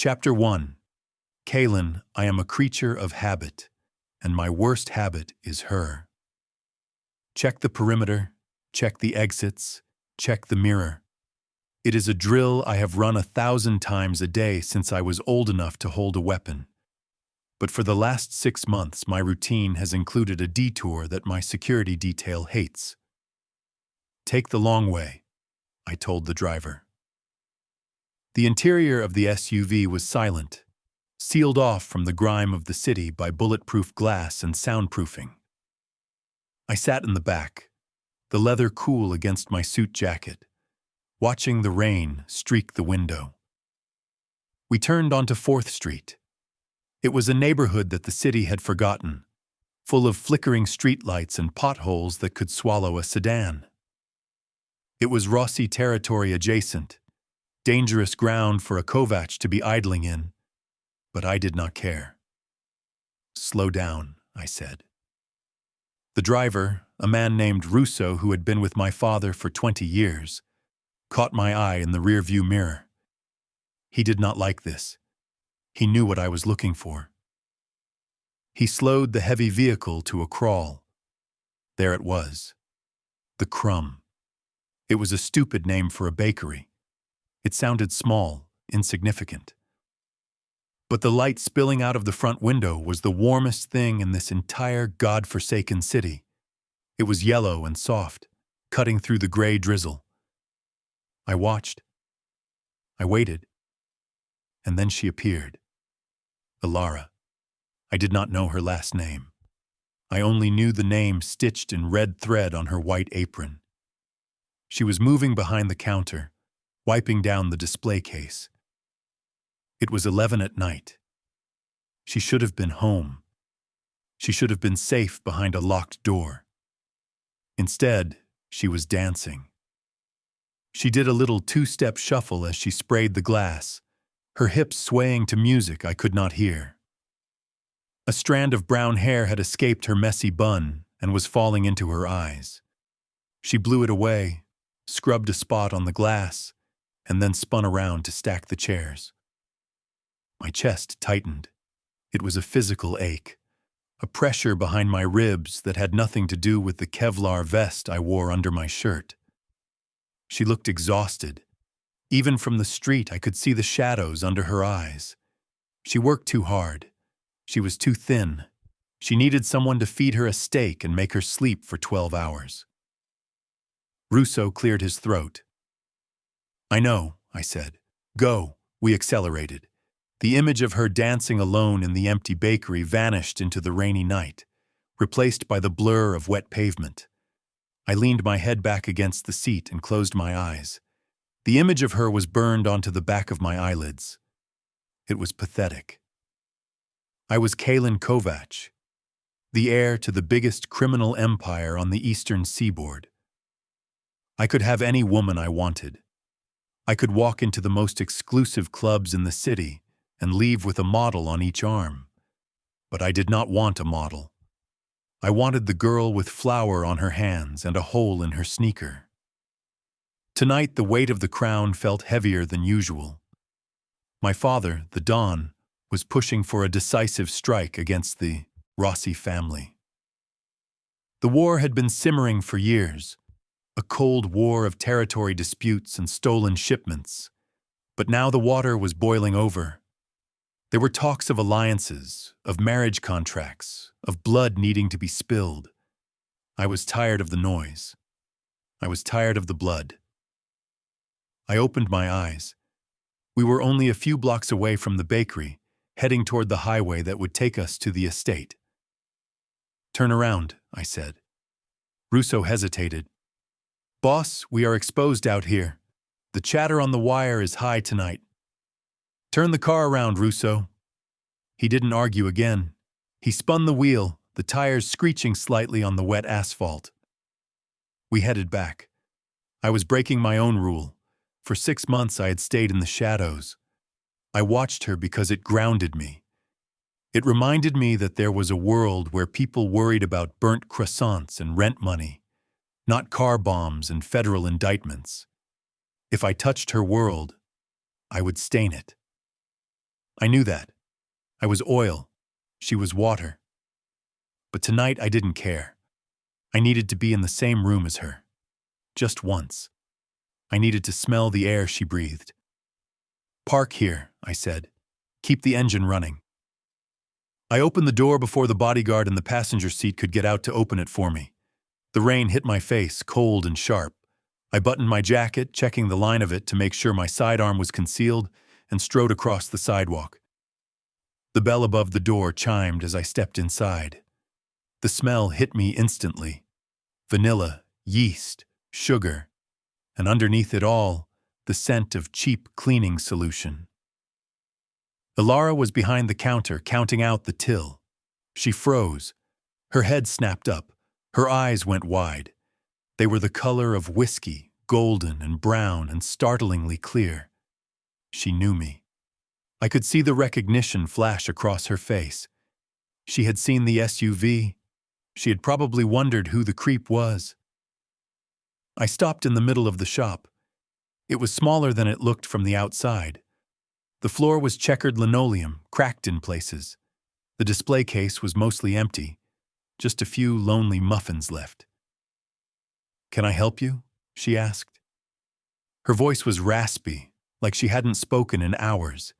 Chapter 1. Kaelen, I am a creature of habit, and my worst habit is her. Check the perimeter, check the exits, check the mirror. It is a drill I have run 1,000 times a day since I was old enough to hold a weapon. But for the last 6 months, my routine has included a detour that my security detail hates. Take the long way, I told the driver. The interior of the SUV was silent, sealed off from the grime of the city by bulletproof glass and soundproofing. I sat in the back, the leather cool against my suit jacket, watching the rain streak the window. We turned onto 4th Street. It was a neighborhood that the city had forgotten, full of flickering streetlights and potholes that could swallow a sedan. It was Rossi territory adjacent, dangerous ground for a Kovac to be idling in, but I did not care. "Slow down," I said. The driver, a man named Russo who had been with my father for 20 years, caught my eye in the rearview mirror. He did not like this. He knew what I was looking for. He slowed the heavy vehicle to a crawl. There it was. The Crumb. It was a stupid name for a bakery. It sounded small, insignificant. But the light spilling out of the front window was the warmest thing in this entire God-forsaken city. It was yellow and soft, cutting through the gray drizzle. I watched. I waited. And then she appeared. Elara. I did not know her last name. I only knew the name stitched in red thread on her white apron. She was moving behind the counter, wiping down the display case. It was 11 at night. She should have been home. She should have been safe behind a locked door. Instead, she was dancing. She did a little 2-step shuffle as she sprayed the glass, her hips swaying to music I could not hear. A strand of brown hair had escaped her messy bun and was falling into her eyes. She blew it away, scrubbed a spot on the glass, and then spun around to stack the chairs. My chest tightened. It was a physical ache, a pressure behind my ribs that had nothing to do with the Kevlar vest I wore under my shirt. She looked exhausted. Even from the street, I could see the shadows under her eyes. She worked too hard. She was too thin. She needed someone to feed her a steak and make her sleep for 12 hours. Russo cleared his throat. "I know," I said. "Go." We accelerated. The image of her dancing alone in the empty bakery vanished into the rainy night, replaced by the blur of wet pavement. I leaned my head back against the seat and closed my eyes. The image of her was burned onto the back of my eyelids. It was pathetic. I was Kaelen Kovac, the heir to the biggest criminal empire on the eastern seaboard. I could have any woman I wanted. I could walk into the most exclusive clubs in the city and leave with a model on each arm. But I did not want a model. I wanted the girl with flour on her hands and a hole in her sneaker. Tonight, the weight of the crown felt heavier than usual. My father, the Don, was pushing for a decisive strike against the Rossi family. The war had been simmering for years, a cold war of territory disputes and stolen shipments. But now the water was boiling over. There were talks of alliances, of marriage contracts, of blood needing to be spilled. I was tired of the noise. I was tired of the blood. I opened my eyes. We were only a few blocks away from the bakery, heading toward the highway that would take us to the estate. "Turn around," I said. Russo hesitated. "Boss, we are exposed out here. The chatter on the wire is high tonight." "Turn the car around, Russo." He didn't argue again. He spun the wheel, the tires screeching slightly on the wet asphalt. We headed back. I was breaking my own rule. For 6 months I had stayed in the shadows. I watched her because it grounded me. It reminded me that there was a world where people worried about burnt croissants and rent money, not car bombs and federal indictments. If I touched her world, I would stain it. I knew that. I was oil. She was water. But tonight I didn't care. I needed to be in the same room as her. Just once. I needed to smell the air she breathed. "Park here," I said. "Keep the engine running." I opened the door before the bodyguard in the passenger seat could get out to open it for me. The rain hit my face, cold and sharp. I buttoned my jacket, checking the line of it to make sure my sidearm was concealed, and strode across the sidewalk. The bell above the door chimed as I stepped inside. The smell hit me instantly. Vanilla, yeast, sugar, and underneath it all, the scent of cheap cleaning solution. Elara was behind the counter, counting out the till. She froze. Her head snapped up. Her eyes went wide. They were the color of whiskey, golden and brown and startlingly clear. She knew me. I could see the recognition flash across her face. She had seen the SUV. She had probably wondered who the creep was. I stopped in the middle of the shop. It was smaller than it looked from the outside. The floor was checkered linoleum, cracked in places. The display case was mostly empty, just a few lonely muffins left. "Can I help you?" she asked. Her voice was raspy, like she hadn't spoken in hours.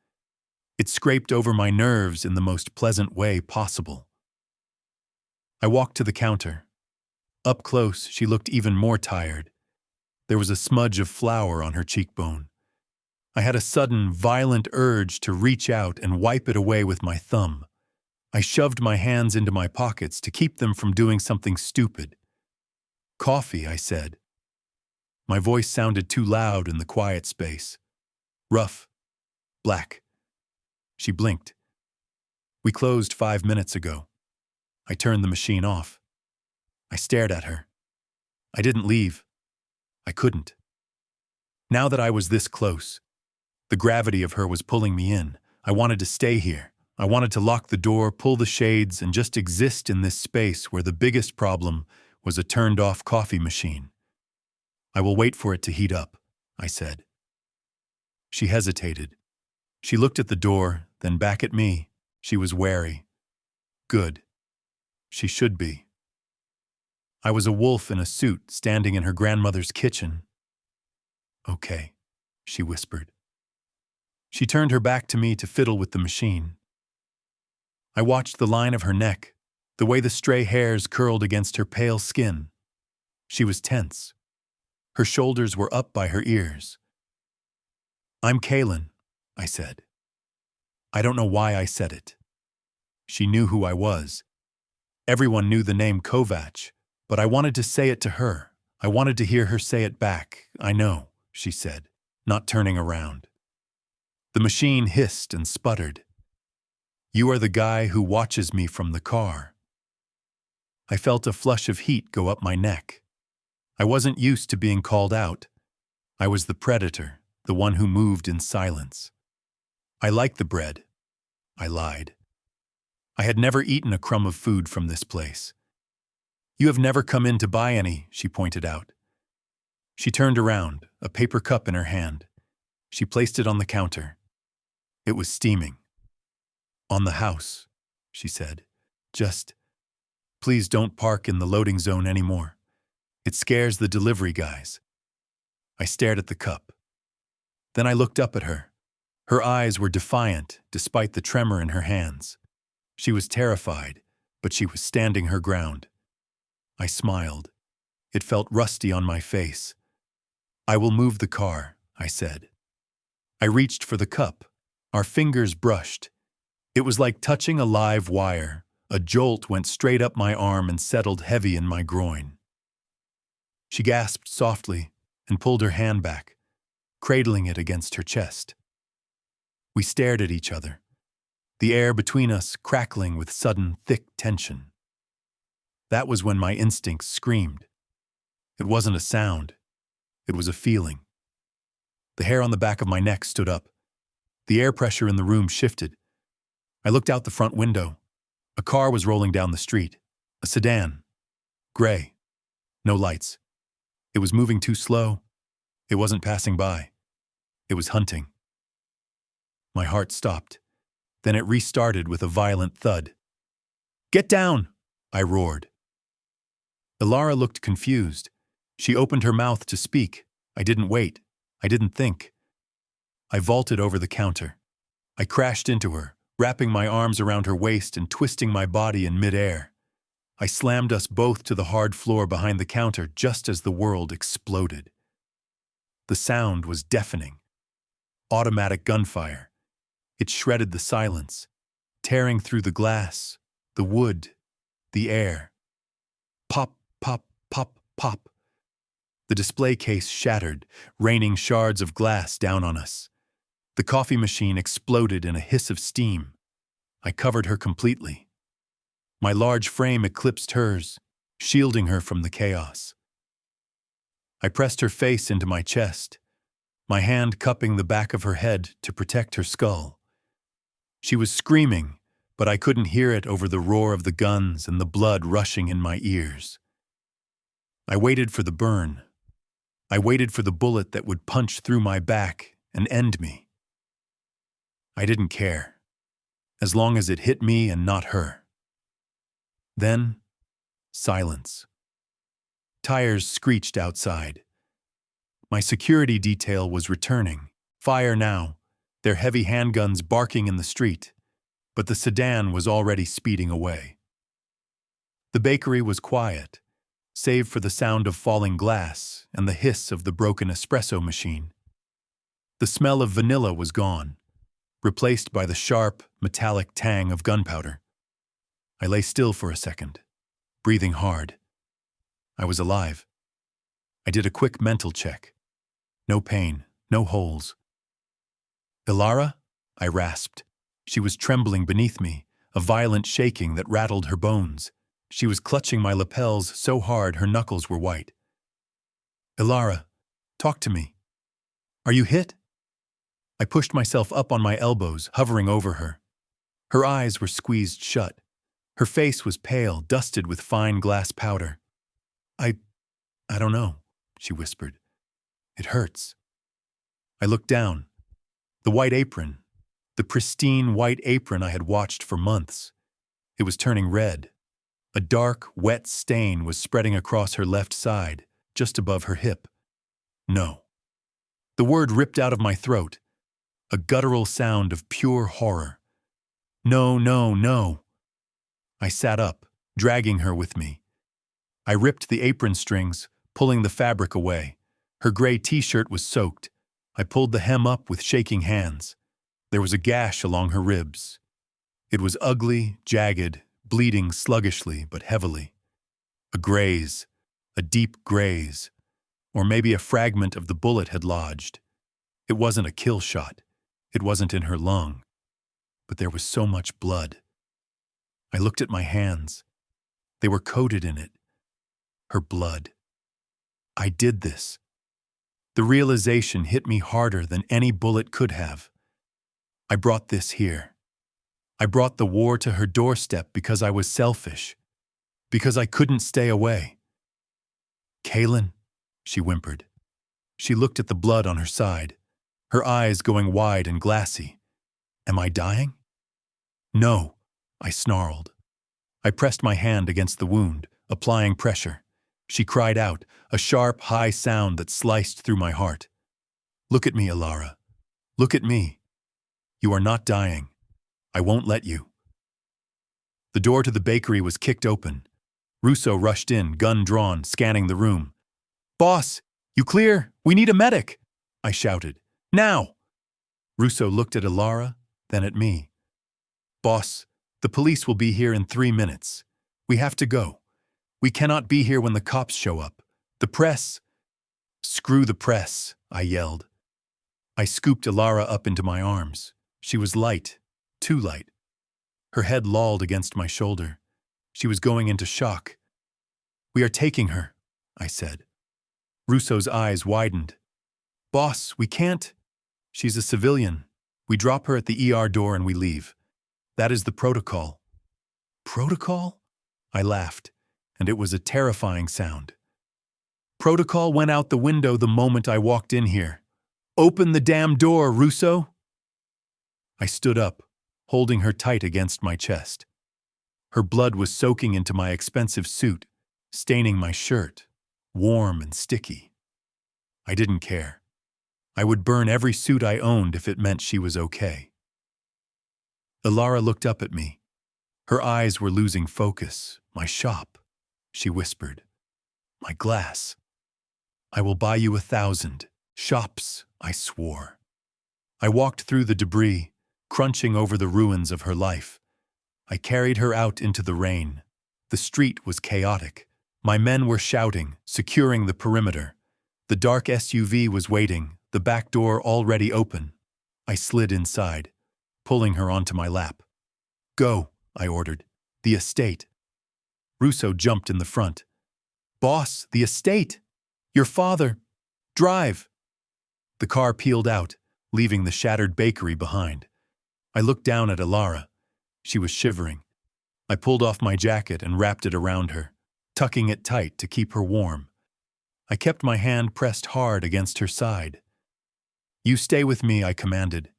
It scraped over my nerves in the most pleasant way possible. I walked to the counter. Up close, she looked even more tired. There was a smudge of flour on her cheekbone. I had a sudden, violent urge to reach out and wipe it away with my thumb. I shoved my hands into my pockets to keep them from doing something stupid. "Coffee," I said. My voice sounded too loud in the quiet space. "Rough. Black." She blinked. "We closed 5 minutes ago." I turned the machine off. I stared at her. I didn't leave. I couldn't. Now that I was this close, the gravity of her was pulling me in. I wanted to stay here. I wanted to lock the door, pull the shades, and just exist in this space where the biggest problem was a turned-off coffee machine. "I will wait for it to heat up," I said. She hesitated. She looked at the door, then back at me. She was wary. Good. She should be. I was a wolf in a suit standing in her grandmother's kitchen. "Okay," she whispered. She turned her back to me to fiddle with the machine. I watched the line of her neck, the way the stray hairs curled against her pale skin. She was tense. Her shoulders were up by her ears. "I'm Kaelen," I said. I don't know why I said it. She knew who I was. Everyone knew the name Kovac, but I wanted to say it to her. I wanted to hear her say it back. "I know," she said, not turning around. The machine hissed and sputtered. "You are the guy who watches me from the car." I felt a flush of heat go up my neck. I wasn't used to being called out. I was the predator, the one who moved in silence. "I like the bread," I lied. I had never eaten a crumb of food from this place. "You have never come in to buy any," she pointed out. She turned around, a paper cup in her hand. She placed it on the counter. It was steaming. "On the house," she said. "Just, please don't park in the loading zone anymore. It scares the delivery guys." I stared at the cup. Then I looked up at her. Her eyes were defiant, despite the tremor in her hands. She was terrified, but she was standing her ground. I smiled. It felt rusty on my face. "I will move the car," I said. I reached for the cup. Our fingers brushed. It was like touching a live wire. A jolt went straight up my arm and settled heavy in my groin. She gasped softly and pulled her hand back, cradling it against her chest. We stared at each other, the air between us crackling with sudden, thick tension. That was when my instincts screamed. It wasn't a sound. It was a feeling. The hair on the back of my neck stood up. The air pressure in the room shifted. I looked out the front window. A car was rolling down the street. A sedan. Gray. No lights. It was moving too slow. It wasn't passing by. It was hunting. My heart stopped. Then it restarted with a violent thud. "Get down!" I roared. Elara looked confused. She opened her mouth to speak. I didn't wait. I didn't think. I vaulted over the counter. I crashed into her, wrapping my arms around her waist and twisting my body in midair. I slammed us both to the hard floor behind the counter just as the world exploded. The sound was deafening. Automatic gunfire. It shredded the silence, tearing through the glass, the wood, the air. Pop, pop, pop, pop. The display case shattered, raining shards of glass down on us. The coffee machine exploded in a hiss of steam. I covered her completely. My large frame eclipsed hers, shielding her from the chaos. I pressed her face into my chest, my hand cupping the back of her head to protect her skull. She was screaming, but I couldn't hear it over the roar of the guns and the blood rushing in my ears. I waited for the burn. I waited for the bullet that would punch through my back and end me. I didn't care, as long as it hit me and not her. Then, silence. Tires screeched outside. My security detail was returning, fire now, their heavy handguns barking in the street, but the sedan was already speeding away. The bakery was quiet, save for the sound of falling glass and the hiss of the broken espresso machine. The smell of vanilla was gone, replaced by the sharp, metallic tang of gunpowder. I lay still for a second, breathing hard. I was alive. I did a quick mental check. No pain, no holes. "Elara?" I rasped. She was trembling beneath me, a violent shaking that rattled her bones. She was clutching my lapels so hard her knuckles were white. "Elara, talk to me. Are you hit?" I pushed myself up on my elbows, hovering over her. Her eyes were squeezed shut. Her face was pale, dusted with fine glass powder. I don't know," she whispered. "It hurts." I looked down. The white apron, the pristine white apron I had watched for months. It was turning red. A dark, wet stain was spreading across her left side, just above her hip. No. The word ripped out of my throat, a guttural sound of pure horror. "No, no, no." I sat up, dragging her with me. I ripped the apron strings, pulling the fabric away. Her gray t-shirt was soaked. I pulled the hem up with shaking hands. There was a gash along her ribs. It was ugly, jagged, bleeding sluggishly but heavily. A graze, a deep graze, or maybe a fragment of the bullet had lodged. It wasn't a kill shot. It wasn't in her lung. But there was so much blood. I looked at my hands. They were coated in it. Her blood. I did this. The realization hit me harder than any bullet could have. I brought this here. I brought the war to her doorstep because I was selfish, because I couldn't stay away. "Kaelen," she whimpered. She looked at the blood on her side, her eyes going wide and glassy. "Am I dying?" "No," I snarled. I pressed my hand against the wound, applying pressure. She cried out, a sharp, high sound that sliced through my heart. "Look at me, Elara. Look at me. You are not dying. I won't let you." The door to the bakery was kicked open. Russo rushed in, gun drawn, scanning the room. "Boss, you clear? We need a medic!" I shouted. "Now!" Russo looked at Elara, then at me. "Boss, the police will be here in 3 minutes. We have to go. We cannot be here when the cops show up. The press—" "Screw the press," I yelled. I scooped Elara up into my arms. She was light, too light. Her head lolled against my shoulder. She was going into shock. "We are taking her," I said. Russo's eyes widened. "Boss, we can't. She's a civilian. We drop her at the ER door and we leave. That is the protocol." "Protocol?" I laughed, and it was a terrifying sound. "Protocol went out the window the moment I walked in here. Open the damn door, Russo!" I stood up, holding her tight against my chest. Her blood was soaking into my expensive suit, staining my shirt, warm and sticky. I didn't care. I would burn every suit I owned if it meant she was okay. Elara looked up at me. Her eyes were losing focus. My shop, she whispered. My glass. I will buy you 1,000 shops, I swore. I walked through the debris, crunching over the ruins of her life. I carried her out into the rain. The street was chaotic. My men were shouting, securing the perimeter. The dark SUV was waiting, the back door already open. I slid inside, pulling her onto my lap. Go, I ordered. The estate. Russo jumped in the front. Boss, the estate! Your father! Drive! The car peeled out, leaving the shattered bakery behind. I looked down at Elara. She was shivering. I pulled off my jacket and wrapped it around her, tucking it tight to keep her warm. I kept my hand pressed hard against her side. You stay with me, I commanded.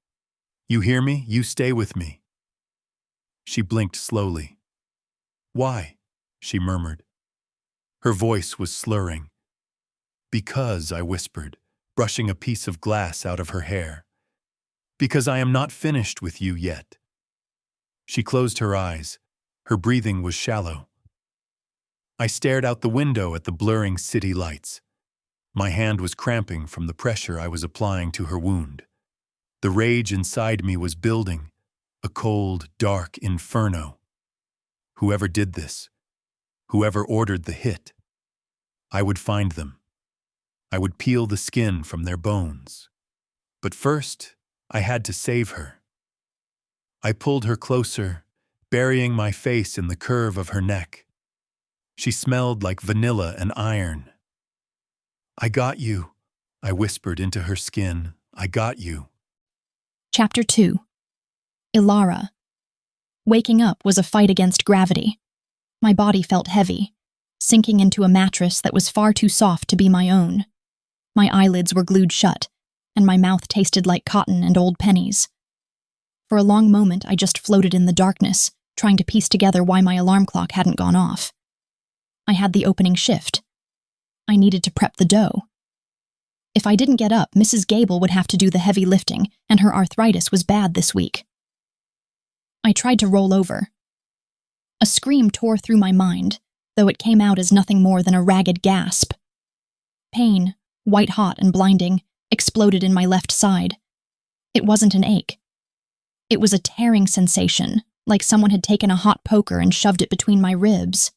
You hear me? You stay with me. She blinked slowly. Why? She murmured. Her voice was slurring. Because, I whispered, brushing a piece of glass out of her hair. Because I am not finished with you yet. She closed her eyes. Her breathing was shallow. I stared out the window at the blurring city lights. My hand was cramping from the pressure I was applying to her wound. The rage inside me was building, a cold, dark inferno. Whoever did this, whoever ordered the hit, I would find them. I would peel the skin from their bones. But first, I had to save her. I pulled her closer, burying my face in the curve of her neck. She smelled like vanilla and iron. I got you, I whispered into her skin. I got you. Chapter 2. Elara. Waking up was a fight against gravity. My body felt heavy, sinking into a mattress that was far too soft to be my own. My eyelids were glued shut, and my mouth tasted like cotton and old pennies. For a long moment, I just floated in the darkness, trying to piece together why my alarm clock hadn't gone off. I had the opening shift. I needed to prep the dough. If I didn't get up, Mrs. Gable would have to do the heavy lifting, and her arthritis was bad this week. I tried to roll over. A scream tore through my mind, though it came out as nothing more than a ragged gasp. Pain, white-hot and blinding, exploded in my left side. It wasn't an ache. It was a tearing sensation, like someone had taken a hot poker and shoved it between my ribs.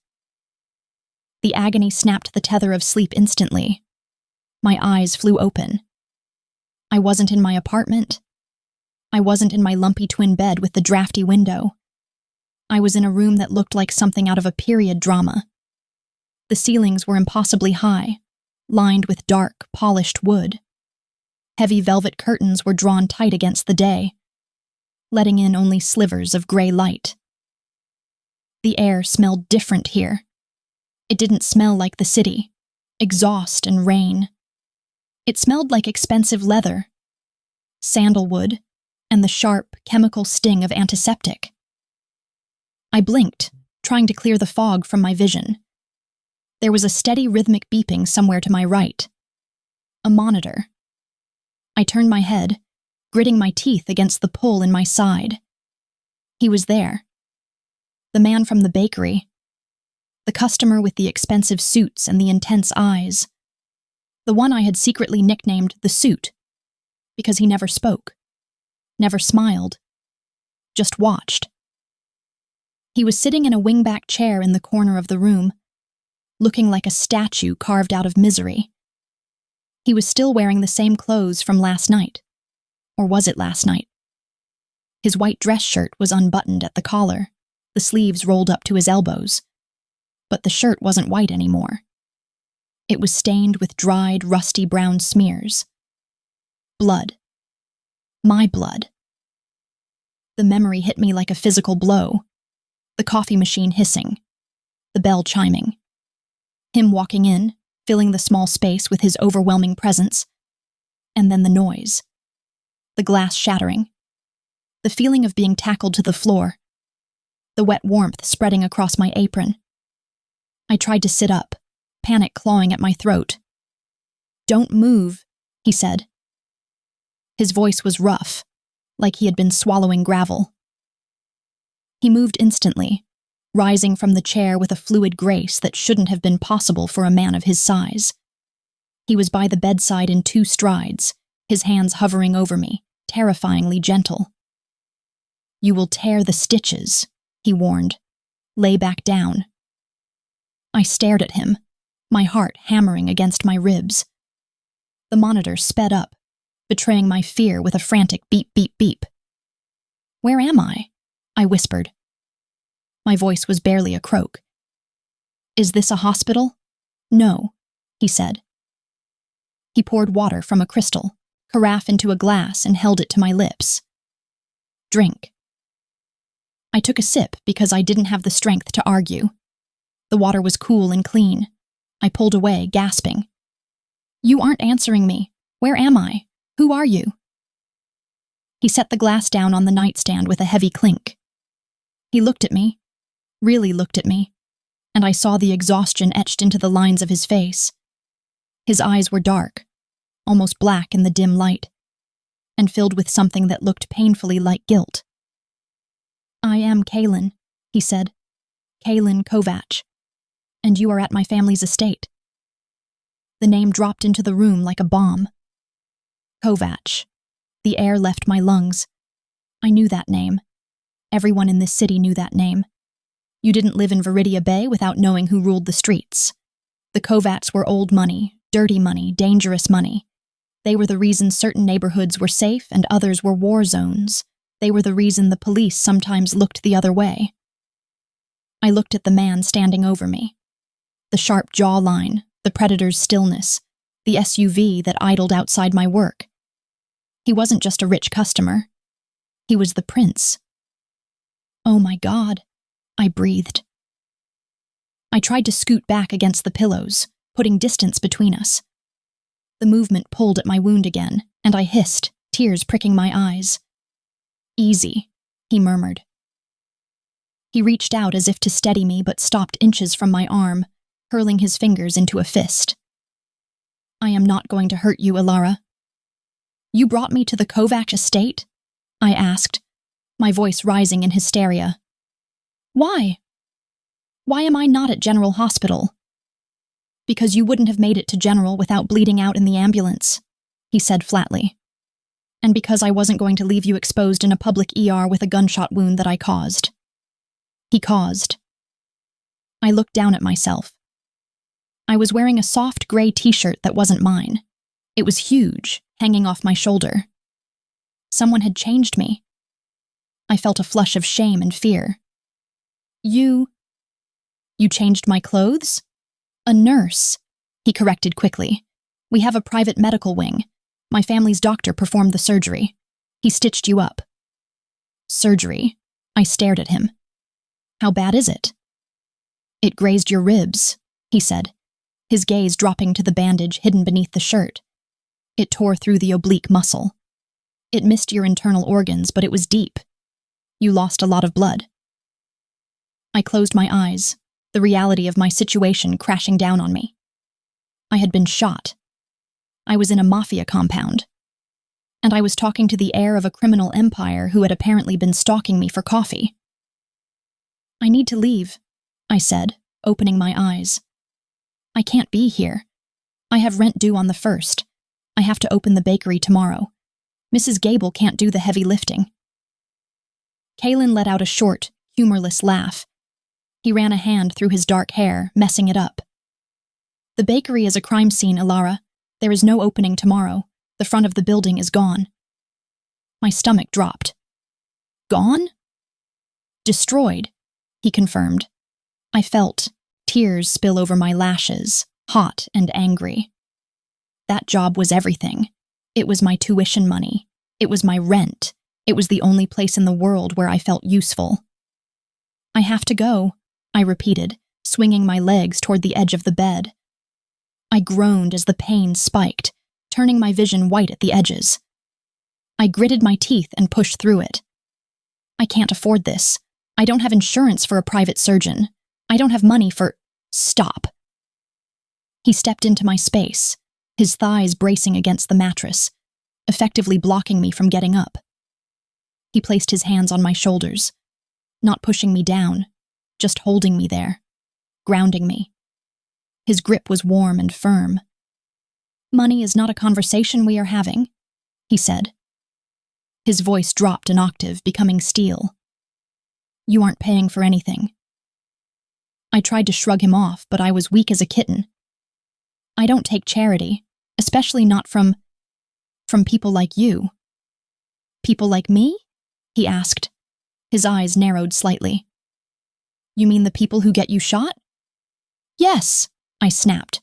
The agony snapped the tether of sleep instantly. My eyes flew open. I wasn't in my apartment. I wasn't in my lumpy twin bed with the drafty window. I was in a room that looked like something out of a period drama. The ceilings were impossibly high, lined with dark, polished wood. Heavy velvet curtains were drawn tight against the day, letting in only slivers of gray light. The air smelled different here. It didn't smell like the city, exhaust and rain. It smelled like expensive leather, sandalwood, and the sharp, chemical sting of antiseptic. I blinked, trying to clear the fog from my vision. There was a steady rhythmic beeping somewhere to my right. A monitor. I turned my head, gritting my teeth against the pull in my side. He was there. The man from the bakery. The customer with the expensive suits and the intense eyes. The one I had secretly nicknamed the Suit, because he never spoke, never smiled, just watched. He was sitting in a wingback chair in the corner of the room, looking like a statue carved out of misery. He was still wearing the same clothes from last night. Or was it last night? His white dress shirt was unbuttoned at the collar, the sleeves rolled up to his elbows. But the shirt wasn't white anymore. It was stained with dried, rusty brown smears. Blood. My blood. The memory hit me like a physical blow. The coffee machine hissing. The bell chiming. Him walking in, filling the small space with his overwhelming presence. And then the noise. The glass shattering. the feeling of being tackled to the floor, the wet warmth spreading across my apron. I tried to sit up, panic clawing at my throat. "Don't move," he said. His voice was rough, like he had been swallowing gravel. He moved instantly, rising from the chair with a fluid grace that shouldn't have been possible for a man of his size. He was by the bedside in 2 strides, his hands hovering over me, terrifyingly gentle. "You will tear the stitches," he warned. "Lay back down." I stared at him, my heart hammering against my ribs. The monitor sped up, betraying my fear with a frantic beep, beep, beep. "Where am I?" I whispered. My voice was barely a croak. "Is this a hospital?" "No," he said. He poured water from a crystal, carafe into a glass, and held it to my lips. "Drink." I took a sip because I didn't have the strength to argue. The water was cool and clean. I pulled away, gasping. "You aren't answering me. Where am I? Who are you?" He set the glass down on the nightstand with a heavy clink. He looked at me, really looked at me, and I saw the exhaustion etched into the lines of his face. His eyes were dark, almost black in the dim light, and filled with something that looked painfully like guilt. "I am Kaelen," he said. "Kaelen Kovac. And you are at my family's estate." The name dropped into the room like a bomb. Kovac. The air left my lungs. I knew that name. Everyone in this city knew that name. You didn't live in Viridia Bay without knowing who ruled the streets. The Kovacs were old money, dirty money, dangerous money. They were the reason certain neighborhoods were safe and others were war zones. They were the reason the police sometimes looked the other way. I looked at the man standing over me. The sharp jawline, the predator's stillness, the SUV that idled outside my work. He wasn't just a rich customer. He was the prince. "Oh my God," I breathed. I tried to scoot back against the pillows, putting distance between us. The movement pulled at my wound again, and I hissed, tears pricking my eyes. "Easy," he murmured. He reached out as if to steady me, but stopped inches from my arm, hurling his fingers into a fist. "I am not going to hurt you, Elara." "You brought me to the Kovac estate?" I asked, my voice rising in hysteria. "Why? Why am I not at General Hospital?" "Because you wouldn't have made it to General without bleeding out in the ambulance," he said flatly. "And because I wasn't going to leave you exposed in a public ER with a gunshot wound that I caused." He caused. I looked down at myself. I was wearing a soft gray t-shirt that wasn't mine. It was huge, hanging off my shoulder. Someone had changed me. I felt a flush of shame and fear. You changed my clothes?" "A nurse," he corrected quickly. "We have a private medical wing. My family's doctor performed the surgery. He stitched you up." "Surgery?" I stared at him. "How bad is it?" "It grazed your ribs," he said, his gaze dropping to the bandage hidden beneath the shirt. "It tore through the oblique muscle. It missed your internal organs, but it was deep. You lost a lot of blood." I closed my eyes, the reality of my situation crashing down on me. I had been shot. I was in a Mafia compound. And I was talking to the heir of a criminal empire who had apparently been stalking me for coffee. "I need to leave," I said, opening my eyes. "I can't be here. I have rent due on the 1st. I have to open the bakery tomorrow. Mrs. Gable can't do the heavy lifting." Kaelen let out a short, humorless laugh. He ran a hand through his dark hair, messing it up. "The bakery is a crime scene, Elara. There is no opening tomorrow. The front of the building is gone." My stomach dropped. "Gone?" "Destroyed," he confirmed. I felt tears spill over my lashes, hot and angry. That job was everything. It was my tuition money. It was my rent. It was the only place in the world where I felt useful. "I have to go," I repeated, swinging my legs toward the edge of the bed. I groaned as the pain spiked, turning my vision white at the edges. I gritted my teeth and pushed through it. I can't afford this. I don't have insurance for a private surgeon. I don't have money for— Stop. He stepped into my space, his thighs bracing against the mattress, effectively blocking me from getting up. He placed his hands on my shoulders, not pushing me down, just holding me there, grounding me. His grip was warm and firm. "Money is not a conversation we are having," he said. His voice dropped an octave, becoming steel. "You aren't paying for anything." I tried to shrug him off, but I was weak as a kitten. "I don't take charity, especially not from people like you." "People like me?" he asked. His eyes narrowed slightly. "You mean the people who get you shot?" "Yes," I snapped.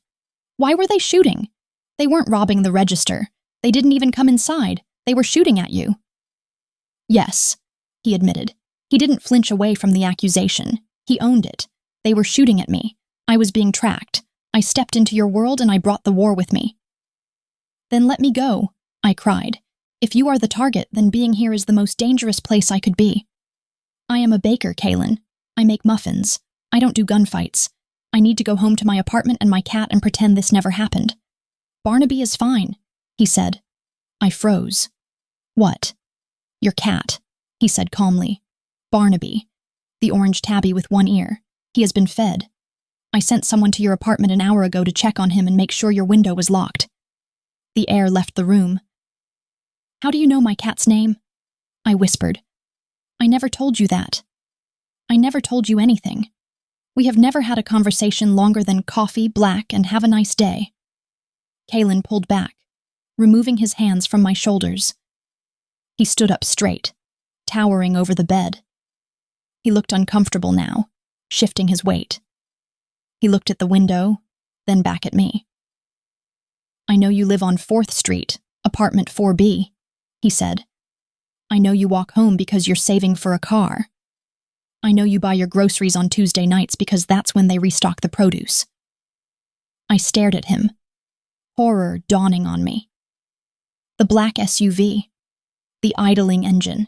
"Why were they shooting? They weren't robbing the register. They didn't even come inside. They were shooting at you." "Yes," he admitted. He didn't flinch away from the accusation. He owned it. "They were shooting at me. I was being tracked. I stepped into your world and I brought the war with me." "Then let me go," I cried. "If you are the target, then being here is the most dangerous place I could be. I am a baker, Kaelen. I make muffins. I don't do gunfights. I need to go home to my apartment and my cat and pretend this never happened." "Barnaby is fine," he said. I froze. "What?" "Your cat," he said calmly. "Barnaby. The orange tabby with one ear. He has been fed. I sent someone to your apartment an hour ago to check on him and make sure your window was locked." The heir left the room. "How do you know my cat's name?" I whispered. "I never told you that. I never told you anything. We have never had a conversation longer than coffee, black, and have a nice day." Kaelen pulled back, removing his hands from my shoulders. He stood up straight, towering over the bed. He looked uncomfortable now, shifting his weight. He looked at the window, then back at me. "I know you live on 4th Street, apartment 4B, he said. "I know you walk home because you're saving for a car. I know you buy your groceries on Tuesday nights because that's when they restock the produce." I stared at him, horror dawning on me. The black SUV, the idling engine,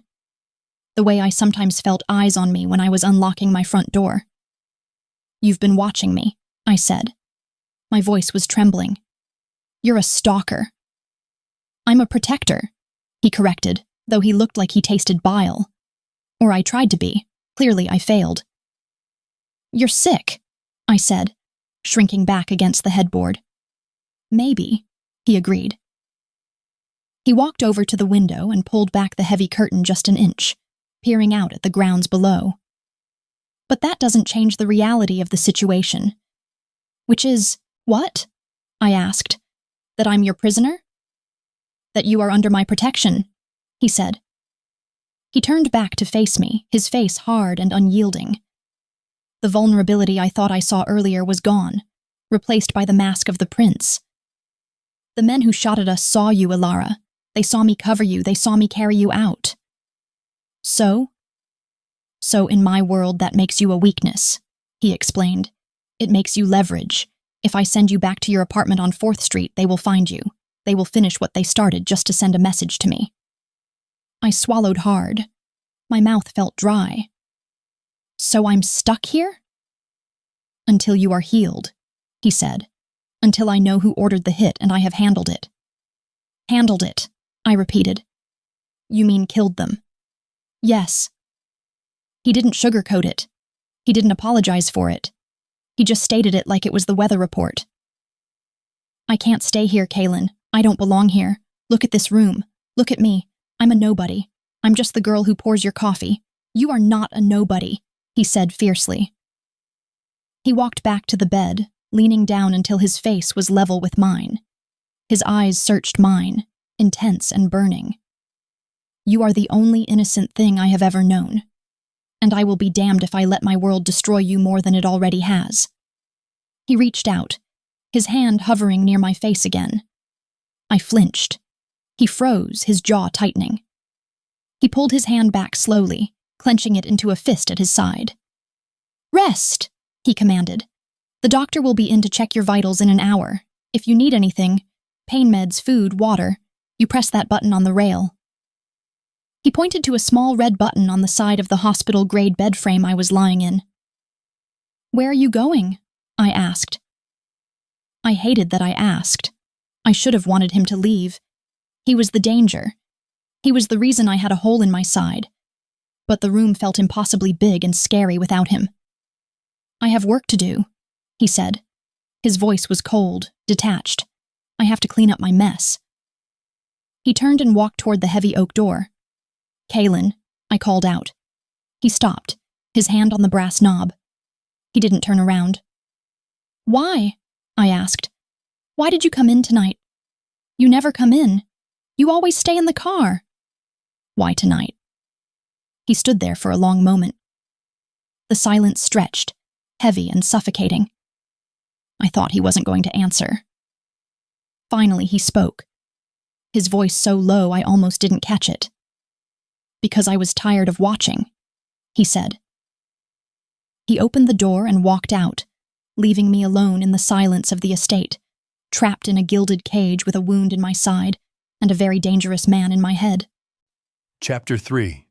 the way I sometimes felt eyes on me when I was unlocking my front door. "You've been watching me," I said. My voice was trembling. "You're a stalker." "I'm a protector," he corrected, though he looked like he tasted bile. Or I tried to be. Clearly, I failed. "You're sick," I said, shrinking back against the headboard. "Maybe," he agreed. He walked over to the window and pulled back the heavy curtain just an inch, peering out at the grounds below. "But that doesn't change the reality of the situation." "Which is, what?" I asked. "That I'm your prisoner?" "That you are under my protection," he said. He turned back to face me, his face hard and unyielding. The vulnerability I thought I saw earlier was gone, replaced by the mask of the prince. "The men who shot at us saw you, Elara. They saw me cover you, they saw me carry you out." "So?" "So in my world that makes you a weakness," he explained. "It makes you leverage. If I send you back to your apartment on 4th Street, they will find you. They will finish what they started just to send a message to me." I swallowed hard. My mouth felt dry. "So I'm stuck here?" "Until you are healed," he said. "Until I know who ordered the hit and I have handled it." "Handled it," I repeated. "You mean killed them?" "Yes." He didn't sugarcoat it. He didn't apologize for it. He just stated it like it was the weather report. "I can't stay here, Kaelen. I don't belong here. Look at this room. Look at me. I'm a nobody. I'm just the girl who pours your coffee. You are not a nobody," he said fiercely. He walked back to the bed, leaning down until his face was level with mine. His eyes searched mine, intense and burning. "You are the only innocent thing I have ever known, and I will be damned if I let my world destroy you more than it already has." He reached out, his hand hovering near my face again. I flinched. He froze, his jaw tightening. He pulled his hand back slowly, clenching it into a fist at his side. "Rest," he commanded. "The doctor will be in to check your vitals in an hour. If you need anything, pain meds, food, water, you press that button on the rail." He pointed to a small red button on the side of the hospital-grade bed frame I was lying in. "Where are you going?" I asked. I hated that I asked. I should have wanted him to leave. He was the danger. He was the reason I had a hole in my side. But the room felt impossibly big and scary without him. "I have work to do," he said. His voice was cold, detached. "I have to clean up my mess." He turned and walked toward the heavy oak door. "Kaelen," I called out. He stopped, his hand on the brass knob. He didn't turn around. "Why?" I asked. "Why did you come in tonight? You never come in. You always stay in the car." "Why tonight?" He stood there for a long moment. The silence stretched, heavy and suffocating. I thought he wasn't going to answer. Finally, he spoke. His voice so low I almost didn't catch it. "Because I was tired of watching," he said. He opened the door and walked out, leaving me alone in the silence of the estate, trapped in a gilded cage with a wound in my side and a very dangerous man in my head. Chapter 3.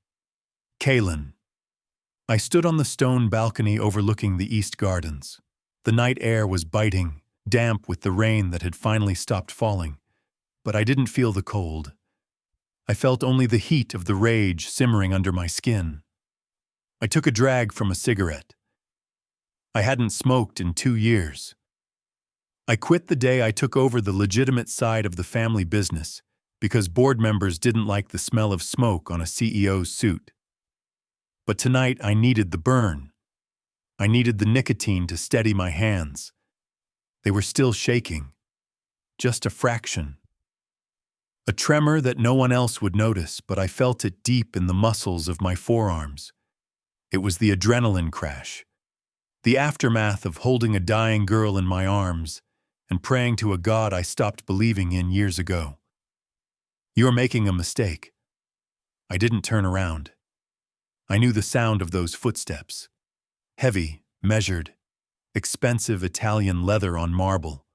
Kaelen. I stood on the stone balcony overlooking the east gardens. The night air was biting, damp with the rain that had finally stopped falling, but I didn't feel the cold. I felt only the heat of the rage simmering under my skin. I took a drag from a cigarette. I hadn't smoked in 2 years. I quit the day I took over the legitimate side of the family business because board members didn't like the smell of smoke on a CEO's suit. But tonight I needed the burn. I needed the nicotine to steady my hands. They were still shaking. Just a fraction. A tremor that no one else would notice, but I felt it deep in the muscles of my forearms. It was the adrenaline crash. The aftermath of holding a dying girl in my arms and praying to a God I stopped believing in years ago. "You're making a mistake." I didn't turn around. I knew the sound of those footsteps. Heavy, measured, expensive Italian leather on marble.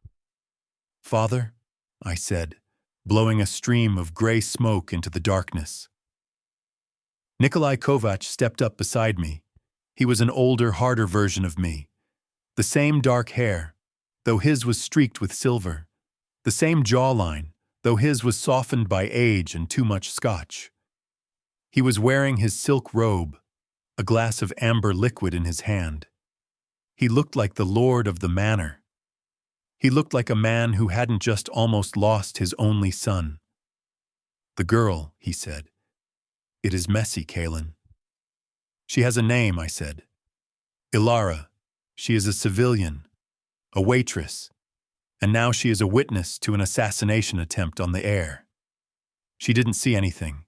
"Father," I said, blowing a stream of gray smoke into the darkness. Kaelen Kovac stepped up beside me. He was an older, harder version of me. The same dark hair, though his was streaked with silver. The same jawline, though his was softened by age and too much scotch. He was wearing his silk robe, a glass of amber liquid in his hand. He looked like the lord of the manor. He looked like a man who hadn't just almost lost his only son. "The girl," he said. "It is messy, Kaelen." "She has a name," I said. "Elara. She is a civilian, a waitress, and now she is a witness to an assassination attempt on the heir. She didn't see anything.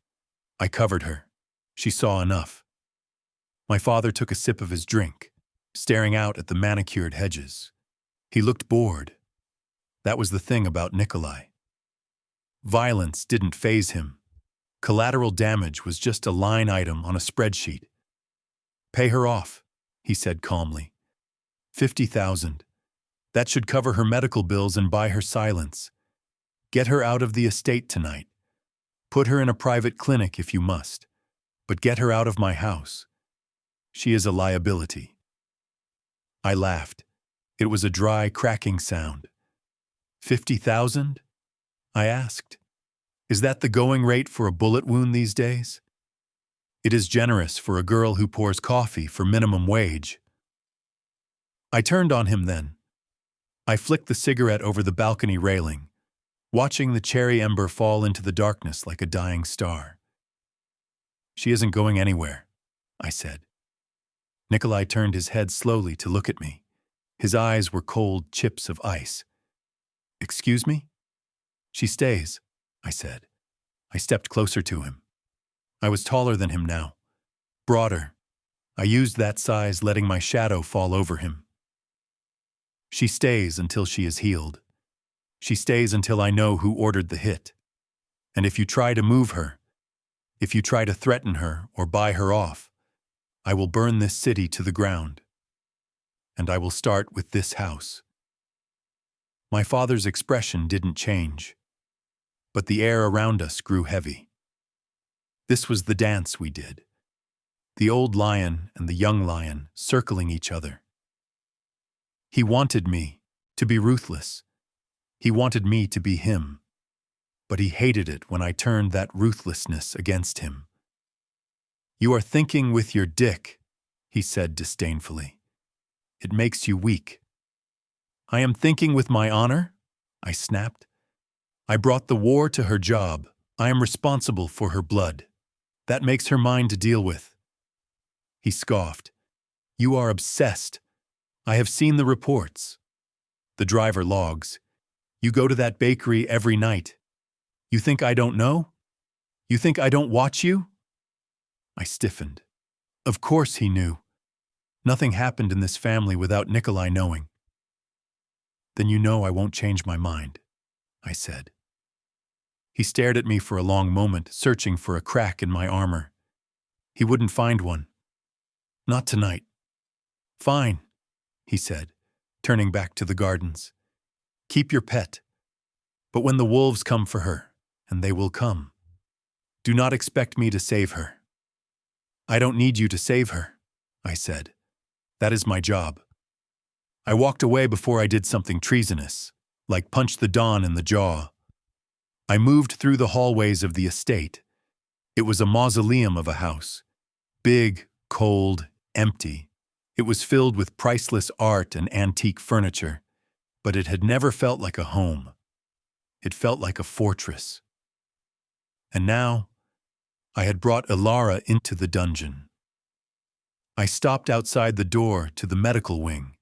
I covered her. She saw enough." My father took a sip of his drink, staring out at the manicured hedges. He looked bored. That was the thing about Kaelen. Violence didn't faze him. Collateral damage was just a line item on a spreadsheet. "Pay her off," he said calmly. 50,000. That should cover her medical bills and buy her silence. Get her out of the estate tonight. Put her in a private clinic if you must, but get her out of my house. She is a liability." I laughed. It was a dry, cracking sound. 50,000? I asked. "Is that the going rate for a bullet wound these days?" "It is generous for a girl who pours coffee for minimum wage." I turned on him then. I flicked the cigarette over the balcony railing, watching the cherry ember fall into the darkness like a dying star. "She isn't going anywhere," I said. Kaelen turned his head slowly to look at me. His eyes were cold chips of ice. "Excuse me?" "She stays," I said. I stepped closer to him. I was taller than him now, broader. I used that size, letting my shadow fall over him. "She stays until she is healed. She stays until I know who ordered the hit. And if you try to move her, if you try to threaten her or buy her off, I will burn this city to the ground. And I will start with this house." My father's expression didn't change, but the air around us grew heavy. This was the dance we did. The old lion and the young lion circling each other. He wanted me to be ruthless. He wanted me to be him. But he hated it when I turned that ruthlessness against him. "You are thinking with your dick," he said disdainfully. "It makes you weak." "I am thinking with my honor," I snapped. "I brought the war to her job. I am responsible for her blood. That makes her mine to deal with." He scoffed. "You are obsessed. I have seen the reports. The driver logs. You go to that bakery every night. You think I don't know? You think I don't watch you?" I stiffened. Of course he knew. Nothing happened in this family without Nikolai knowing. "Then you know I won't change my mind," I said. He stared at me for a long moment, searching for a crack in my armor. He wouldn't find one. "Not tonight." "Fine," he said, turning back to the gardens. "Keep your pet. But when the wolves come for her, and they will come, do not expect me to save her." "I don't need you to save her," I said. "That is my job." I walked away before I did something treasonous, like punch the Don in the jaw. I moved through the hallways of the estate. It was a mausoleum of a house. Big, cold, empty. It was filled with priceless art and antique furniture, but it had never felt like a home. It felt like a fortress. And now, I had brought Elara into the dungeon. I stopped outside the door to the medical wing.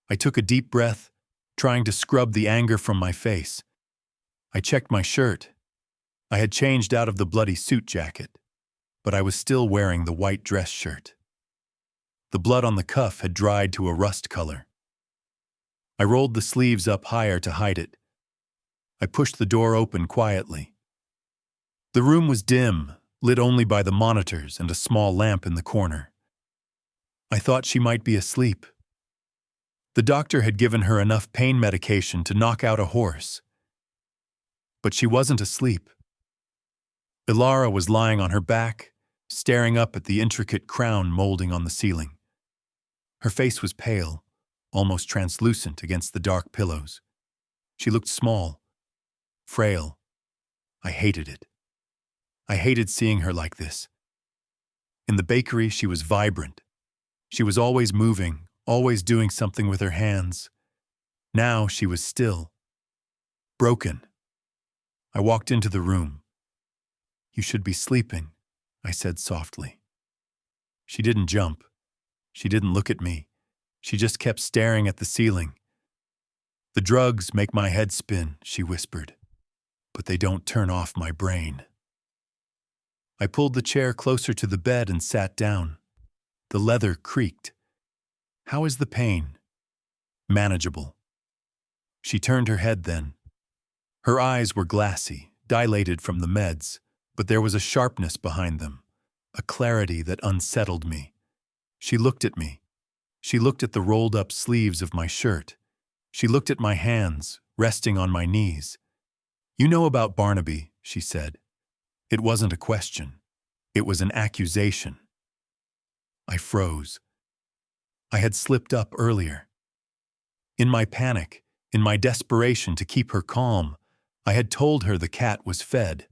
I took a deep breath, trying to scrub the anger from my face. I checked my shirt. I had changed out of the bloody suit jacket, but I was still wearing the white dress shirt. The blood on the cuff had dried to a rust color. I rolled the sleeves up higher to hide it. I pushed the door open quietly. The room was dim, lit only by the monitors and a small lamp in the corner. I thought she might be asleep. The doctor had given her enough pain medication to knock out a horse. But she wasn't asleep. Elara was lying on her back, staring up at the intricate crown molding on the ceiling. Her face was pale, almost translucent against the dark pillows. She looked small, frail. I hated it. I hated seeing her like this. In the bakery, she was vibrant. She was always moving, always doing something with her hands. Now she was still. Broken. I walked into the room. "You should be sleeping," I said softly. She didn't jump. She didn't look at me. She just kept staring at the ceiling. "The drugs make my head spin," she whispered, "but they don't turn off my brain." I pulled the chair closer to the bed and sat down. The leather creaked. "How is the pain?" "Manageable." She turned her head then. Her eyes were glassy, dilated from the meds, but there was a sharpness behind them, a clarity that unsettled me. She looked at me. She looked at the rolled-up sleeves of my shirt. She looked at my hands, resting on my knees. "You know about Barnaby," she said. It wasn't a question. It was an accusation. I froze. I had slipped up earlier. In my panic, in my desperation to keep her calm, I had told her the cat was fed.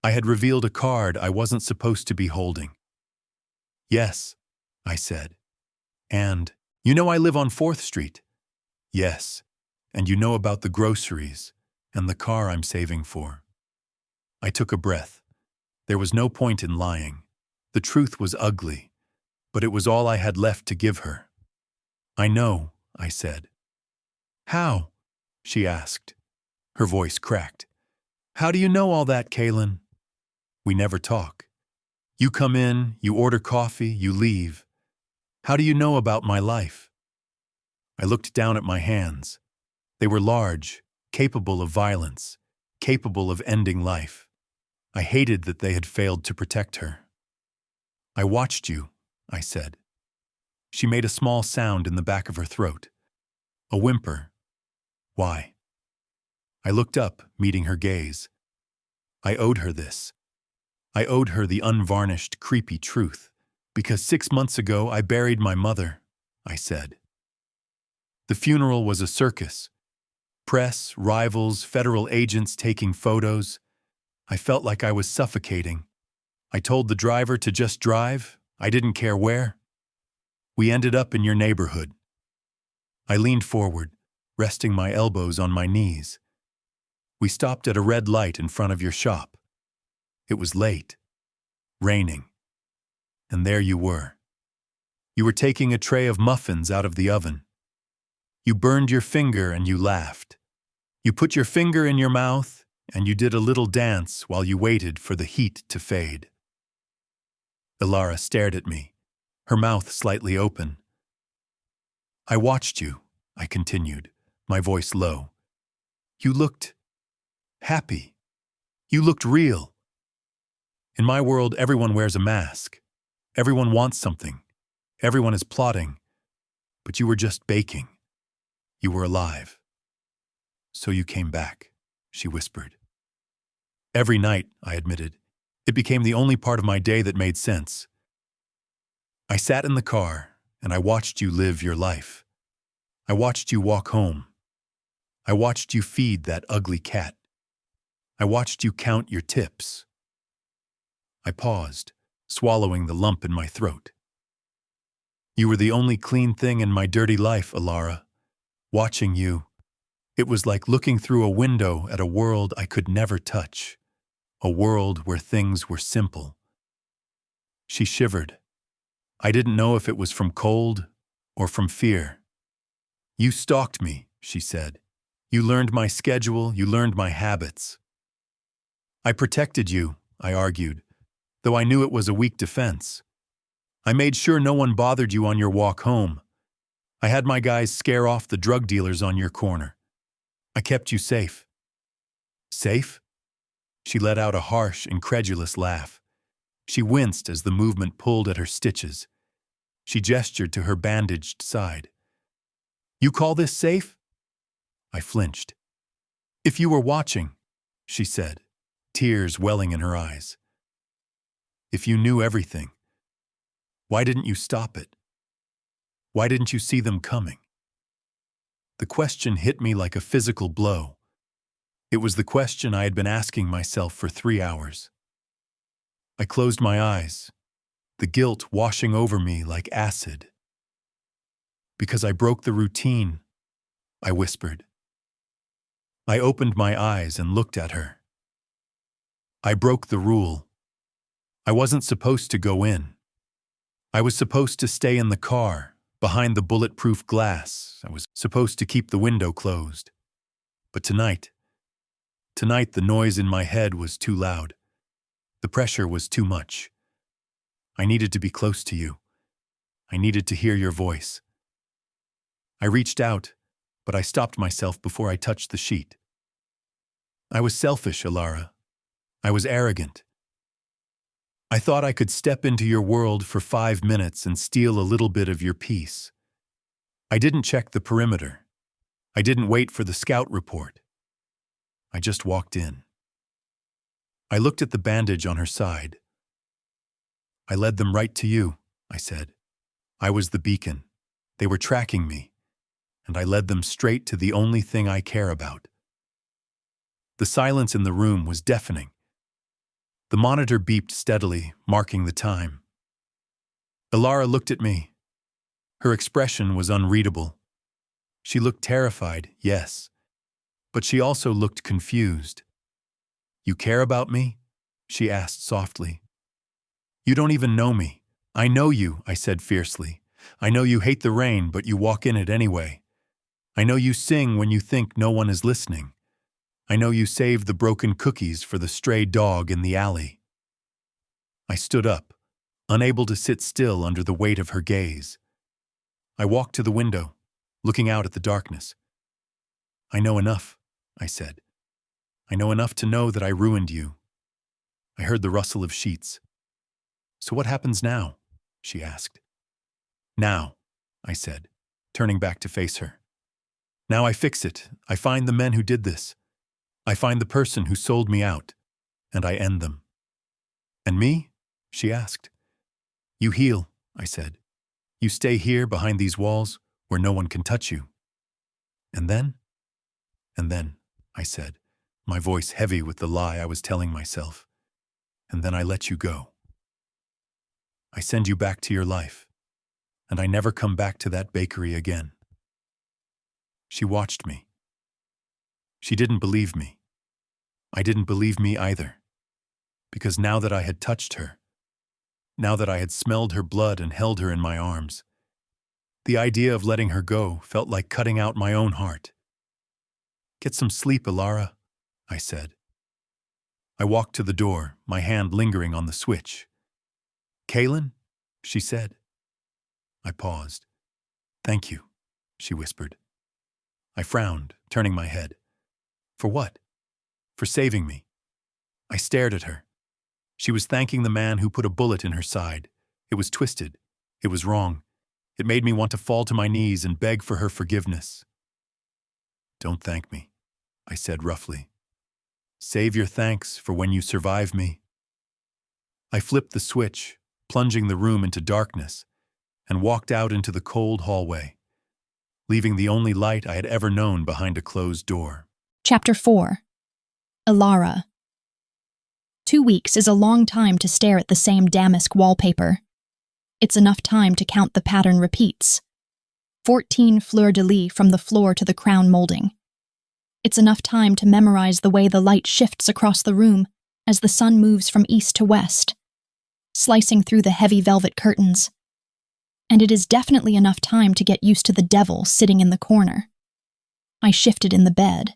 I had revealed a card I wasn't supposed to be holding. "Yes," I said. "And, you know I live on 4th Street. "Yes, and you know about the groceries and the car I'm saving for." I took a breath. There was no point in lying. The truth was ugly, but it was all I had left to give her. "I know," I said. "How?" she asked. Her voice cracked. "How do you know all that, Kaelen?" "We never talk. You come in, you order coffee, you leave. How do you know about my life?" I looked down at my hands. They were large, capable of violence, capable of ending life. I hated that they had failed to protect her. "I watched you," I said. She made a small sound in the back of her throat. A whimper. "Why?" I looked up, meeting her gaze. I owed her this. I owed her the unvarnished, creepy truth. Because 6 months ago I buried my mother, I said. The funeral was a circus. Press, rivals, federal agents taking photos. I felt like I was suffocating. I told the driver to just drive. I didn't care where. We ended up in your neighborhood. I leaned forward, resting my elbows on my knees. We stopped at a red light in front of your shop. It was late, raining, and there you were. You were taking a tray of muffins out of the oven. You burned your finger and you laughed. You put your finger in your mouth and you did a little dance while you waited for the heat to fade. Elara stared at me, her mouth slightly open. I watched you, I continued, my voice low. You looked happy. You looked real. In my world, everyone wears a mask. Everyone wants something. Everyone is plotting. But you were just baking. You were alive. So you came back, she whispered. Every night, I admitted, it became the only part of my day that made sense. I sat in the car, and I watched you live your life. I watched you walk home. I watched you feed that ugly cat. I watched you count your tips. I paused, swallowing the lump in my throat. You were the only clean thing in my dirty life, Elara. Watching you, it was like looking through a window at a world I could never touch, a world where things were simple. She shivered. I didn't know if it was from cold or from fear. You stalked me, she said. You learned my schedule, you learned my habits. I protected you, I argued, though I knew it was a weak defense. I made sure no one bothered you on your walk home. I had my guys scare off the drug dealers on your corner. I kept you safe. Safe? She let out a harsh, incredulous laugh. She winced as the movement pulled at her stitches. She gestured to her bandaged side. You call this safe? I flinched. If you were watching, she said, tears welling in her eyes. If you knew everything, why didn't you stop it? Why didn't you see them coming? The question hit me like a physical blow. It was the question I had been asking myself for 3 hours. I closed my eyes, the guilt washing over me like acid. Because I broke the routine, I whispered. I opened my eyes and looked at her. I broke the rule. I wasn't supposed to go in. I was supposed to stay in the car, behind the bulletproof glass. I was supposed to keep the window closed. But tonight the noise in my head was too loud. The pressure was too much. I needed to be close to you. I needed to hear your voice. I reached out, but I stopped myself before I touched the sheet. I was selfish, Elara. I was arrogant. I thought I could step into your world for 5 minutes and steal a little bit of your peace. I didn't check the perimeter. I didn't wait for the scout report. I just walked in. I looked at the bandage on her side. I led them right to you, I said. I was the beacon. They were tracking me, and I led them straight to the only thing I care about. The silence in the room was deafening. The monitor beeped steadily, marking the time. Elara looked at me. Her expression was unreadable. She looked terrified, yes, but she also looked confused. You care about me? She asked softly. You don't even know me. I know you, I said fiercely. I know you hate the rain, but you walk in it anyway. I know you sing when you think no one is listening. I know you save the broken cookies for the stray dog in the alley. I stood up, unable to sit still under the weight of her gaze. I walked to the window, looking out at the darkness. I know enough, I said. I know enough to know that I ruined you. I heard the rustle of sheets. So what happens now? She asked. Now, I said, turning back to face her. Now I fix it. I find the men who did this. I find the person who sold me out, and I end them. And me? She asked. You heal, I said. You stay here behind these walls where no one can touch you. And then? And then, I said, my voice heavy with the lie I was telling myself. And then I let you go. I send you back to your life, and I never come back to that bakery again. She watched me. She didn't believe me. I didn't believe me either, because now that I had touched her, now that I had smelled her blood and held her in my arms, the idea of letting her go felt like cutting out my own heart. Get some sleep, Elara, I said. I walked to the door, my hand lingering on the switch. Kaelen? She said. I paused. Thank you, she whispered. I frowned, turning my head. For what? For saving me. I stared at her. She was thanking the man who put a bullet in her side. It was twisted. It was wrong. It made me want to fall to my knees and beg for her forgiveness. Don't thank me, I said roughly. Save your thanks for when you survive me. I flipped the switch, plunging the room into darkness, and walked out into the cold hallway, leaving the only light I had ever known behind a closed door. Chapter 4. Elara. 2 weeks is a long time to stare at the same damask wallpaper. It's enough time to count the pattern repeats. 14 fleur-de-lis from the floor to the crown molding. It's enough time to memorize the way the light shifts across the room as the sun moves from east to west, slicing through the heavy velvet curtains. And it is definitely enough time to get used to the devil sitting in the corner. I shifted in the bed,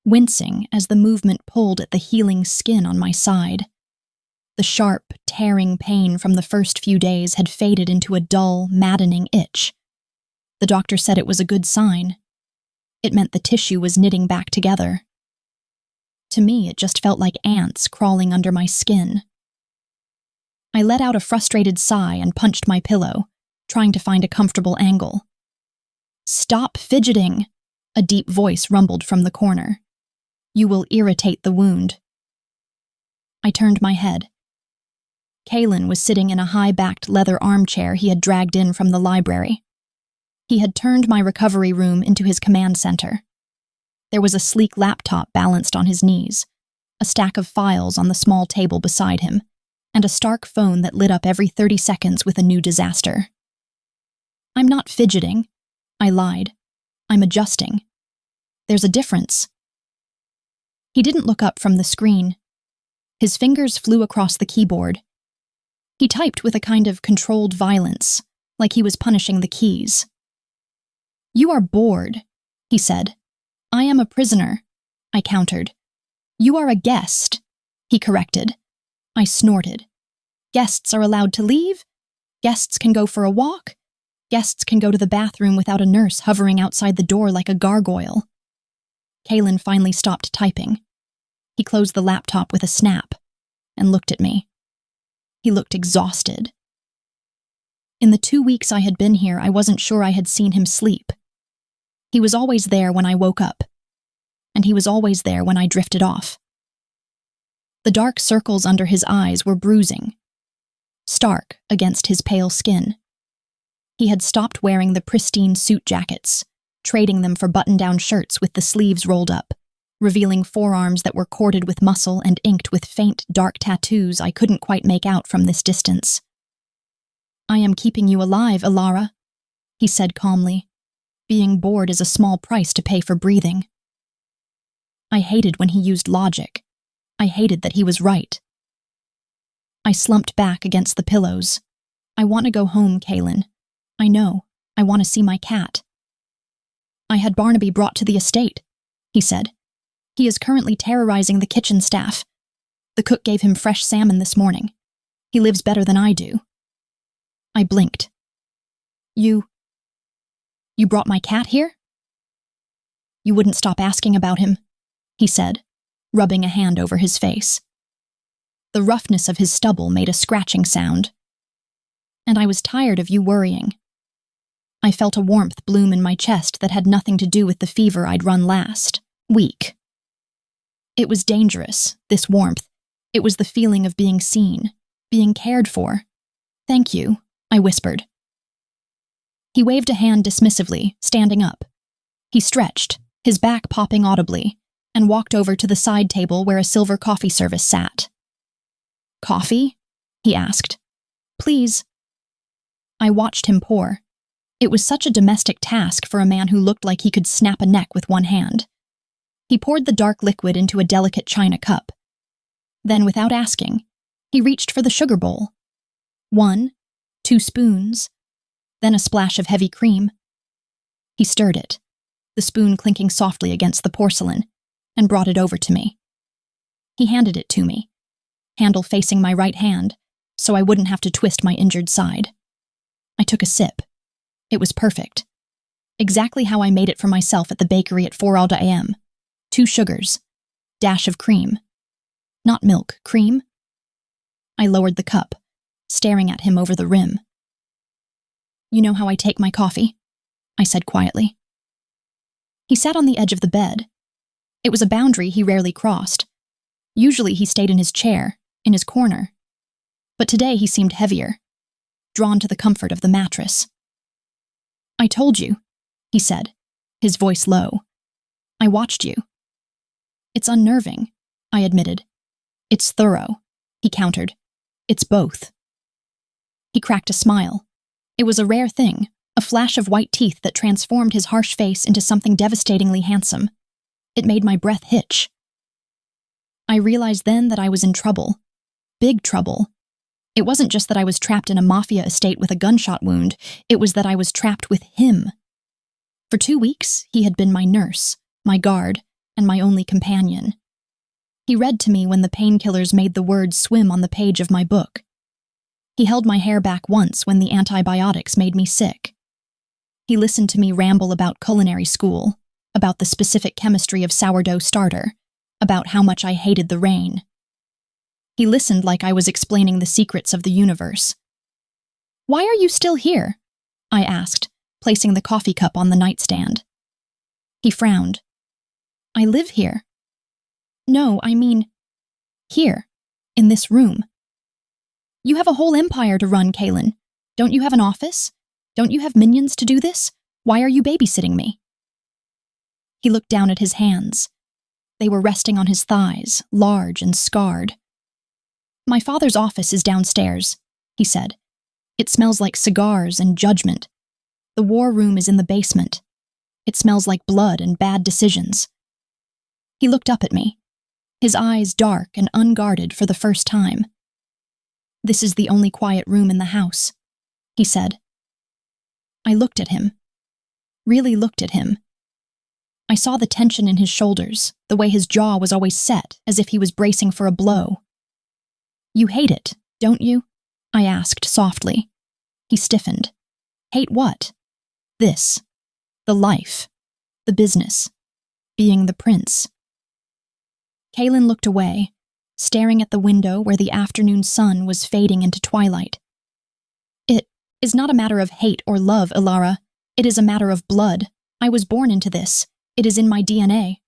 wincing as the movement pulled at the healing skin on my side. The sharp, tearing pain from the first few days had faded into a dull, maddening itch. The doctor said it was a good sign. It meant the tissue was knitting back together. To me, it just felt like ants crawling under my skin. I let out a frustrated sigh and punched my pillow, trying to find a comfortable angle. Stop fidgeting, a deep voice rumbled from the corner. You will irritate the wound. I turned my head. Kaelen was sitting in a high-backed leather armchair he had dragged in from the library. He had turned my recovery room into his command center. There was a sleek laptop balanced on his knees, a stack of files on the small table beside him, and a stark phone that lit up every 30 seconds with a new disaster. I'm not fidgeting, I lied. I'm adjusting. There's a difference. He didn't look up from the screen. His fingers flew across the keyboard. He typed with a kind of controlled violence, like he was punishing the keys. You are bored, he said. I am a prisoner, I countered. You are a guest, he corrected. I snorted. Guests are allowed to leave. Guests can go for a walk. Guests can go to the bathroom without a nurse hovering outside the door like a gargoyle. Kaelen finally stopped typing. He closed the laptop with a snap and looked at me. He looked exhausted. In the 2 weeks I had been here, I wasn't sure I had seen him sleep. He was always there when I woke up, and he was always there when I drifted off. The dark circles under his eyes were bruising, stark against his pale skin. He had stopped wearing the pristine suit jackets, trading them for button-down shirts with the sleeves rolled up, revealing forearms that were corded with muscle and inked with faint, dark tattoos I couldn't quite make out from this distance. I am keeping you alive, Elara, he said calmly. Being bored is a small price to pay for breathing. I hated when he used logic. I hated that he was right. I slumped back against the pillows. I want to go home, Kaelen. I know. I want to see my cat. I had Barnaby brought to the estate, he said. He is currently terrorizing the kitchen staff. The cook gave him fresh salmon this morning. He lives better than I do. I blinked. You brought my cat here? You wouldn't stop asking about him, he said, rubbing a hand over his face. The roughness of his stubble made a scratching sound. And I was tired of you worrying. I felt a warmth bloom in my chest that had nothing to do with the fever I'd run last week. It was dangerous, this warmth, It was the feeling of being seen, being cared for. "Thank you," I whispered. He waved a hand dismissively, standing up. He stretched, his back popping audibly, and walked over to the side table where a silver coffee service sat. "Coffee?" he asked. "Please." I watched him pour. It was such a domestic task for a man who looked like he could snap a neck with one hand. He poured the dark liquid into a delicate china cup. Then, without asking, he reached for the sugar bowl. 1, 2 spoons, then a splash of heavy cream. He stirred it, the spoon clinking softly against the porcelain, and brought it over to me. He handed it to me, handle facing my right hand, so I wouldn't have to twist my injured side. I took a sip. It was perfect. Exactly how I made it for myself at the bakery at 4 a.m. 2 sugars, dash of cream. Not milk, cream. I lowered the cup, staring at him over the rim. "You know how I take my coffee?" I said quietly. He sat on the edge of the bed. It was a boundary he rarely crossed. Usually he stayed in his chair, in his corner. But today he seemed heavier, drawn to the comfort of the mattress. "I told you," he said, his voice low. "I watched you." "It's unnerving," I admitted. "It's thorough," he countered. "It's both." He cracked a smile. It was a rare thing, a flash of white teeth that transformed his harsh face into something devastatingly handsome. It made my breath hitch. I realized then that I was in trouble. Big trouble. It wasn't just that I was trapped in a Mafia estate with a gunshot wound, it was that I was trapped with him. For 2 weeks, he had been my nurse, my guard, and my only companion. He read to me when the painkillers made the words swim on the page of my book. He held my hair back once when the antibiotics made me sick. He listened to me ramble about culinary school, about the specific chemistry of sourdough starter, about how much I hated the rain. He listened like I was explaining the secrets of the universe. "Why are you still here?" I asked, placing the coffee cup on the nightstand. He frowned. "I live here." "No, I mean, here, in this room." "You have a whole empire to run, Kaelen. Don't you have an office? Don't you have minions to do this? Why are you babysitting me?" He looked down at his hands. They were resting on his thighs, large and scarred. "My father's office is downstairs," he said. "It smells like cigars and judgment. The war room is in the basement. It smells like blood and bad decisions." He looked up at me, his eyes dark and unguarded for the first time. "This is the only quiet room in the house," he said. I looked at him, really looked at him. I saw the tension in his shoulders, the way his jaw was always set, as if he was bracing for a blow. "You hate it, don't you?" I asked softly. He stiffened. "Hate what?" "This. The life. The business. Being the prince." Kaelen looked away, staring at the window where the afternoon sun was fading into twilight. "It is not a matter of hate or love, Elara. It is a matter of blood. I was born into this. It is in my DNA."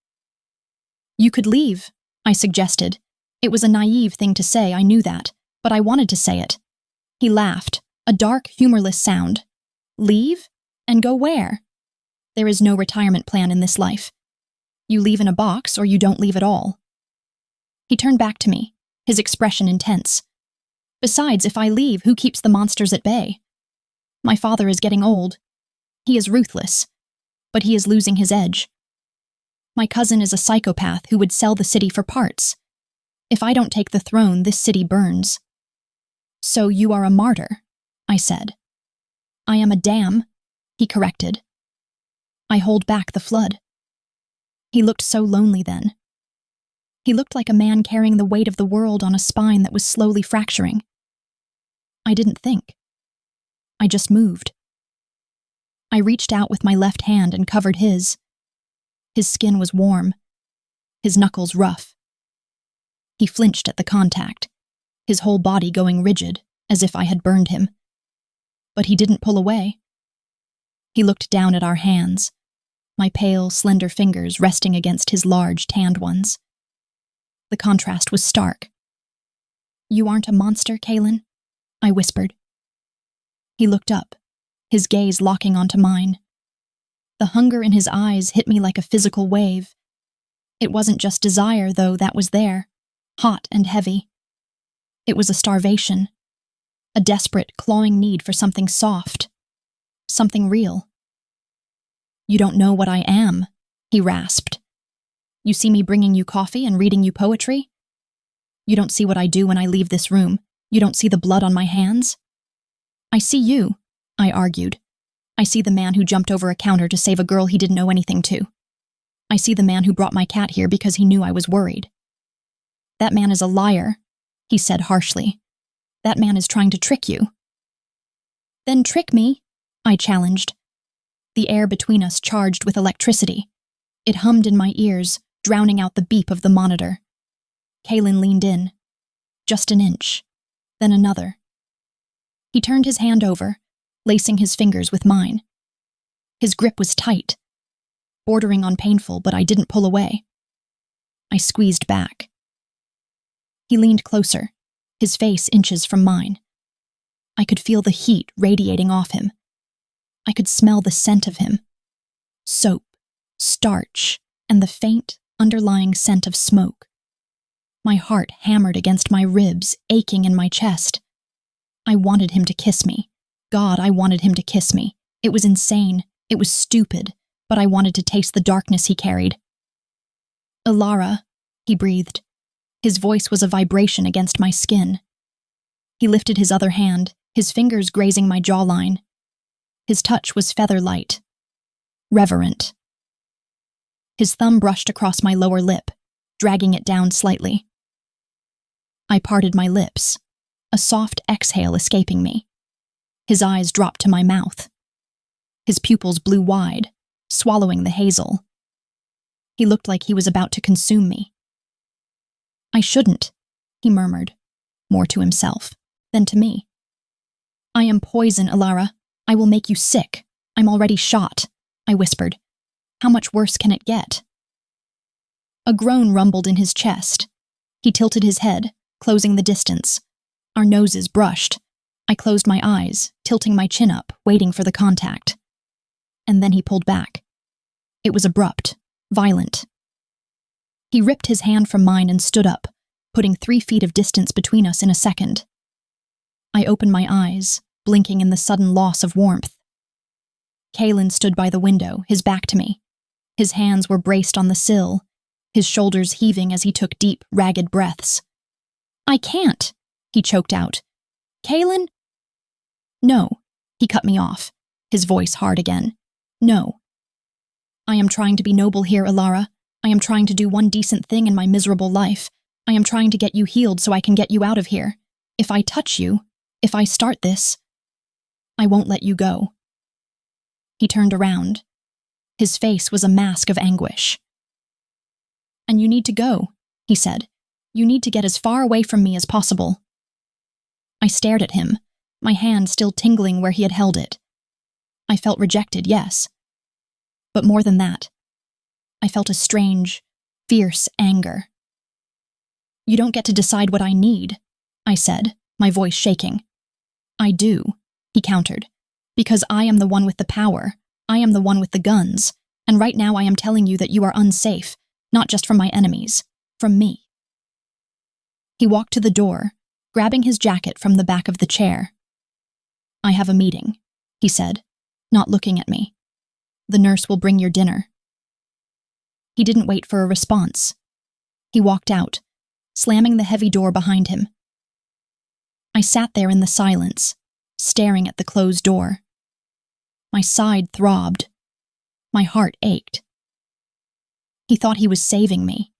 "You could leave," I suggested. It was a naive thing to say, I knew that, but I wanted to say it. He laughed, a dark, humorless sound. "Leave? And go where?" "There is no retirement plan in this life. You leave in a box or you don't leave at all." He turned back to me, his expression intense. "Besides, if I leave, who keeps the monsters at bay? My father is getting old. He is ruthless, but he is losing his edge. My cousin is a psychopath who would sell the city for parts. If I don't take the throne, this city burns." "So you are a martyr," I said. "I am a dam," he corrected. "I hold back the flood." He looked so lonely then. He looked like a man carrying the weight of the world on a spine that was slowly fracturing. I didn't think. I just moved. I reached out with my left hand and covered his. His skin was warm, his knuckles rough. He flinched at the contact, his whole body going rigid, as if I had burned him. But he didn't pull away. He looked down at our hands, my pale, slender fingers resting against his large, tanned ones. The contrast was stark. You aren't a monster, Kaelen? I whispered. He looked up, his gaze locking onto mine. The hunger in his eyes hit me like a physical wave. It wasn't just desire, though, that was there, hot and heavy. It was a starvation, a desperate, clawing need for something soft, something real. You don't know what I am, he rasped. You see me bringing you coffee and reading you poetry? You don't see what I do when I leave this room. You don't see the blood on my hands. I see you, I argued. I see the man who jumped over a counter to save a girl he didn't know anything to. I see the man who brought my cat here because he knew I was worried. That man is a liar, he said harshly. That man is trying to trick you. Then trick me, I challenged. The air between us charged with electricity. It hummed in my ears, drowning out the beep of the monitor. Kaelen leaned in. Just an inch. Then another. He turned his hand over, lacing his fingers with mine. His grip was tight, bordering on painful, but I didn't pull away. I squeezed back. He leaned closer, his face inches from mine. I could feel the heat radiating off him. I could smell the scent of him. Soap, starch, and the faint, underlying scent of smoke. My heart hammered against my ribs, aching in my chest. I wanted him to kiss me. God, I wanted him to kiss me. It was insane. It was stupid, but I wanted to taste the darkness he carried. Elara, he breathed. His voice was a vibration against my skin. He lifted his other hand, his fingers grazing my jawline. His touch was feather-light, reverent. His thumb brushed across my lower lip, dragging it down slightly. I parted my lips, a soft exhale escaping me. His eyes dropped to my mouth. His pupils blew wide, swallowing the hazel. He looked like he was about to consume me. I shouldn't, he murmured, more to himself than to me. I am poison, Elara. I will make you sick. I'm already shot, I whispered. How much worse can it get? A groan rumbled in his chest. He tilted his head, closing the distance. Our noses brushed. I closed my eyes, tilting my chin up, waiting for the contact. And then he pulled back. It was abrupt, violent. He ripped his hand from mine and stood up, putting 3 feet of distance between us in a second. I opened my eyes, blinking in the sudden loss of warmth. Kaelen stood by the window, his back to me. His hands were braced on the sill, his shoulders heaving as he took deep, ragged breaths. I can't, he choked out. Kaelen? No, he cut me off, his voice hard again. No. I am trying to be noble here, Elara. I am trying to do one decent thing in my miserable life. I am trying to get you healed so I can get you out of here. If I touch you, if I start this, I won't let you go. He turned around. His face was a mask of anguish. And you need to go, he said. You need to get as far away from me as possible. I stared at him, my hand still tingling where he had held it. I felt rejected, yes. But more than that, I felt a strange, fierce anger. You don't get to decide what I need, I said, my voice shaking. I do, he countered, because I am the one with the power. I am the one with the guns, and right now I am telling you that you are unsafe, not just from my enemies, from me. He walked to the door, grabbing his jacket from the back of the chair. I have a meeting, he said, not looking at me. The nurse will bring your dinner. He didn't wait for a response. He walked out, slamming the heavy door behind him. I sat there in the silence, staring at the closed door. My side throbbed. My heart ached. He thought he was saving me.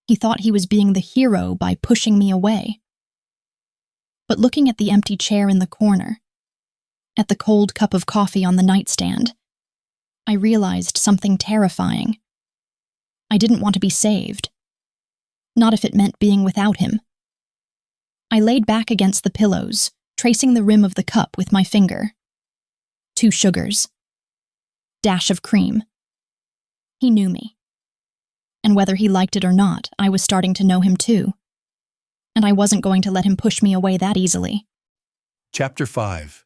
He thought he was being the hero by pushing me away. But looking at the empty chair in the corner, at the cold cup of coffee on the nightstand, I realized something terrifying. I didn't want to be saved. Not if it meant being without him. I laid back against the pillows, tracing the rim of the cup with my finger. 2 sugars. Dash of cream. He knew me. And whether he liked it or not, I was starting to know him too. and I wasn't going to let him push me away that easily. Chapter 5.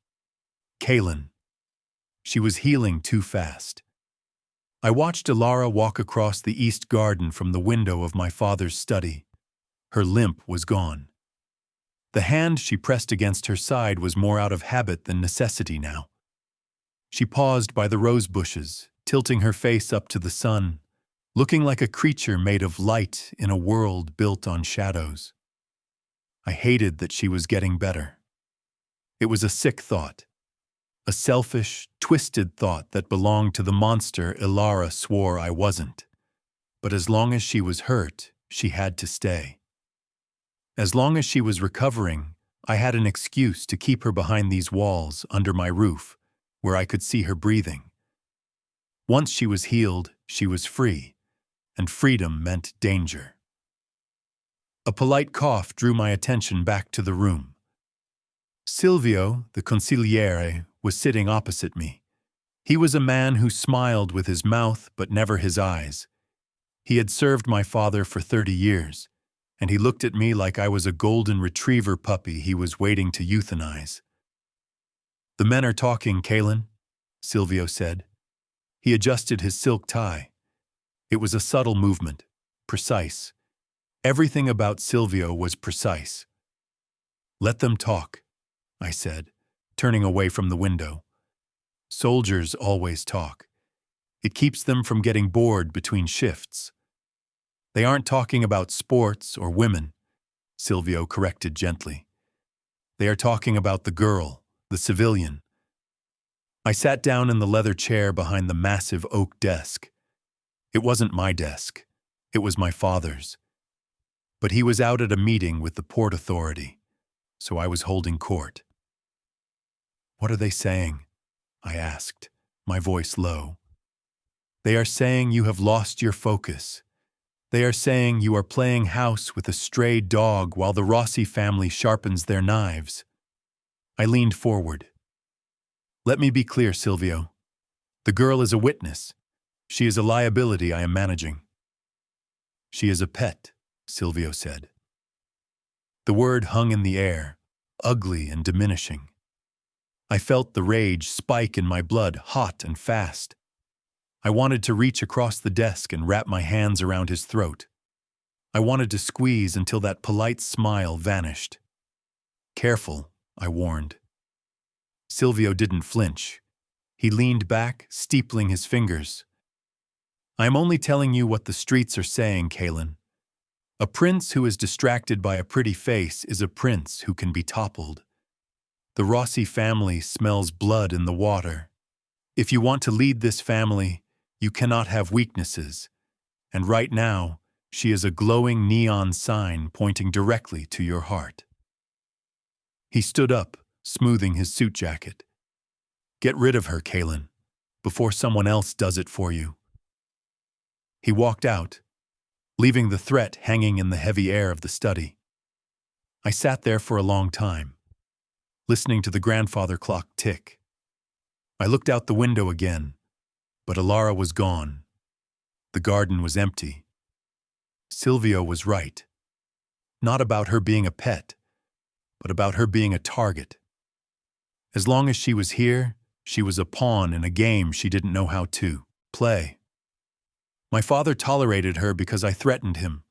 Kaelen. She was healing too fast. I watched Elara walk across the east garden from the window of my father's study. Her limp was gone. The hand she pressed against her side was more out of habit than necessity now. She paused by the rose bushes, tilting her face up to the sun, looking like a creature made of light in a world built on shadows. I hated that she was getting better. It was a sick thought, a selfish, twisted thought that belonged to the monster Elara swore I wasn't. But as long as she was hurt, she had to stay. As long as she was recovering, I had an excuse to keep her behind these walls under my roof, where I could see her breathing. Once she was healed, she was free, and freedom meant danger. A polite cough drew my attention back to the room. Silvio, the consigliere, was sitting opposite me. He was a man who smiled with his mouth but never his eyes. He had served my father for 30 years, and he looked at me like I was a golden retriever puppy he was waiting to euthanize. "The men are talking, Kaelen," Silvio said. He adjusted his silk tie. It was a subtle movement, precise. Everything about Silvio was precise. "Let them talk," I said, turning away from the window. Soldiers always talk. It keeps them from getting bored between shifts. "They aren't talking about sports or women," Silvio corrected gently. "They are talking about the girl, the civilian." I sat down in the leather chair behind the massive oak desk. It wasn't my desk. It was my father's. But he was out at a meeting with the Port Authority, so I was holding court. "What are they saying?" I asked, my voice low. "They are saying you have lost your focus. They are saying you are playing house with a stray dog while the Rossi family sharpens their knives." I leaned forward. "Let me be clear, Silvio. The girl is a witness. She is a liability I am managing." "She is a pet," Silvio said. The word hung in the air, ugly and diminishing. I felt the rage spike in my blood, hot and fast. I wanted to reach across the desk and wrap my hands around his throat. I wanted to squeeze until that polite smile vanished. "Careful," I warned. Silvio didn't flinch. He leaned back, steepling his fingers. "I am only telling you what the streets are saying, Kaelen. A prince who is distracted by a pretty face is a prince who can be toppled. The Rossi family smells blood in the water. If you want to lead this family, you cannot have weaknesses. And right now, she is a glowing neon sign pointing directly to your heart." He stood up, smoothing his suit jacket. "Get rid of her, Kaelen, before someone else does it for you." He walked out, leaving the threat hanging in the heavy air of the study. I sat there for a long time, listening to the grandfather clock tick. I looked out the window again, but Elara was gone. The garden was empty. Silvio was right. Not about her being a pet, but about her being a target. As long as she was here, she was a pawn in a game she didn't know how to play. My father tolerated her because I threatened him.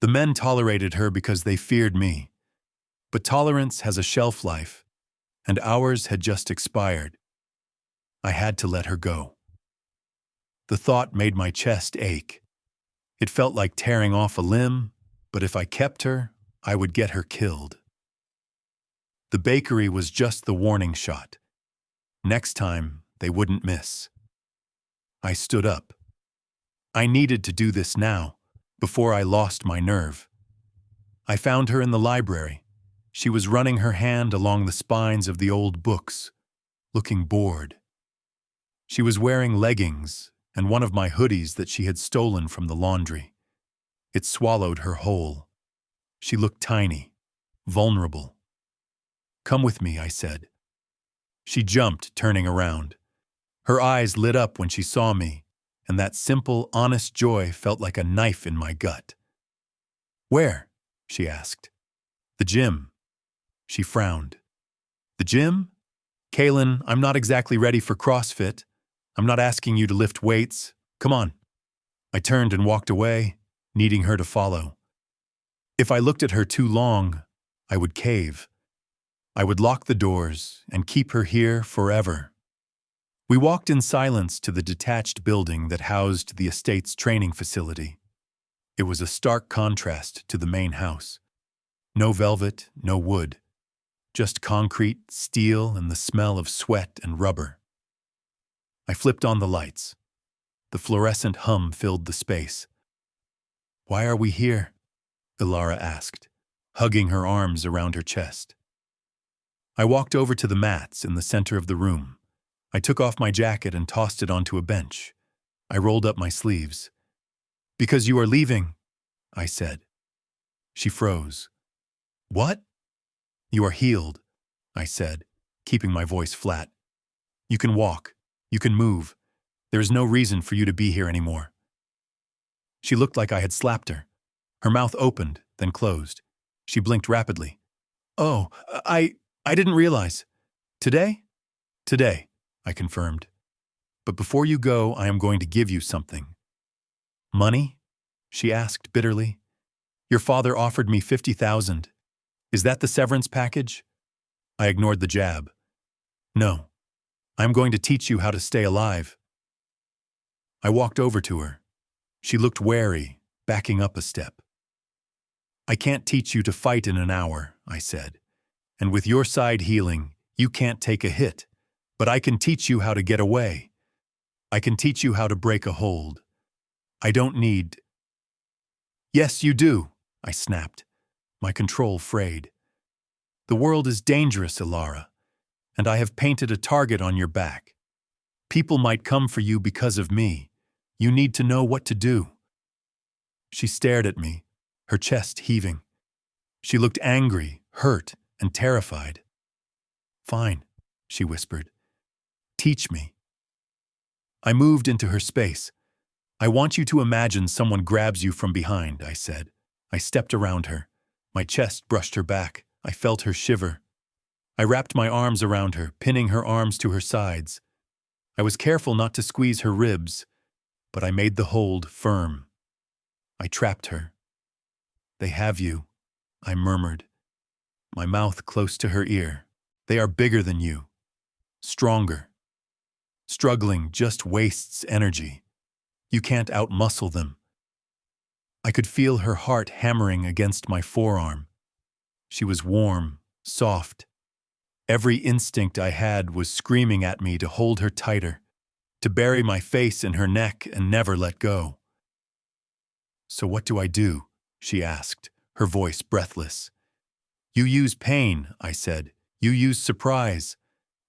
The men tolerated her because they feared me. But tolerance has a shelf life, and ours had just expired. I had to let her go. The thought made my chest ache. It felt like tearing off a limb, but if I kept her, I would get her killed. The bakery was just the warning shot. Next time, they wouldn't miss. I stood up. I needed to do this now, before I lost my nerve. I found her in the library. She was running her hand along the spines of the old books, looking bored. She was wearing leggings and one of my hoodies that she had stolen from the laundry. It swallowed her whole. She looked tiny, vulnerable. "Come with me," I said. She jumped, turning around. Her eyes lit up when she saw me, and that simple, honest joy felt like a knife in my gut. "Where?" she asked. The gym. She frowned. The gym? Kaelen, I'm not exactly ready for CrossFit. I'm not asking you to lift weights. Come on. I turned and walked away, needing her to follow. If I looked at her too long, I would cave. I would lock the doors and keep her here forever. We walked in silence to the detached building that housed the estate's training facility. It was a stark contrast to the main house. No velvet, no wood. Just concrete, steel, and the smell of sweat and rubber. I flipped on the lights. The fluorescent hum filled the space. "Why are we here?" Elara asked, hugging her arms around her chest. I walked over to the mats in the center of the room. I took off my jacket and tossed it onto a bench. I rolled up my sleeves. "Because you are leaving," I said. She froze. "What?" "You are healed," I said, keeping my voice flat. "You can walk. You can move. There is no reason for you to be here anymore." She looked like I had slapped her. Her mouth opened, then closed. She blinked rapidly. "Oh, I didn't realize. Today?" "Today," I confirmed. "But before you go, I am going to give you something." "Money?" she asked bitterly. "Your father offered me 50,000. Is that the severance package?" I ignored the jab. "No. I'm going to teach you how to stay alive." I walked over to her. She looked wary, backing up a step. "I can't teach you to fight in an hour," I said. "And with your side healing, you can't take a hit. But I can teach you how to get away. I can teach you how to break a hold. I don't need—" "Yes, you do," I snapped. My control frayed. "The world is dangerous, Elara, and I have painted a target on your back. People might come for you because of me. You need to know what to do." She stared at me, her chest heaving. She looked angry, hurt, and terrified. "Fine," she whispered. "Teach me." I moved into her space. "I want you to imagine someone grabs you from behind," I said. I stepped around her. My chest brushed her back. I felt her shiver. I wrapped my arms around her, pinning her arms to her sides. I was careful not to squeeze her ribs, but I made the hold firm. I trapped her. "They have you," I murmured, my mouth close to her ear. "They are bigger than you, stronger. Struggling just wastes energy. You can't outmuscle them." I could feel her heart hammering against my forearm. She was warm, soft. Every instinct I had was screaming at me to hold her tighter, to bury my face in her neck and never let go. "So what do I do?" she asked, her voice breathless. "You use pain," I said. "You use surprise."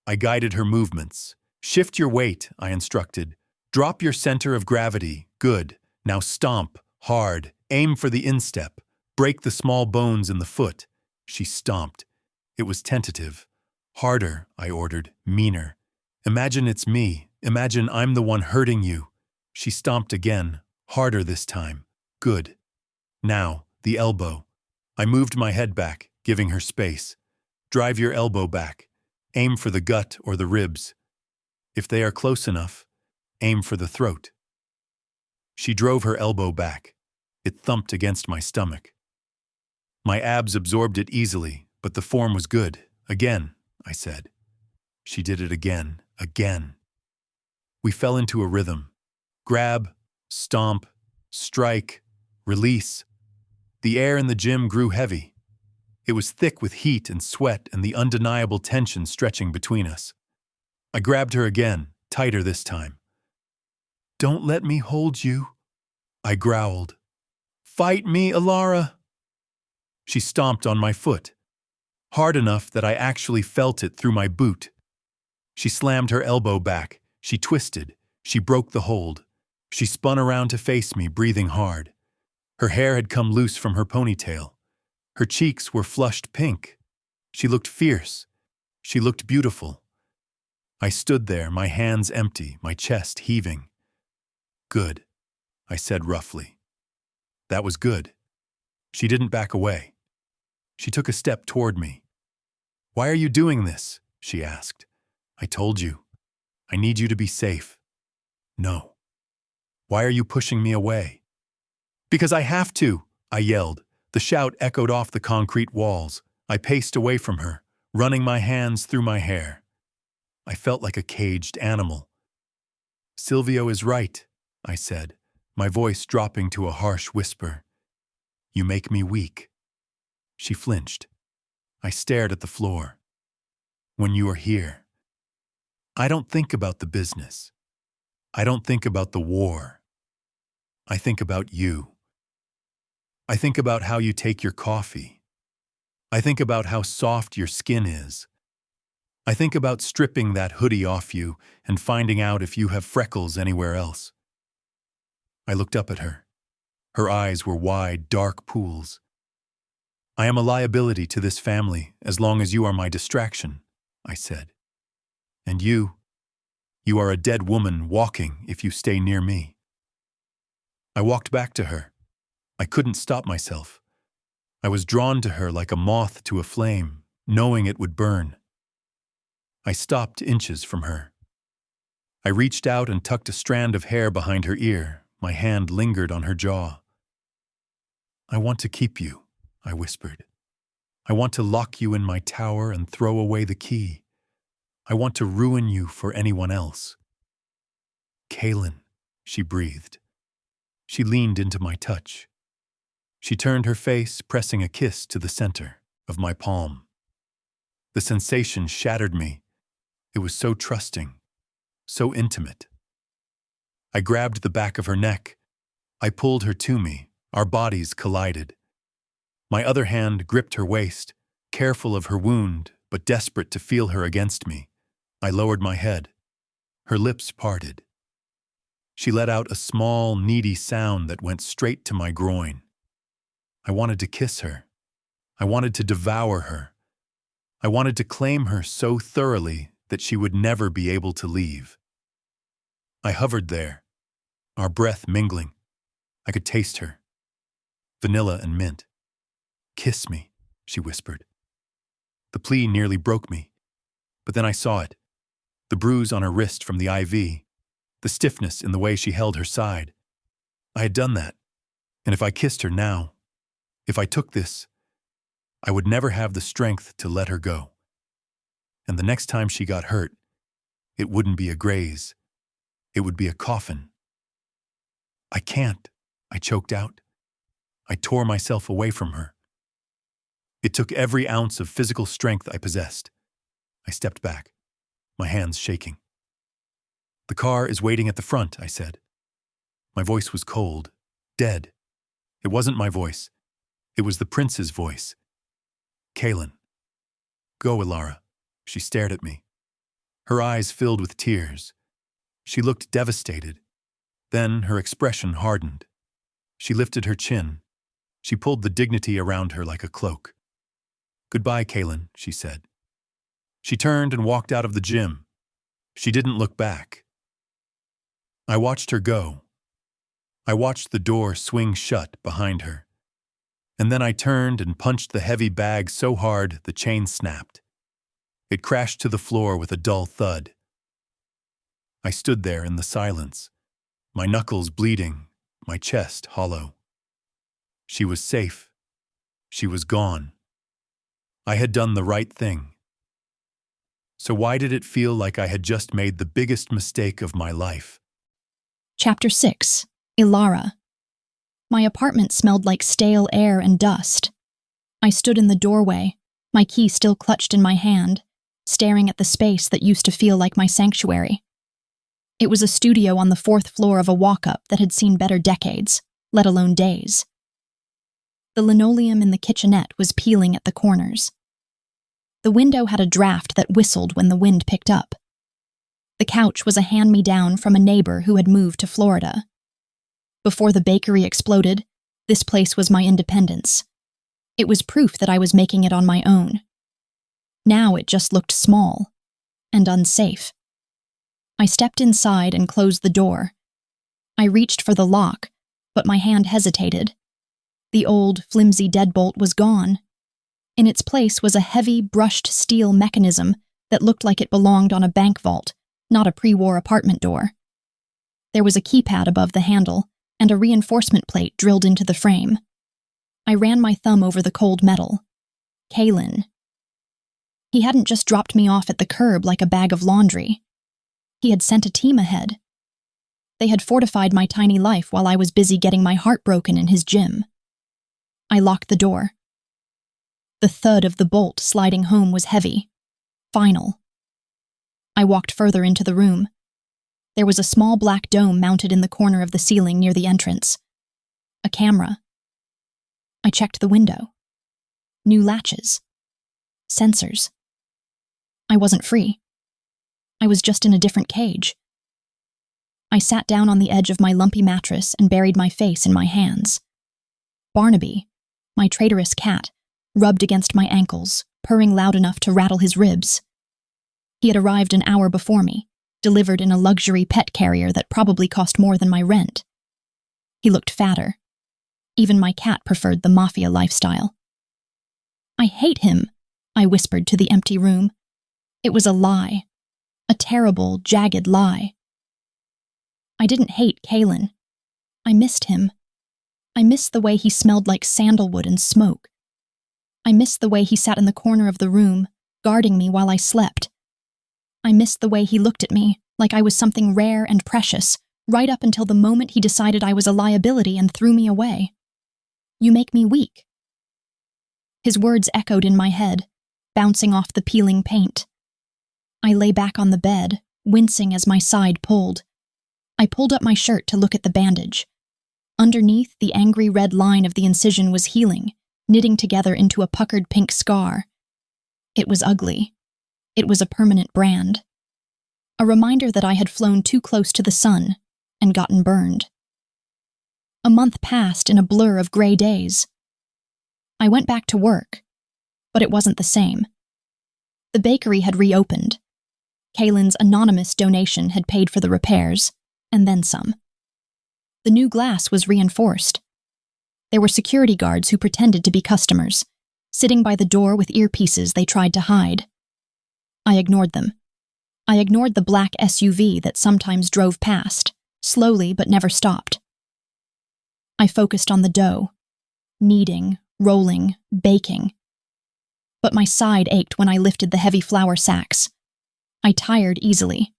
I guided her movements. "Shift your weight," I instructed. "Drop your center of gravity. Good. Now stomp, hard. Aim for the instep. Break the small bones in the foot." She stomped. It was tentative. "Harder," I ordered, meaner. "Imagine it's me. Imagine I'm the one hurting you." She stomped again, harder this time. Good. Now, the elbow. I moved my head back, giving her space. "Drive your elbow back. Aim for the gut or the ribs. If they are close enough, aim for the throat." She drove her elbow back. It thumped against my stomach. My abs absorbed it easily, but the form was good. "Again," I said. She did it again, again. We fell into a rhythm. Grab, stomp, strike, release. The air in the gym grew heavy. It was thick with heat and sweat and the undeniable tension stretching between us. I grabbed her again, tighter this time. "Don't let me hold you," I growled. "Fight me, Elara." She stomped on my foot, hard enough that I actually felt it through my boot. She slammed her elbow back. She twisted. She broke the hold. She spun around to face me, breathing hard. Her hair had come loose from her ponytail. Her cheeks were flushed pink. She looked fierce. She looked beautiful. I stood there, my hands empty, my chest heaving. "Good," I said roughly. That was good. She didn't back away. She took a step toward me. "Why are you doing this?" she asked. "I told you. I need you to be safe." "No." "Why are you pushing me away?" "Because I have to," I yelled. The shout echoed off the concrete walls. I paced away from her, running my hands through my hair. I felt like a caged animal. "Silvio is right," I said, my voice dropping to a harsh whisper. "You make me weak." She flinched. I stared at the floor. "When you are here, I don't think about the business. I don't think about the war. I think about you. I think about how you take your coffee. I think about how soft your skin is. I think about stripping that hoodie off you and finding out if you have freckles anywhere else." I looked up at her. Her eyes were wide, dark pools. "I am a liability to this family as long as you are my distraction," I said. "And you are a dead woman walking if you stay near me." I walked back to her. I couldn't stop myself. I was drawn to her like a moth to a flame, knowing it would burn. I stopped inches from her. I reached out and tucked a strand of hair behind her ear. My hand lingered on her jaw. "I want to keep you," I whispered. "I want to lock you in my tower and throw away the key. I want to ruin you for anyone else." "Kaelen," she breathed. She leaned into my touch. She turned her face, pressing a kiss to the center of my palm. The sensation shattered me. It was so trusting, so intimate. I grabbed the back of her neck. I pulled her to me. Our bodies collided. My other hand gripped her waist, careful of her wound, but desperate to feel her against me. I lowered my head. Her lips parted. She let out a small, needy sound that went straight to my groin. I wanted to kiss her. I wanted to devour her. I wanted to claim her so thoroughly that she would never be able to leave. I hovered there, our breath mingling. I could taste her. Vanilla and mint. "Kiss me," she whispered. The plea nearly broke me, but then I saw it. The bruise on her wrist from the IV, the stiffness in the way she held her side. I had done that, and if I kissed her now, if I took this, I would never have the strength to let her go. And the next time she got hurt, it wouldn't be a graze. It would be a coffin. "I can't," I choked out. I tore myself away from her. It took every ounce of physical strength I possessed. I stepped back, my hands shaking. "The car is waiting at the front," I said. My voice was cold, dead. It wasn't my voice. It was the prince's voice. "Kaelen." "Go, Elara." She stared at me. Her eyes filled with tears. She looked devastated. Then her expression hardened. She lifted her chin. She pulled the dignity around her like a cloak. "Goodbye, Kaelen," she said. She turned and walked out of the gym. She didn't look back. I watched her go. I watched the door swing shut behind her. And then I turned and punched the heavy bag so hard the chain snapped. It crashed to the floor with a dull thud. I stood there in the silence, my knuckles bleeding, my chest hollow. She was safe. She was gone. I had done the right thing. So why did it feel like I had just made the biggest mistake of my life? Chapter 6. Elara. My apartment smelled like stale air and dust. I stood in the doorway, my key still clutched in my hand, staring at the space that used to feel like my sanctuary. It was a studio on the 4th floor of a walk-up that had seen better decades, let alone days. The linoleum in the kitchenette was peeling at the corners. The window had a draft that whistled when the wind picked up. The couch was a hand-me-down from a neighbor who had moved to Florida. Before the bakery exploded, this place was my independence. It was proof that I was making it on my own. Now it just looked small and unsafe. I stepped inside and closed the door. I reached for the lock, but my hand hesitated. The old, flimsy deadbolt was gone. In its place was a heavy, brushed steel mechanism that looked like it belonged on a bank vault, not a pre-war apartment door. There was a keypad above the handle and a reinforcement plate drilled into the frame. I ran my thumb over the cold metal. Kaelen. He hadn't just dropped me off at the curb like a bag of laundry. He had sent a team ahead. They had fortified my tiny life while I was busy getting my heart broken in his gym. I locked the door. The thud of the bolt sliding home was heavy, final. I walked further into the room. There was a small black dome mounted in the corner of the ceiling near the entrance. A camera. I checked the window. New latches. Sensors. I wasn't free. I was just in a different cage. I sat down on the edge of my lumpy mattress and buried my face in my hands. Barnaby, my traitorous cat, rubbed against my ankles, purring loud enough to rattle his ribs. He had arrived an hour before me, delivered in a luxury pet carrier that probably cost more than my rent. He looked fatter. Even my cat preferred the Mafia lifestyle. "I hate him," I whispered to the empty room. It was a lie. A terrible, jagged lie. I didn't hate Kaelen. I missed him. I missed the way he smelled like sandalwood and smoke. I missed the way he sat in the corner of the room, guarding me while I slept. I missed the way he looked at me, like I was something rare and precious, right up until the moment he decided I was a liability and threw me away. "You make me weak." His words echoed in my head, bouncing off the peeling paint. I lay back on the bed, wincing as my side pulled. I pulled up my shirt to look at the bandage. Underneath, the angry red line of the incision was healing, knitting together into a puckered pink scar. It was ugly. It was a permanent brand. A reminder that I had flown too close to the sun and gotten burned. A month passed in a blur of gray days. I went back to work, but it wasn't the same. The bakery had reopened. Kaelen's anonymous donation had paid for the repairs, and then some. The new glass was reinforced. There were security guards who pretended to be customers, sitting by the door with earpieces they tried to hide. I ignored them. I ignored the black SUV that sometimes drove past, slowly but never stopped. I focused on the dough, kneading, rolling, baking. But my side ached when I lifted the heavy flour sacks. I tired easily.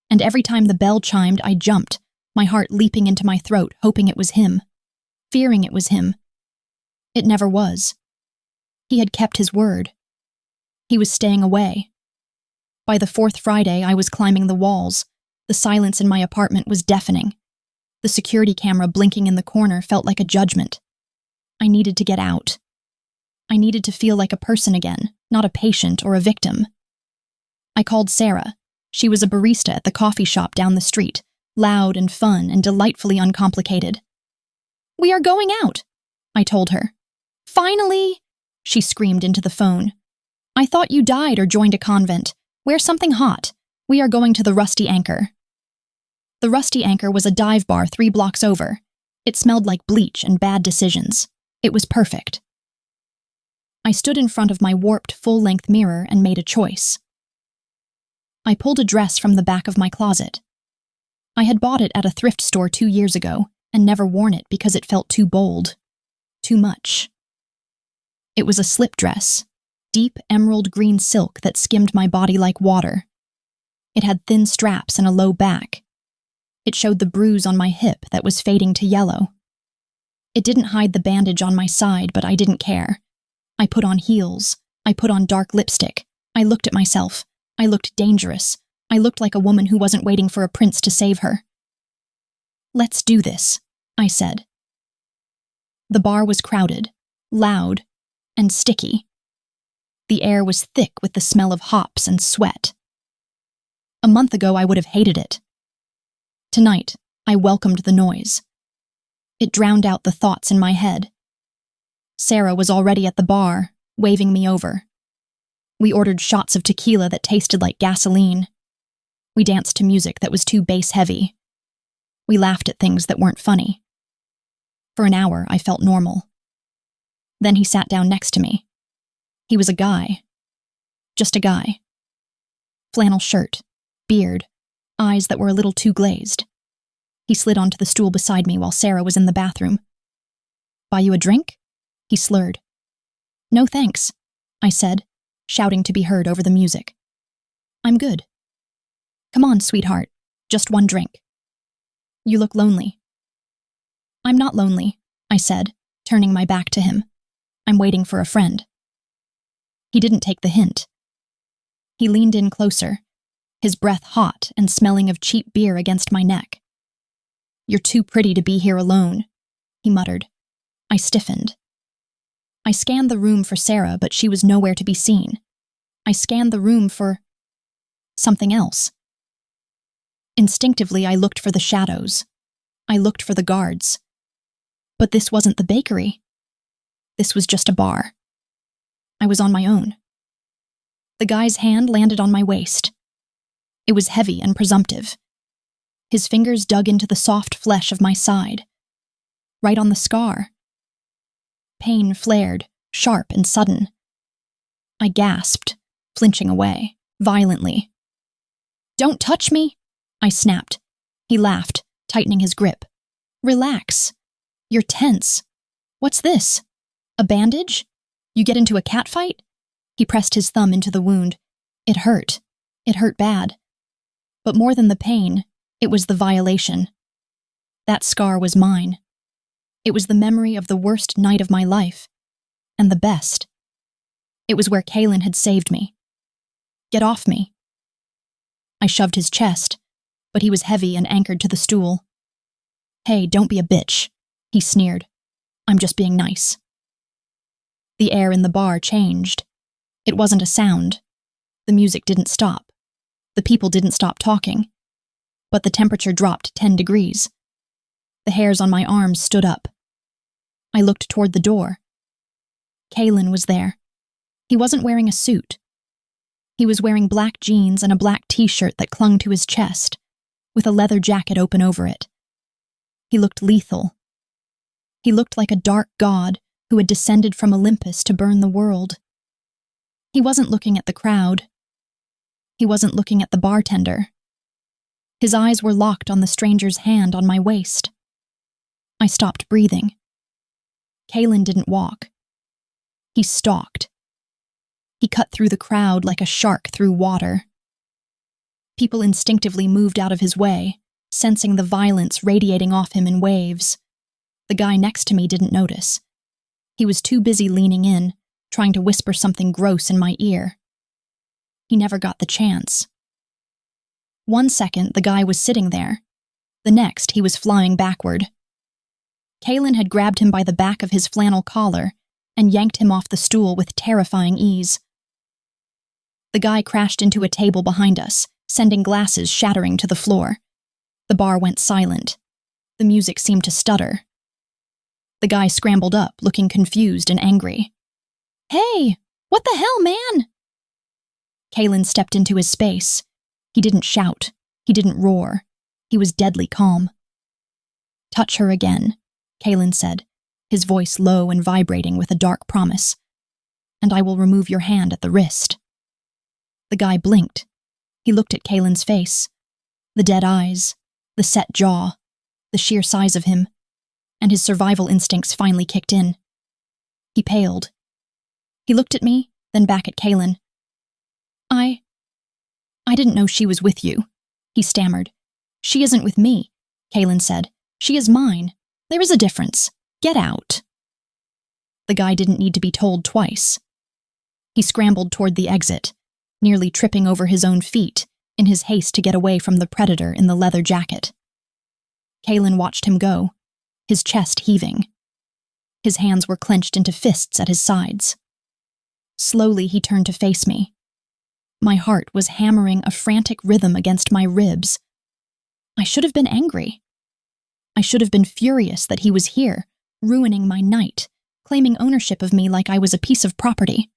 And every time the bell chimed, I jumped, my heart leaping into my throat, hoping it was him, fearing it was him. It never was. He had kept his word. He was staying away. By the fourth Friday, I was climbing the walls. The silence in my apartment was deafening. The security camera blinking in the corner felt like a judgment. I needed to get out. I needed to feel like a person again, not a patient or a victim. I called Sarah. She was a barista at the coffee shop down the street, loud and fun and delightfully uncomplicated. "We are going out," I told her. "Finally!" she screamed into the phone. "I thought you died or joined a convent. Wear something hot. We are going to the Rusty Anchor." The Rusty Anchor was a dive bar 3 blocks over. It smelled like bleach and bad decisions. It was perfect. I stood in front of my warped full-length mirror and made a choice. I pulled a dress from the back of my closet. I had bought it at a thrift store 2 years ago and never worn it because it felt too bold. Too much. It was a slip dress, deep emerald green silk that skimmed my body like water. It had thin straps and a low back. It showed the bruise on my hip that was fading to yellow. It didn't hide the bandage on my side, but I didn't care. I put on heels. I put on dark lipstick. I looked at myself. I looked dangerous. I looked like a woman who wasn't waiting for a prince to save her. "Let's do this," I said. The bar was crowded, loud, and sticky. The air was thick with the smell of hops and sweat. A month ago, I would have hated it. Tonight, I welcomed the noise. It drowned out the thoughts in my head. Sarah was already at the bar, waving me over. We ordered shots of tequila that tasted like gasoline. We danced to music that was too bass-heavy. We laughed at things that weren't funny. For an hour, I felt normal. Then he sat down next to me. He was a guy. Just a guy. Flannel shirt, beard, eyes that were a little too glazed. He slid onto the stool beside me while Sarah was in the bathroom. "Buy you a drink?" he slurred. "No thanks," I said, shouting to be heard over the music. "I'm good." "Come on, sweetheart, just one drink." "You look lonely." "I'm not lonely," I said, turning my back to him. "I'm waiting for a friend." He didn't take the hint. He leaned in closer, his breath hot and smelling of cheap beer against my neck. "You're too pretty to be here alone," he muttered. I stiffened. I scanned the room for Sarah, but she was nowhere to be seen. I scanned the room for something else. Instinctively, I looked for the shadows. I looked for the guards. But this wasn't the bakery. This was just a bar. I was on my own. The guy's hand landed on my waist. It was heavy and presumptive. His fingers dug into the soft flesh of my side, right on the scar. Pain flared, sharp and sudden. I gasped, flinching away, violently. "Don't touch me," I snapped. He laughed, tightening his grip. "Relax. You're tense. What's this? A bandage? You get into a catfight?" He pressed his thumb into the wound. It hurt. It hurt bad. But more than the pain, it was the violation. That scar was mine. It was the memory of the worst night of my life. And the best. It was where Kaelen had saved me. "Get off me." I shoved his chest, but he was heavy and anchored to the stool. "Hey, don't be a bitch," he sneered. "I'm just being nice." The air in the bar changed. It wasn't a sound. The music didn't stop. The people didn't stop talking. But the temperature dropped 10 degrees. The hairs on my arms stood up. I looked toward the door. Kaelen was there. He wasn't wearing a suit. He was wearing black jeans and a black t-shirt that clung to his chest, with a leather jacket open over it. He looked lethal. He looked like a dark god who had descended from Olympus to burn the world. He wasn't looking at the crowd. He wasn't looking at the bartender. His eyes were locked on the stranger's hand on my waist. I stopped breathing. Kaelen didn't walk. He stalked. He cut through the crowd like a shark through water. People instinctively moved out of his way, sensing the violence radiating off him in waves. The guy next to me didn't notice. He was too busy leaning in, trying to whisper something gross in my ear. He never got the chance. One second, the guy was sitting there. The next, he was flying backward. Kaelen had grabbed him by the back of his flannel collar and yanked him off the stool with terrifying ease. The guy crashed into a table behind us, sending glasses shattering to the floor. The bar went silent. The music seemed to stutter. The guy scrambled up, looking confused and angry. "Hey, what the hell, man?" Kaelen stepped into his space. He didn't shout. He didn't roar. He was deadly calm. "Touch her again," Kaelen said, his voice low and vibrating with a dark promise. "And I will remove your hand at the wrist." The guy blinked. He looked at Kaelen's face. The dead eyes, the set jaw, the sheer size of him, and his survival instincts finally kicked in. He paled. He looked at me, then back at Kaelen. I didn't know she was with you," he stammered. "She isn't with me," Kaelen said. "She is mine. There is a difference. Get out." The guy didn't need to be told twice. He scrambled toward the exit, nearly tripping over his own feet in his haste to get away from the predator in the leather jacket. Kaelen watched him go, his chest heaving. His hands were clenched into fists at his sides. Slowly, he turned to face me. My heart was hammering a frantic rhythm against my ribs. I should have been angry. I should have been furious that he was here, ruining my night, claiming ownership of me like I was a piece of property.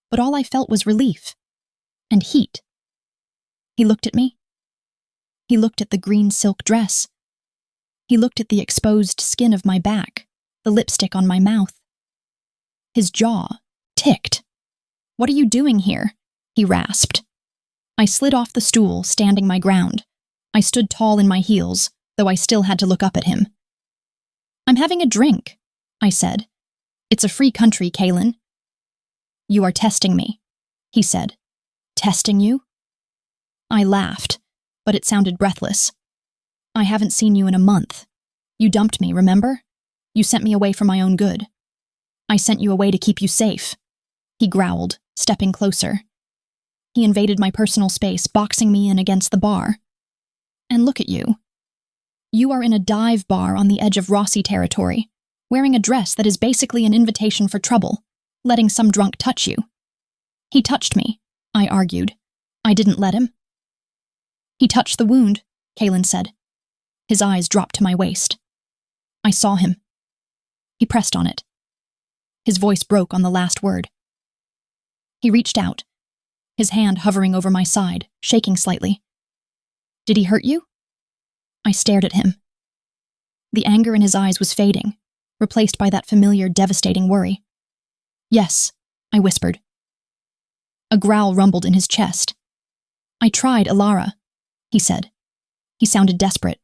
But all I felt was relief. And heat. He looked at me. He looked at the green silk dress. He looked at the exposed skin of my back, the lipstick on my mouth. His jaw ticked. What are you doing here? He rasped. I slid off the stool, standing my ground. I stood tall in my heels, though I still had to look up at him. I'm having a drink, I said. It's a free country, Kaelen. You are testing me, he said. Testing you? I laughed, but it sounded breathless. I haven't seen you in a month. You dumped me, remember? You sent me away for my own good. I sent you away to keep you safe. He growled, stepping closer. He invaded my personal space, boxing me in against the bar. And look at you. You are in a dive bar on the edge of Rossi territory, wearing a dress that is basically an invitation for trouble, letting some drunk touch you. He touched me, I argued. I didn't let him. He touched the wound, Kaelen said. His eyes dropped to my waist. I saw him. He pressed on it. His voice broke on the last word. He reached out, his hand hovering over my side, shaking slightly. Did he hurt you? I stared at him. The anger in his eyes was fading, replaced by that familiar, devastating worry. Yes, I whispered. A growl rumbled in his chest. I tried, Elara, he said. He sounded desperate.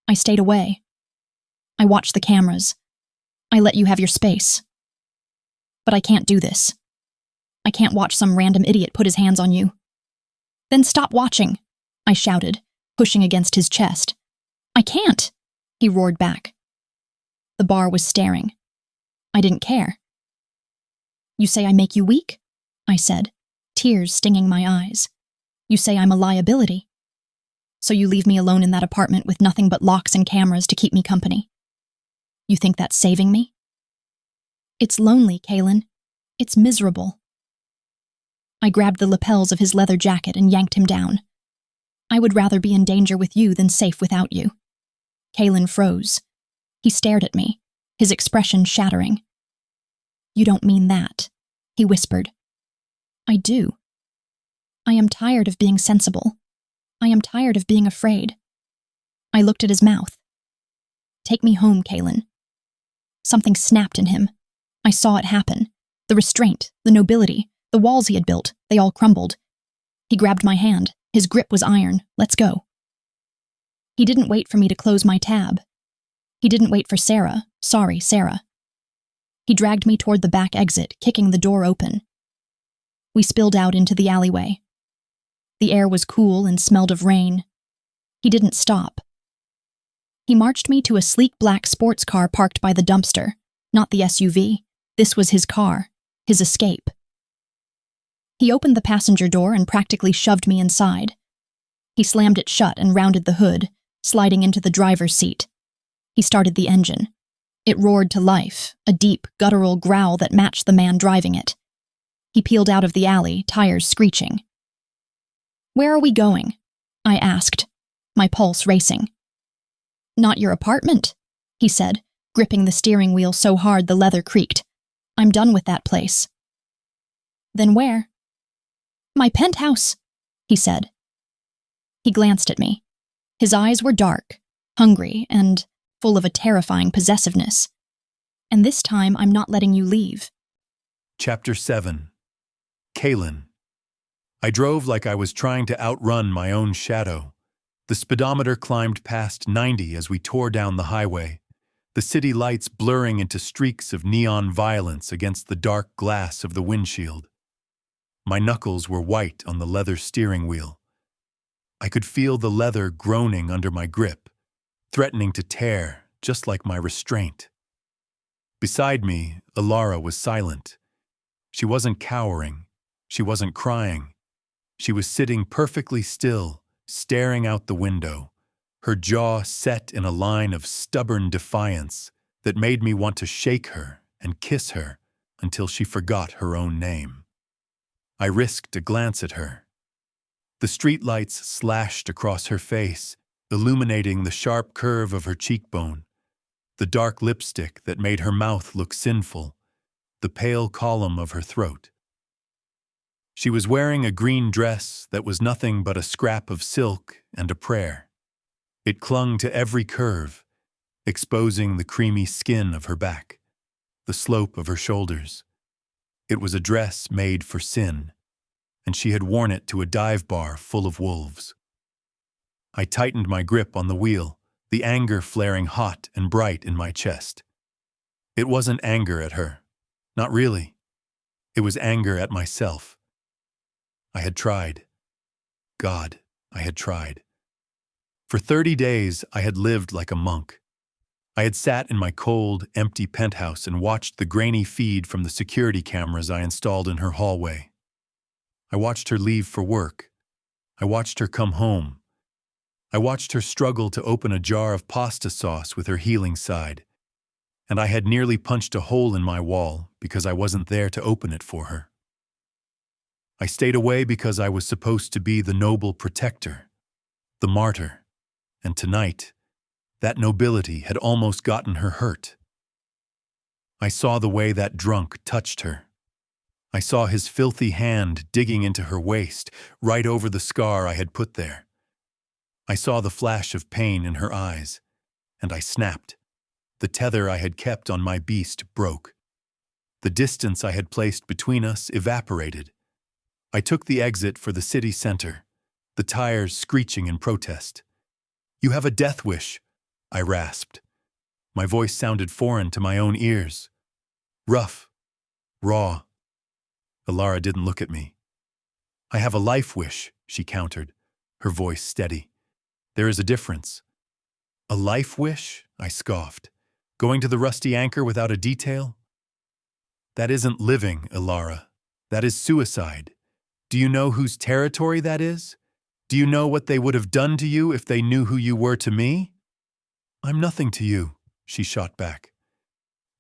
I stayed away. I watched the cameras. I let you have your space. But I can't do this. I can't watch some random idiot put his hands on you. Then stop watching, I shouted, pushing against his chest. I can't, he roared back. The bar was staring. I didn't care. You say I make you weak? I said, tears stinging my eyes. You say I'm a liability. So you leave me alone in that apartment with nothing but locks and cameras to keep me company. You think that's saving me? It's lonely, Kaelen. It's miserable. I grabbed the lapels of his leather jacket and yanked him down. I would rather be in danger with you than safe without you. Kaelen froze. He stared at me, his expression shattering. You don't mean that, he whispered. I do. I am tired of being sensible. I am tired of being afraid. I looked at his mouth. Take me home, Kaelen. Something snapped in him. I saw it happen. The restraint, the nobility, the walls he had built, they all crumbled. He grabbed my hand. His grip was iron. Let's go. He didn't wait for me to close my tab. He didn't wait for Sarah. Sorry, Sarah. He dragged me toward the back exit, kicking the door open. We spilled out into the alleyway. The air was cool and smelled of rain. He didn't stop. He marched me to a sleek black sports car parked by the dumpster, not the SUV. This was his car, his escape. He opened the passenger door and practically shoved me inside. He slammed it shut and rounded the hood, sliding into the driver's seat. He started the engine. It roared to life, a deep, guttural growl that matched the man driving it. He peeled out of the alley, tires screeching. Where are we going? I asked, my pulse racing. Not your apartment, he said, gripping the steering wheel so hard the leather creaked. I'm done with that place. Then where? My penthouse, he said. He glanced at me. His eyes were dark, hungry, and full of a terrifying possessiveness. And this time I'm not letting you leave. Chapter 7. Kaelen. I drove like I was trying to outrun my own shadow. The speedometer climbed past 90 as we tore down the highway, the city lights blurring into streaks of neon violence against the dark glass of the windshield. My knuckles were white on the leather steering wheel. I could feel the leather groaning under my grip, threatening to tear, just like my restraint. Beside me, Elara was silent. She wasn't cowering. She wasn't crying. She was sitting perfectly still, staring out the window, her jaw set in a line of stubborn defiance that made me want to shake her and kiss her until she forgot her own name. I risked a glance at her. The streetlights slashed across her face, illuminating the sharp curve of her cheekbone, the dark lipstick that made her mouth look sinful, the pale column of her throat. She was wearing a green dress that was nothing but a scrap of silk and a prayer. It clung to every curve, exposing the creamy skin of her back, the slope of her shoulders. It was a dress made for sin, and she had worn it to a dive bar full of wolves. I tightened my grip on the wheel, the anger flaring hot and bright in my chest. It wasn't anger at her. Not really. It was anger at myself. I had tried. God, I had tried. For 30 days, I had lived like a monk. I had sat in my cold, empty penthouse and watched the grainy feed from the security cameras I installed in her hallway. I watched her leave for work. I watched her come home. I watched her struggle to open a jar of pasta sauce with her healing side, and I had nearly punched a hole in my wall because I wasn't there to open it for her. I stayed away because I was supposed to be the noble protector, the martyr, and tonight, that nobility had almost gotten her hurt. I saw the way that drunk touched her. I saw his filthy hand digging into her waist, right over the scar I had put there. I saw the flash of pain in her eyes, and I snapped. The tether I had kept on my beast broke. The distance I had placed between us evaporated. I took the exit for the city center, the tires screeching in protest. "You have a death wish," I rasped. My voice sounded foreign to my own ears. Rough. Raw. Elara didn't look at me. "I have a life wish," she countered, her voice steady. "There is a difference." "A life wish?" I scoffed. "Going to the Rusty Anchor without a detail?" "That isn't living, Elara. That is suicide. Do you know whose territory that is? Do you know what they would have done to you if they knew who you were to me?" "I'm nothing to you," she shot back.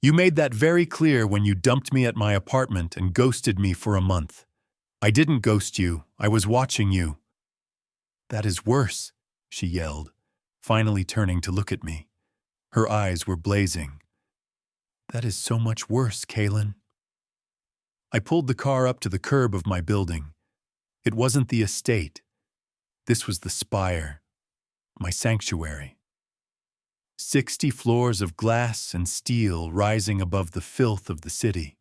"You made that very clear when you dumped me at my apartment and ghosted me for a month. I didn't ghost you. I was watching you." "That is worse," she yelled, finally turning to look at me. Her eyes were blazing. "That is so much worse, Kaelen." I pulled the car up to the curb of my building. It wasn't the estate. This was the spire, my sanctuary. 60 floors of glass and steel rising above the filth of the city.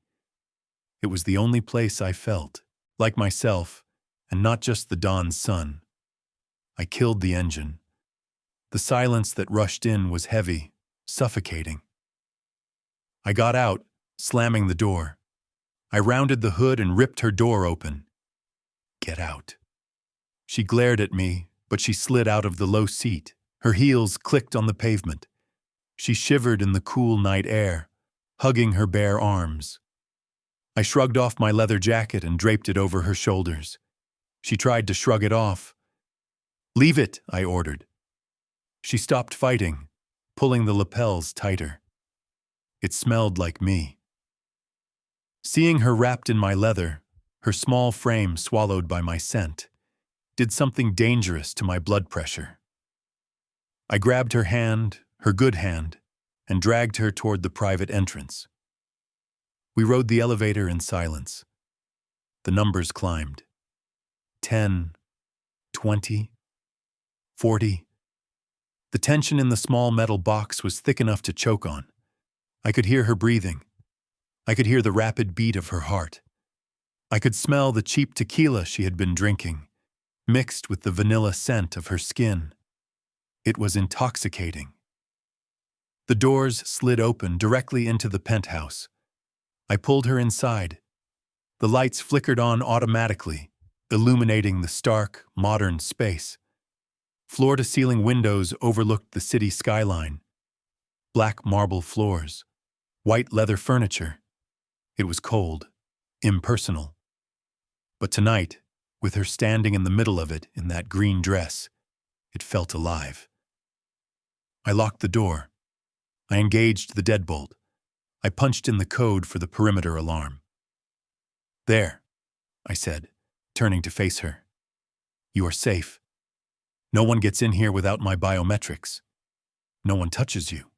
It was the only place I felt, like myself, and not just the dawn's sun. I killed the engine. The silence that rushed in was heavy, suffocating. I got out, slamming the door. I rounded the hood and ripped her door open. "Get out." She glared at me, but she slid out of the low seat. Her heels clicked on the pavement. She shivered in the cool night air, hugging her bare arms. I shrugged off my leather jacket and draped it over her shoulders. She tried to shrug it off. "Leave it," I ordered. She stopped fighting, pulling the lapels tighter. It smelled like me. Seeing her wrapped in my leather, her small frame swallowed by my scent, did something dangerous to my blood pressure. I grabbed her hand, her good hand, and dragged her toward the private entrance. We rode the elevator in silence. The numbers climbed. 10, 20, 40. The tension in the small metal box was thick enough to choke on. I could hear her breathing. I could hear the rapid beat of her heart. I could smell the cheap tequila she had been drinking, mixed with the vanilla scent of her skin. It was intoxicating. The doors slid open directly into the penthouse. I pulled her inside. The lights flickered on automatically, illuminating the stark, modern space. Floor-to-ceiling windows overlooked the city skyline. Black marble floors, white leather furniture. It was cold, impersonal. But tonight, with her standing in the middle of it in that green dress, it felt alive. I locked the door. I engaged the deadbolt. I punched in the code for the perimeter alarm. "There," I said, turning to face her. "You are safe. No one gets in here without my biometrics. No one touches you."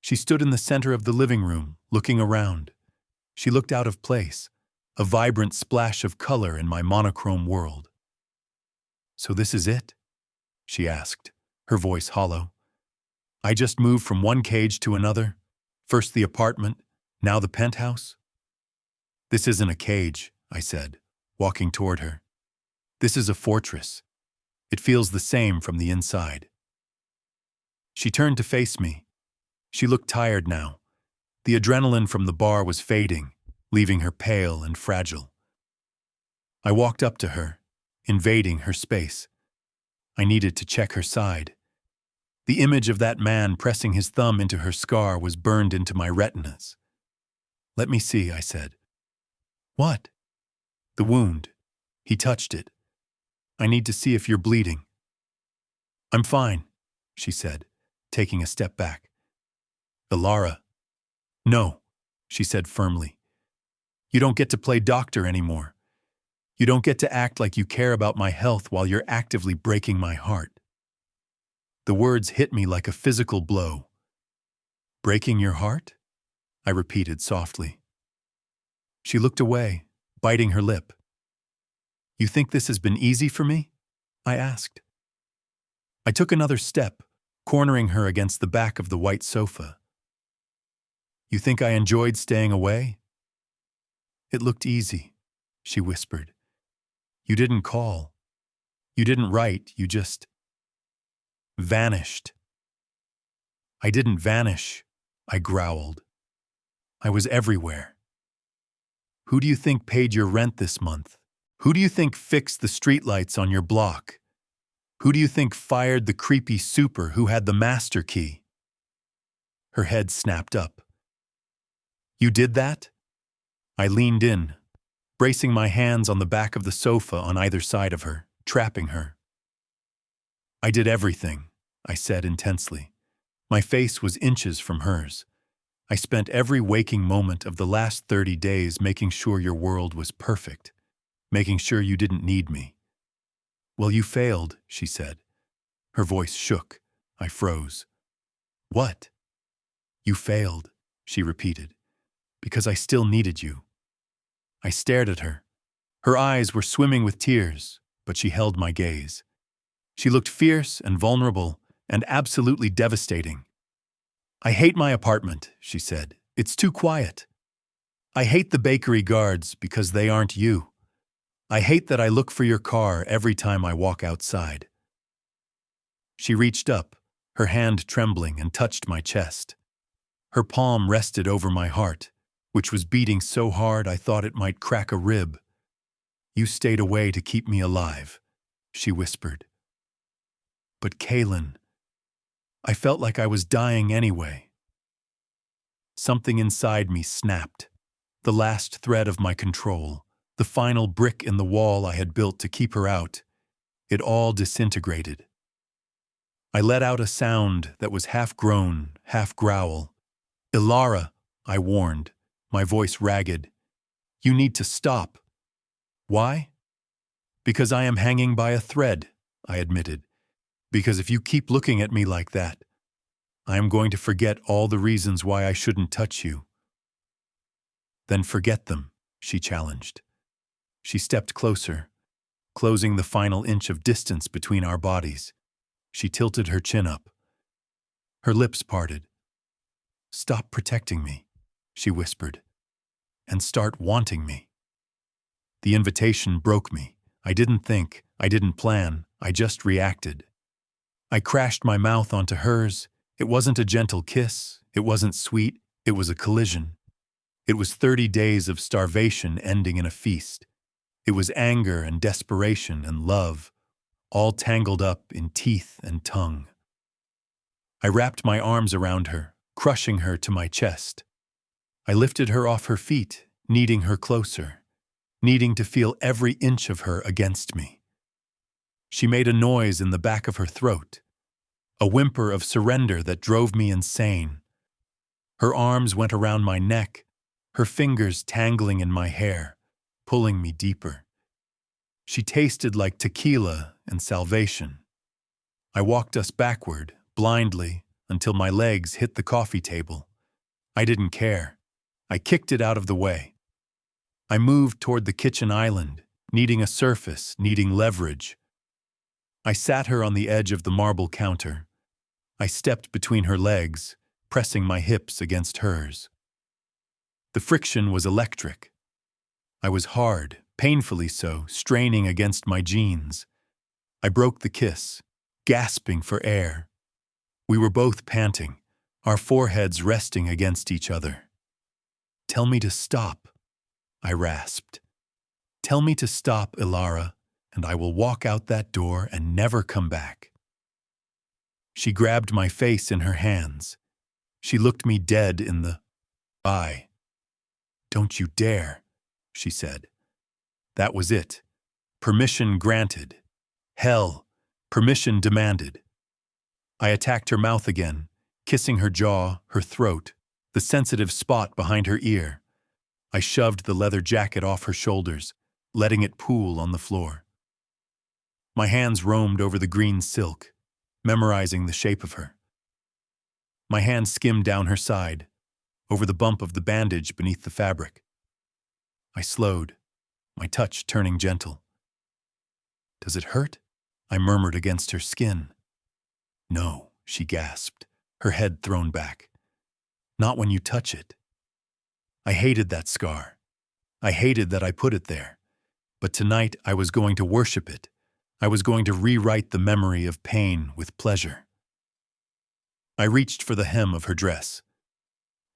She stood in the center of the living room, looking around. She looked out of place, a vibrant splash of color in my monochrome world. "So this is it?" she asked, her voice hollow. "I just moved from one cage to another, first the apartment, now the penthouse?" This isn't a cage, I said, walking toward her. This is a fortress. It feels the same from the inside. She turned to face me. She looked tired now. The adrenaline from the bar was fading, leaving her pale and fragile. I walked up to her, invading her space. I needed to check her side. The image of that man pressing his thumb into her scar was burned into my retinas. Let me see, I said. What? The wound. He touched it. I need to see if you're bleeding. I'm fine, she said, taking a step back. Elara. No, she said firmly. You don't get to play doctor anymore. You don't get to act like you care about my health while you're actively breaking my heart. The words hit me like a physical blow. Breaking your heart? I repeated softly. She looked away, biting her lip. You think this has been easy for me? I asked. I took another step, cornering her against the back of the white sofa. You think I enjoyed staying away? It looked easy, she whispered. You didn't call. You didn't write, you just vanished. I didn't vanish, I growled. I was everywhere. Who do you think paid your rent this month? Who do you think fixed the streetlights on your block? Who do you think fired the creepy super who had the master key? Her head snapped up. You did that? I leaned in, bracing my hands on the back of the sofa on either side of her, trapping her. I did everything, I said intensely. My face was inches from hers. I spent every waking moment of the last 30 days making sure your world was perfect, making sure you didn't need me. Well, you failed, she said. Her voice shook. I froze. What? You failed, she repeated, because I still needed you. I stared at her. Her eyes were swimming with tears, but she held my gaze. She looked fierce and vulnerable and absolutely devastating. I hate my apartment, she said. It's too quiet. I hate the bakery guards because they aren't you. I hate that I look for your car every time I walk outside. She reached up, her hand trembling, and touched my chest. Her palm rested over my heart, which was beating so hard I thought it might crack a rib. You stayed away to keep me alive, she whispered. But Kaelen, I felt like I was dying anyway. Something inside me snapped, the last thread of my control, the final brick in the wall I had built to keep her out. It all disintegrated. I let out a sound that was half groan, half growl. Elara, I warned, my voice ragged. You need to stop. Why? Because I am hanging by a thread, I admitted. Because if you keep looking at me like that, I am going to forget all the reasons why I shouldn't touch you. Then forget them, she challenged. She stepped closer, closing the final inch of distance between our bodies. She tilted her chin up. Her lips parted. Stop protecting me, she whispered, and start wanting me. The invitation broke me. I didn't think, I didn't plan, I just reacted. I crashed my mouth onto hers. It wasn't a gentle kiss, it wasn't sweet, it was a collision. It was 30 days of starvation ending in a feast. It was anger and desperation and love, all tangled up in teeth and tongue. I wrapped my arms around her, crushing her to my chest. I lifted her off her feet, needing her closer, needing to feel every inch of her against me. She made a noise in the back of her throat, a whimper of surrender that drove me insane. Her arms went around my neck, her fingers tangling in my hair, pulling me deeper. She tasted like tequila and salvation. I walked us backward, blindly, until my legs hit the coffee table. I didn't care. I kicked it out of the way. I moved toward the kitchen island, needing a surface, needing leverage. I sat her on the edge of the marble counter. I stepped between her legs, pressing my hips against hers. The friction was electric. I was hard, painfully so, straining against my jeans. I broke the kiss, gasping for air. We were both panting, our foreheads resting against each other. "Tell me to stop," I rasped. "Tell me to stop, Elara, and I will walk out that door and never come back." She grabbed my face in her hands. She looked me dead in the eye. "Don't you dare," she said. That was it. Permission granted. Hell, permission demanded. I attacked her mouth again, kissing her jaw, her throat, the sensitive spot behind her ear. I shoved the leather jacket off her shoulders, letting it pool on the floor. My hands roamed over the green silk, memorizing the shape of her. My hand skimmed down her side, over the bump of the bandage beneath the fabric. I slowed, my touch turning gentle. "Does it hurt?" I murmured against her skin. "No," she gasped, her head thrown back. "Not when you touch it." I hated that scar. I hated that I put it there. But tonight I was going to worship it. I was going to rewrite the memory of pain with pleasure. I reached for the hem of her dress.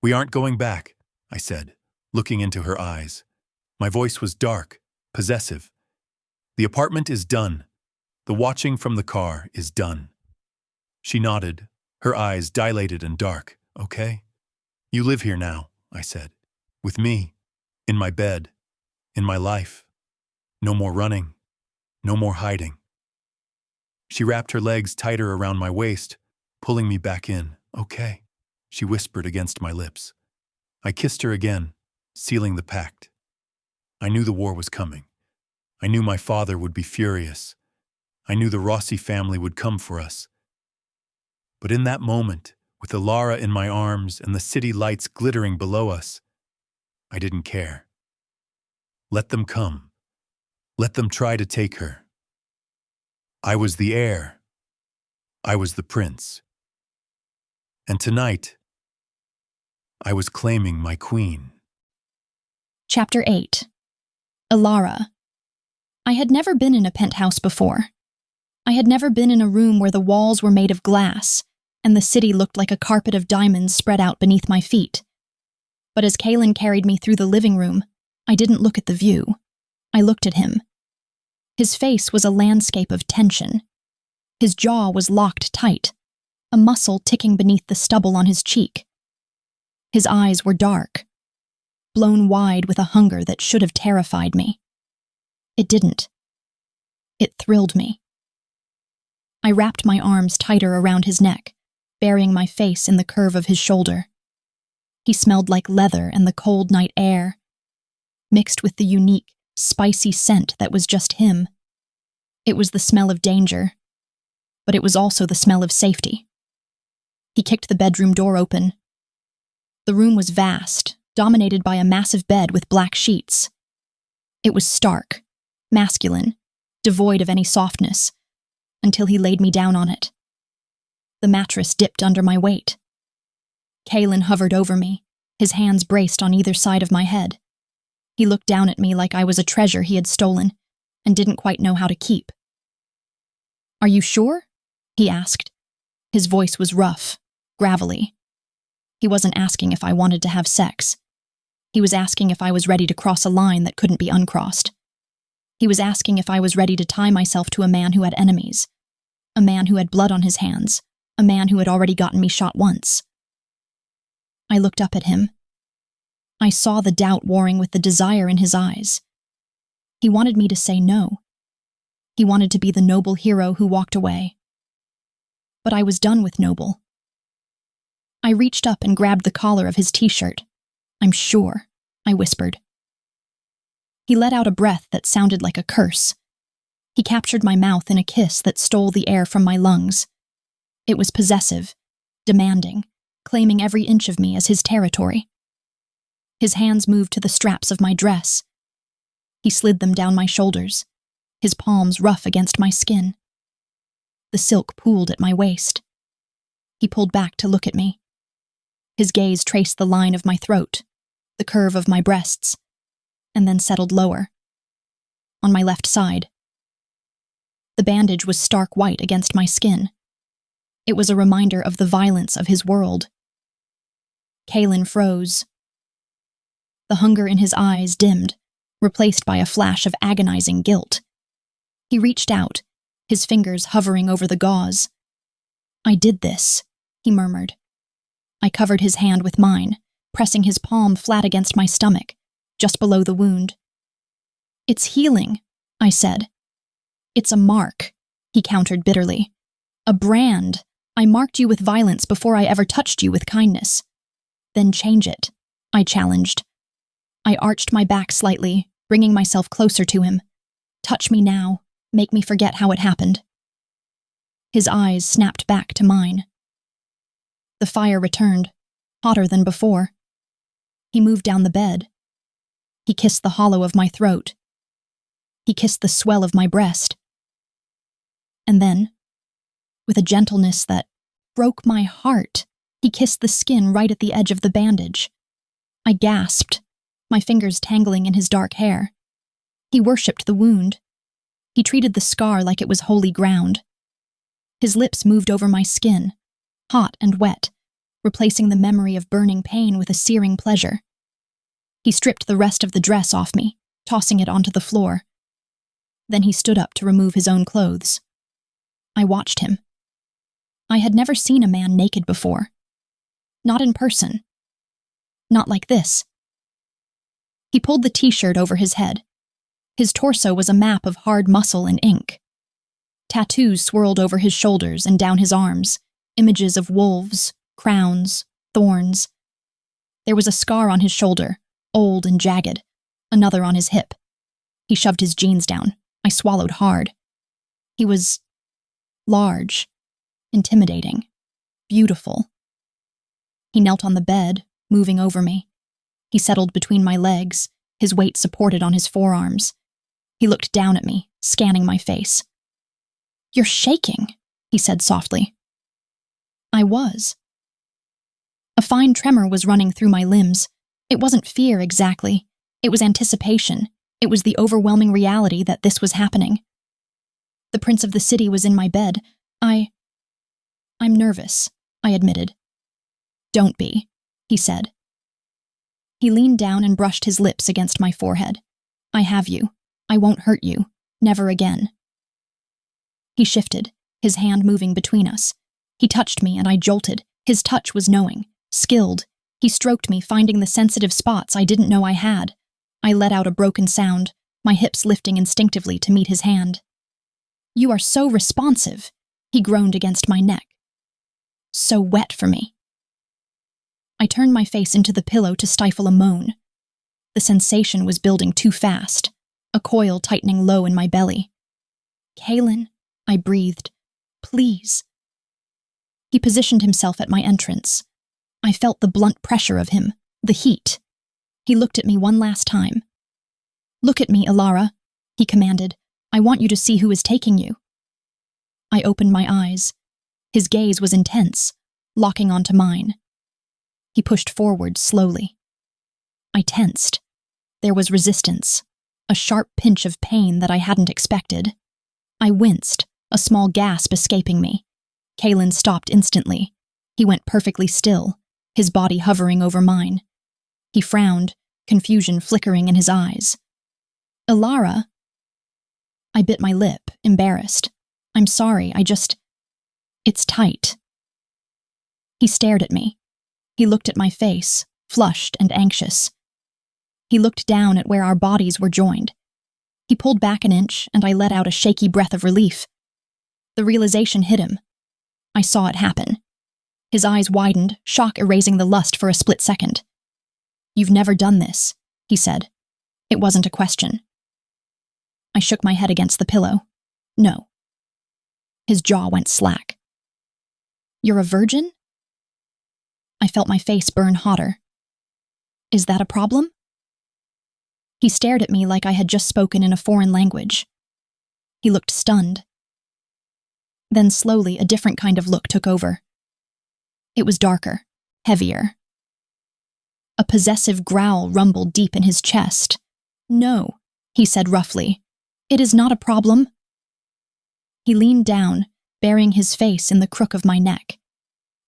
"We aren't going back," I said, looking into her eyes. My voice was dark, possessive. "The apartment is done. The watching from the car is done." She nodded, her eyes dilated and dark. "Okay. You live here now," I said. "With me, in my bed, in my life. No more running, no more hiding." She wrapped her legs tighter around my waist, pulling me back in. "Okay," she whispered against my lips. I kissed her again, sealing the pact. I knew the war was coming. I knew my father would be furious. I knew the Rossi family would come for us. But in that moment, with Elara in my arms and the city lights glittering below us, I didn't care. Let them come. Let them try to take her. I was the heir. I was the prince. And tonight, I was claiming my queen. Chapter 8. Elara. I had never been in a penthouse before. I had never been in a room where the walls were made of glass and the city looked like a carpet of diamonds spread out beneath my feet. But as Kaelen carried me through the living room, I didn't look at the view. I looked at him. His face was a landscape of tension. His jaw was locked tight, a muscle ticking beneath the stubble on his cheek. His eyes were dark, blown wide with a hunger that should have terrified me. It didn't. It thrilled me. I wrapped my arms tighter around his neck, burying my face in the curve of his shoulder. He smelled like leather and the cold night air, mixed with the unique, spicy scent that was just him. It was the smell of danger, but it was also the smell of safety. He kicked the bedroom door open. The room was vast, dominated by a massive bed with black sheets. It was stark, masculine, devoid of any softness, until he laid me down on it. The mattress dipped under my weight. Kaelen hovered over me, his hands braced on either side of my head. He looked down at me like I was a treasure he had stolen and didn't quite know how to keep. "Are you sure?" he asked. His voice was rough, gravelly. He wasn't asking if I wanted to have sex. He was asking if I was ready to cross a line that couldn't be uncrossed. He was asking if I was ready to tie myself to a man who had enemies, a man who had blood on his hands, a man who had already gotten me shot once. I looked up at him. I saw the doubt warring with the desire in his eyes. He wanted me to say no. He wanted to be the noble hero who walked away. But I was done with noble. I reached up and grabbed the collar of his t-shirt. "I'm sure," I whispered. He let out a breath that sounded like a curse. He captured my mouth in a kiss that stole the air from my lungs. It was possessive, demanding, claiming every inch of me as his territory. His hands moved to the straps of my dress. He slid them down my shoulders, his palms rough against my skin. The silk pooled at my waist. He pulled back to look at me. His gaze traced the line of my throat, the curve of my breasts. and then settled lower. On my left side. The bandage was stark white against my skin. It was a reminder of the violence of his world. Kaelen froze. The hunger in his eyes dimmed, replaced by a flash of agonizing guilt. He reached out, his fingers hovering over the gauze. "I did this," he murmured. I covered his hand with mine, pressing his palm flat against my stomach, just below the wound. "It's healing," I said. "It's a mark," he countered bitterly. "A brand. I marked you with violence before I ever touched you with kindness." "Then change it," I challenged. I arched my back slightly, bringing myself closer to him. "Touch me now. Make me forget how it happened." His eyes snapped back to mine. The fire returned, hotter than before. He moved down the bed. He kissed the hollow of my throat. He kissed the swell of my breast. And then, with a gentleness that broke my heart, he kissed the skin right at the edge of the bandage. I gasped, my fingers tangling in his dark hair. He worshipped the wound. He treated the scar like it was holy ground. His lips moved over my skin, hot and wet, replacing the memory of burning pain with a searing pleasure. He stripped the rest of the dress off me, tossing it onto the floor. Then he stood up to remove his own clothes. I watched him. I had never seen a man naked before. Not in person. Not like this. He pulled the t-shirt over his head. His torso was a map of hard muscle and ink. Tattoos swirled over his shoulders and down his arms, images of wolves, crowns, thorns. There was a scar on his shoulder, old and jagged, another on his hip. He shoved his jeans down. I swallowed hard. He was large, intimidating, beautiful. He knelt on the bed, moving over me. He settled between my legs, his weight supported on his forearms. He looked down at me, scanning my face. "You're shaking," he said softly. I was. A fine tremor was running through my limbs. It wasn't fear exactly. It was anticipation. It was the overwhelming reality that this was happening. The prince of the city was in my bed. I'm nervous, I admitted. "Don't be," he said. He leaned down and brushed his lips against my forehead. "I have you. I won't hurt you. Never again." He shifted, his hand moving between us. He touched me and I jolted. His touch was knowing, skilled. He stroked me, finding the sensitive spots I didn't know I had. I let out a broken sound, my hips lifting instinctively to meet his hand. "You are so responsive," he groaned against my neck. "So wet for me." I turned my face into the pillow to stifle a moan. The sensation was building too fast, a coil tightening low in my belly. "Kaelen," I breathed. "Please." He positioned himself at my entrance. I felt the blunt pressure of him, the heat. He looked at me one last time. "Look at me, Elara," he commanded. "I want you to see who is taking you." I opened my eyes. His gaze was intense, locking onto mine. He pushed forward slowly. I tensed. There was resistance, a sharp pinch of pain that I hadn't expected. I winced, a small gasp escaping me. Kaelen stopped instantly. He went perfectly still, his body hovering over mine. He frowned, confusion flickering in his eyes. "Elara?" I bit my lip, embarrassed. "I'm sorry, It's tight." He stared at me. He looked at my face, flushed and anxious. He looked down at where our bodies were joined. He pulled back an inch, and I let out a shaky breath of relief. The realization hit him. I saw it happen. His eyes widened, shock erasing the lust for a split second. "You've never done this," he said. It wasn't a question. I shook my head against the pillow. "No." His jaw went slack. "You're a virgin?" I felt my face burn hotter. "Is that a problem?" He stared at me like I had just spoken in a foreign language. He looked stunned. Then slowly a different kind of look took over. It was darker, heavier. A possessive growl rumbled deep in his chest. No, he said roughly. It is not a problem. He leaned down, burying his face in the crook of my neck.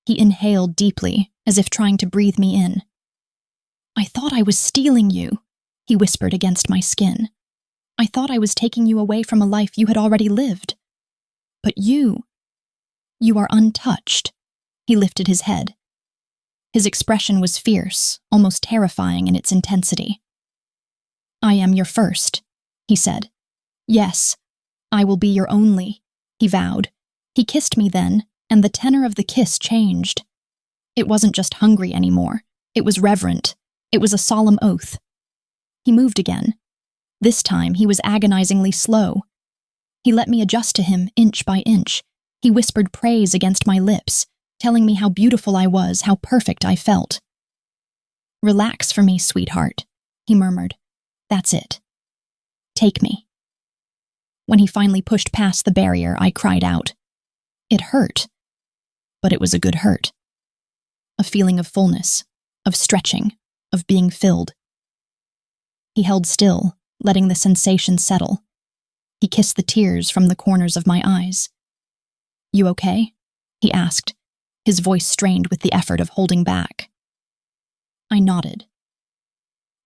He inhaled deeply, as if trying to breathe me in. I thought I was stealing you, he whispered against my skin. I thought I was taking you away from a life you had already lived. But you are untouched. He lifted his head. His expression was fierce, almost terrifying in its intensity. I am your first, he said. Yes, I will be your only, he vowed. He kissed me then, and the tenor of the kiss changed. It wasn't just hungry anymore. It was reverent. It was a solemn oath. He moved again. This time he was agonizingly slow. He let me adjust to him inch by inch. He whispered praise against my lips, telling me how beautiful I was, how perfect I felt. Relax for me, sweetheart, he murmured. That's it. Take me. When he finally pushed past the barrier, I cried out. It hurt, but it was a good hurt. A feeling of fullness, of stretching, of being filled. He held still, letting the sensation settle. He kissed the tears from the corners of my eyes. You okay? He asked, his voice strained with the effort of holding back. I nodded.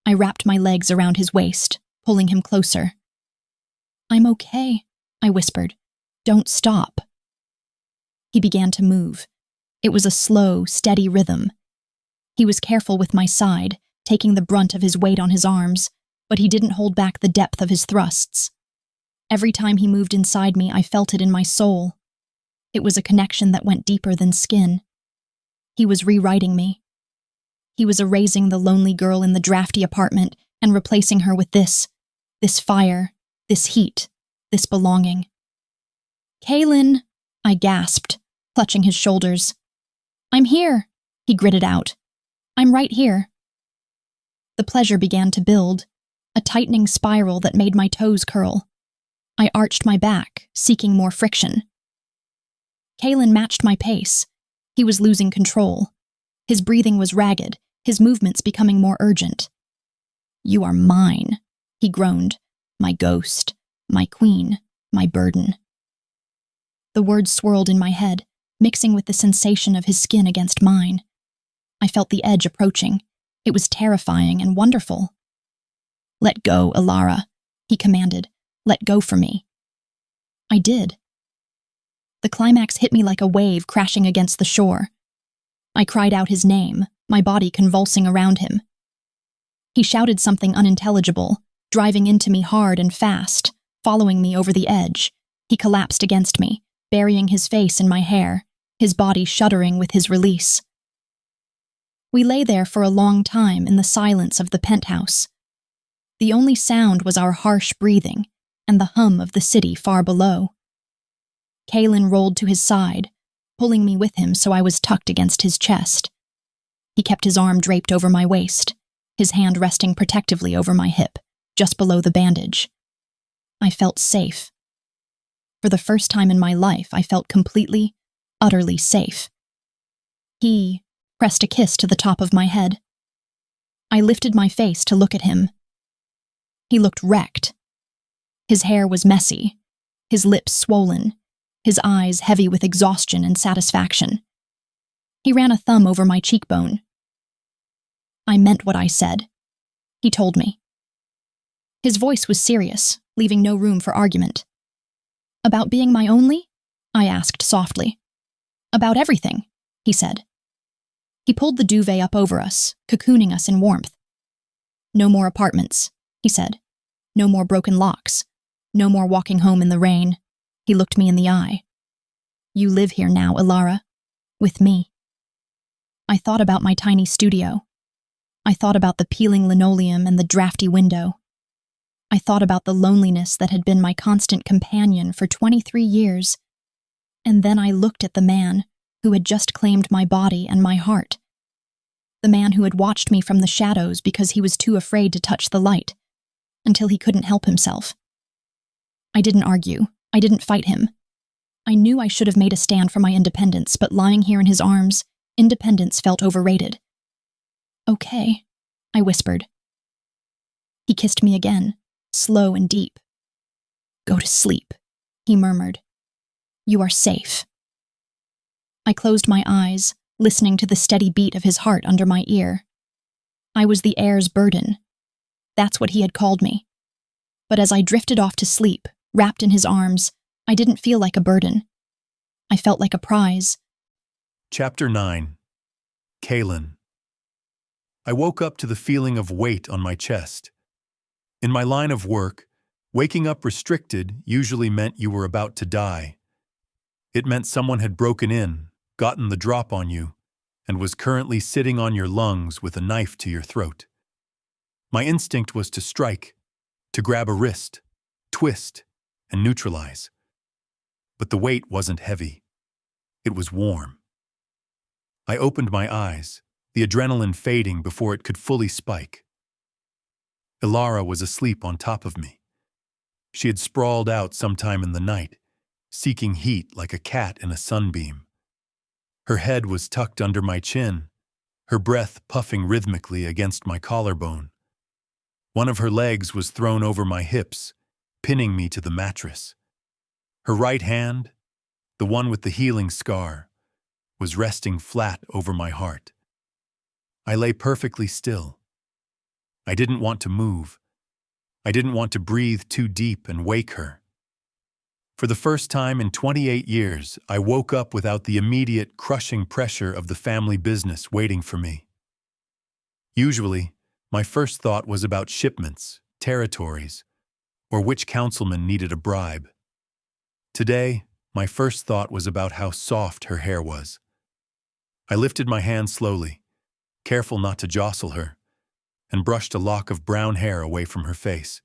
I wrapped my legs around his waist, pulling him closer. I'm okay, I whispered. Don't stop. He began to move. It was a slow, steady rhythm. He was careful with my side, taking the brunt of his weight on his arms, but he didn't hold back the depth of his thrusts. Every time he moved inside me, I felt it in my soul. It was a connection that went deeper than skin. He was rewriting me. He was erasing the lonely girl in the drafty apartment and replacing her with this fire, this heat, this belonging. Kaelen, I gasped, clutching his shoulders. I'm here, he gritted out. I'm right here. The pleasure began to build, a tightening spiral that made my toes curl. I arched my back, seeking more friction. Kaelen matched my pace. He was losing control. His breathing was ragged, his movements becoming more urgent. You are mine, he groaned. My ghost, my queen, my burden. The words swirled in my head, mixing with the sensation of his skin against mine. I felt the edge approaching. It was terrifying and wonderful. Let go, Elara, he commanded. Let go for me. I did. The climax hit me like a wave crashing against the shore. I cried out his name, my body convulsing around him. He shouted something unintelligible, driving into me hard and fast, following me over the edge. He collapsed against me, burying his face in my hair, his body shuddering with his release. We lay there for a long time in the silence of the penthouse. The only sound was our harsh breathing and the hum of the city far below. Kaelen rolled to his side, pulling me with him so I was tucked against his chest. He kept his arm draped over my waist, his hand resting protectively over my hip, just below the bandage. I felt safe. For the first time in my life, I felt completely, utterly safe. He pressed a kiss to the top of my head. I lifted my face to look at him. He looked wrecked. His hair was messy, his lips swollen, his eyes heavy with exhaustion and satisfaction. He ran a thumb over my cheekbone. I meant what I said, he told me. His voice was serious, leaving no room for argument. About being my only? I asked softly. About everything, he said. He pulled the duvet up over us, cocooning us in warmth. No more apartments, he said. No more broken locks. No more walking home in the rain. He looked me in the eye. You live here now, Elara, with me. I thought about my tiny studio. I thought about the peeling linoleum and the drafty window. I thought about the loneliness that had been my constant companion for 23 years. And then I looked at the man who had just claimed my body and my heart. The man who had watched me from the shadows because he was too afraid to touch the light, until he couldn't help himself. I didn't argue. I didn't fight him. I knew I should have made a stand for my independence, but lying here in his arms, independence felt overrated. Okay, I whispered. He kissed me again, slow and deep. "Go to sleep," he murmured. "You are safe." I closed my eyes, listening to the steady beat of his heart under my ear. I was the heir's burden. That's what he had called me. But as I drifted off to sleep, wrapped in his arms, I didn't feel like a burden. I felt like a prize. Chapter 9. Kaelen. I woke up to the feeling of weight on my chest. In my line of work, waking up restricted usually meant you were about to die. It meant someone had broken in, gotten the drop on you, and was currently sitting on your lungs with a knife to your throat. My instinct was to strike, to grab a wrist, twist, and neutralize. But the weight wasn't heavy. It was warm. I opened my eyes, the adrenaline fading before it could fully spike. Elara was asleep on top of me. She had sprawled out sometime in the night, seeking heat like a cat in a sunbeam. Her head was tucked under my chin, her breath puffing rhythmically against my collarbone. One of her legs was thrown over my hips, pinning me to the mattress. Her right hand, the one with the healing scar, was resting flat over my heart. I lay perfectly still. I didn't want to move. I didn't want to breathe too deep and wake her. For the first time in 28 years, I woke up without the immediate, crushing pressure of the family business waiting for me. Usually, my first thought was about shipments, territories, or which councilman needed a bribe. Today, my first thought was about how soft her hair was. I lifted my hand slowly, careful not to jostle her, and brushed a lock of brown hair away from her face.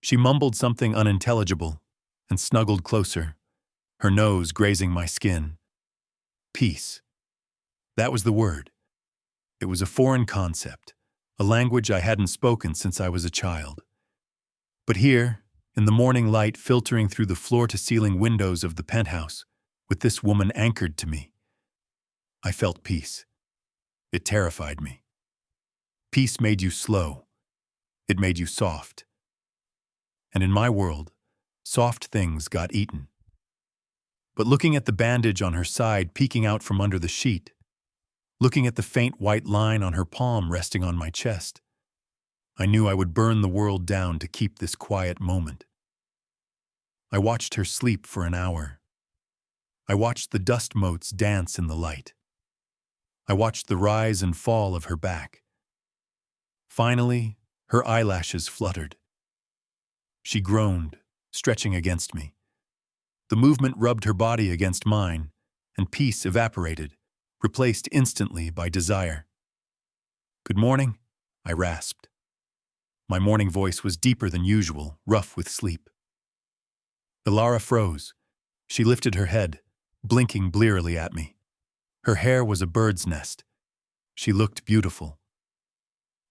She mumbled something unintelligible and snuggled closer, her nose grazing my skin. Peace. That was the word. It was a foreign concept, a language I hadn't spoken since I was a child. But here, in the morning light filtering through the floor-to-ceiling windows of the penthouse, with this woman anchored to me, I felt peace. It terrified me. Peace made you slow. It made you soft. And in my world, soft things got eaten. But looking at the bandage on her side peeking out from under the sheet, looking at the faint white line on her palm resting on my chest, I knew I would burn the world down to keep this quiet moment. I watched her sleep for an hour. I watched the dust motes dance in the light. I watched the rise and fall of her back. Finally, her eyelashes fluttered. She groaned, stretching against me. The movement rubbed her body against mine, and peace evaporated, replaced instantly by desire. "Good morning," I rasped. My morning voice was deeper than usual, rough with sleep. Elara froze. She lifted her head, blinking blearily at me. Her hair was a bird's nest. She looked beautiful.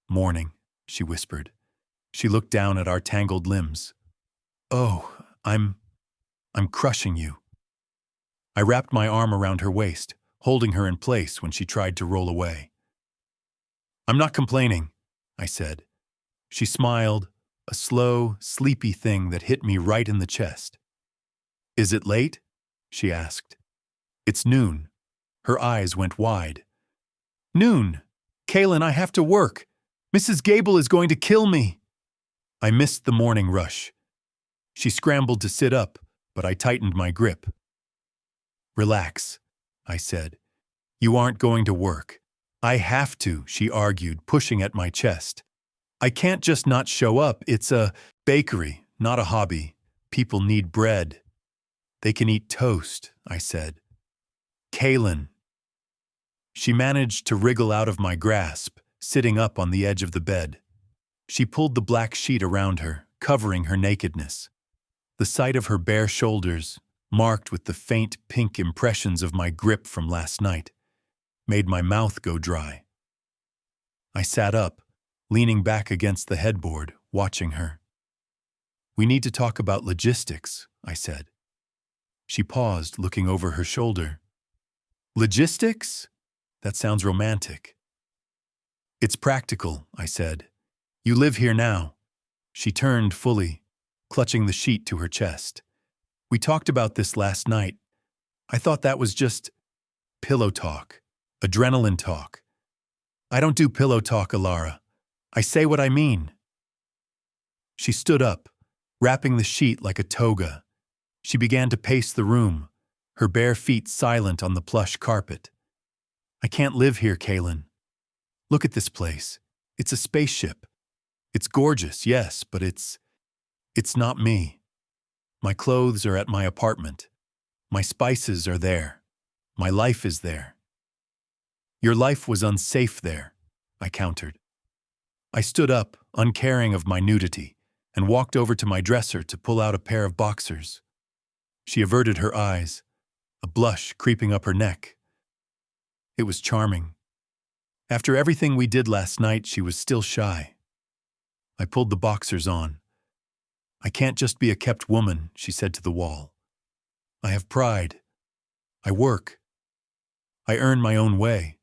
"Morning," she whispered. She looked down at our tangled limbs. "Oh, I'm crushing you." I wrapped my arm around her waist, holding her in place when she tried to roll away. "I'm not complaining," I said. She smiled, a slow, sleepy thing that hit me right in the chest. "Is it late?" she asked. "It's noon." Her eyes went wide. "Noon! Kaelen, I have to work. Mrs. Gable is going to kill me." I missed the morning rush. She scrambled to sit up, but I tightened my grip. "Relax," I said. "You aren't going to work." "I have to," she argued, pushing at my chest. "I can't just not show up. It's a bakery, not a hobby. People need bread." "They can eat toast," I said. "Kaelen." She managed to wriggle out of my grasp, sitting up on the edge of the bed. She pulled the black sheet around her, covering her nakedness. The sight of her bare shoulders, marked with the faint pink impressions of my grip from last night, made my mouth go dry. I sat up, leaning back against the headboard, watching her. "We need to talk about logistics," I said. She paused, looking over her shoulder. "Logistics? That sounds romantic." "It's practical," I said. You live here now. She turned fully, clutching the sheet to her chest. We talked about this last night. I thought that was just pillow talk, adrenaline talk. I don't do pillow talk, Elara. I say what I mean. She stood up, wrapping the sheet like a toga. She began to pace the room, her bare feet silent on the plush carpet. I can't live here, Kaelen. Look at this place. It's a spaceship. It's gorgeous, yes, but it's not me. My clothes are at my apartment. My spices are there. My life is there. Your life was unsafe there, I countered. I stood up, uncaring of my nudity, and walked over to my dresser to pull out a pair of boxers. She averted her eyes, a blush creeping up her neck. It was charming. After everything we did last night, she was still shy. I pulled the boxers on. I can't just be a kept woman, she said to the wall. I have pride. I work. I earn my own way.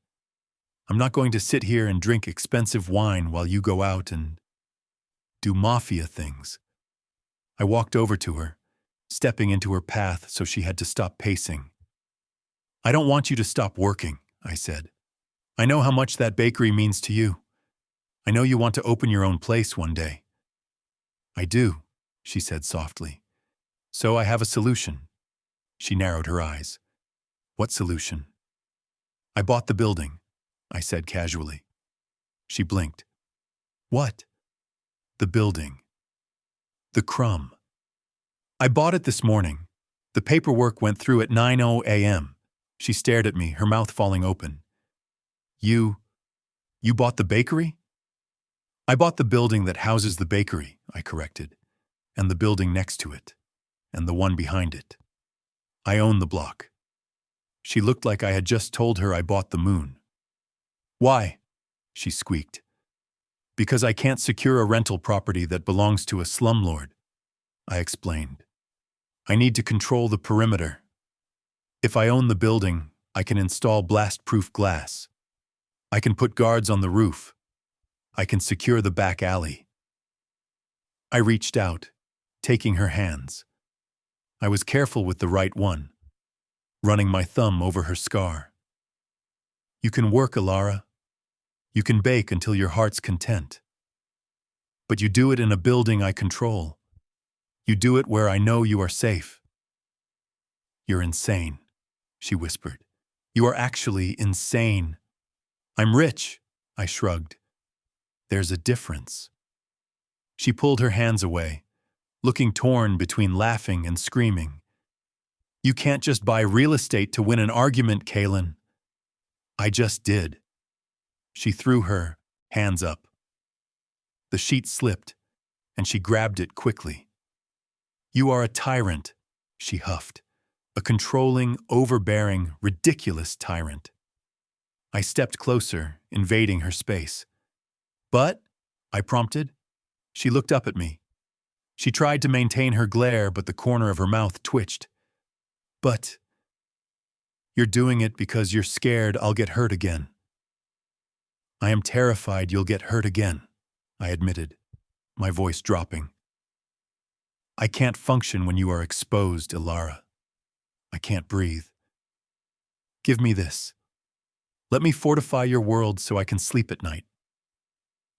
I'm not going to sit here and drink expensive wine while you go out and do Mafia things. I walked over to her, stepping into her path so she had to stop pacing. I don't want you to stop working, I said. I know how much that bakery means to you. I know you want to open your own place one day. I do, she said softly. So I have a solution. She narrowed her eyes. What solution? I bought the building, I said casually. She blinked. What? The building. The Crumb. I bought it this morning. The paperwork went through at 9:00 a.m. She stared at me, her mouth falling open. You bought the bakery? I bought the building that houses the bakery, I corrected, and the building next to it, and the one behind it. I own the block. She looked like I had just told her I bought the moon. Why? She squeaked. Because I can't secure a rental property that belongs to a slumlord, I explained. I need to control the perimeter. If I own the building, I can install blast-proof glass. I can put guards on the roof. I can secure the back alley. I reached out, taking her hands. I was careful with the right one, running my thumb over her scar. You can work, Elara. You can bake until your heart's content. But you do it in a building I control. You do it where I know you are safe. You're insane, she whispered. You are actually insane. I'm rich, I shrugged. There's a difference. She pulled her hands away, looking torn between laughing and screaming. You can't just buy real estate to win an argument, Kaelen. I just did. She threw her hands up. The sheet slipped, and she grabbed it quickly. You are a tyrant, she huffed. A controlling, overbearing, ridiculous tyrant. I stepped closer, invading her space. But, I prompted. She looked up at me. She tried to maintain her glare, but the corner of her mouth twitched. But, you're doing it because you're scared I'll get hurt again. I am terrified you'll get hurt again, I admitted, my voice dropping. I can't function when you are exposed, Elara. I can't breathe. Give me this. Let me fortify your world so I can sleep at night.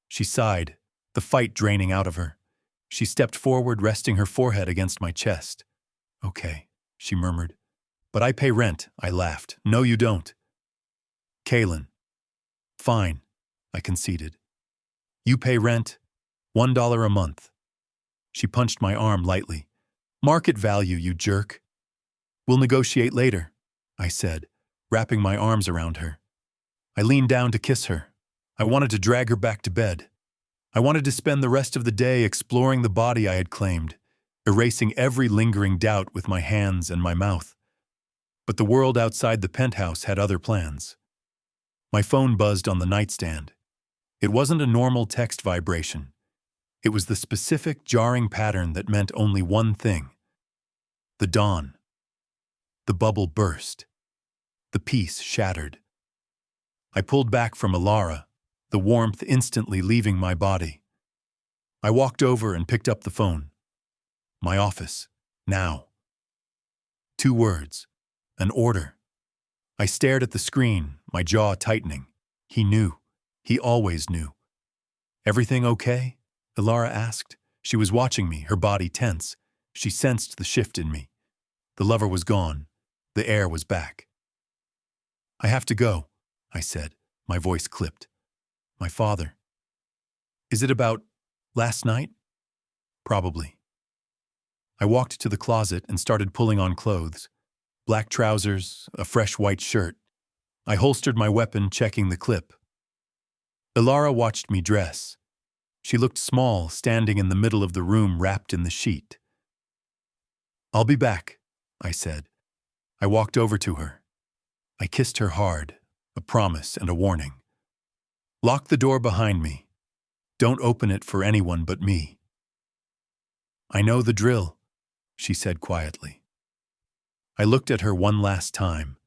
She sighed, the fight draining out of her. She stepped forward, resting her forehead against my chest. Okay, she murmured. But I pay rent, I laughed. No, you don't. Kaelen. Fine, I conceded. You pay rent, $1 a month. She punched my arm lightly. Market value, you jerk. We'll negotiate later, I said, wrapping my arms around her. I leaned down to kiss her. I wanted to drag her back to bed. I wanted to spend the rest of the day exploring the body I had claimed, erasing every lingering doubt with my hands and my mouth. But the world outside the penthouse had other plans. My phone buzzed on the nightstand. It wasn't a normal text vibration. It was the specific, jarring pattern that meant only one thing. The dawn. The bubble burst. The peace shattered. I pulled back from Elara, the warmth instantly leaving my body. I walked over and picked up the phone. My office. Now. 2 words. An order. I stared at the screen, my jaw tightening. He knew. He always knew. "Everything okay?" Elara asked. She was watching me, her body tense. She sensed the shift in me. The lover was gone. The heir was back. "I have to go," I said, my voice clipped. "My father." "Is it about last night?" "Probably." I walked to the closet and started pulling on clothes. Black trousers, a fresh white shirt. I holstered my weapon, checking the clip. Elara watched me dress. She looked small, standing in the middle of the room wrapped in the sheet. "I'll be back," I said. I walked over to her. I kissed her hard, a promise and a warning. "Lock the door behind me. Don't open it for anyone but me." "I know the drill," she said quietly. I looked at her one last time,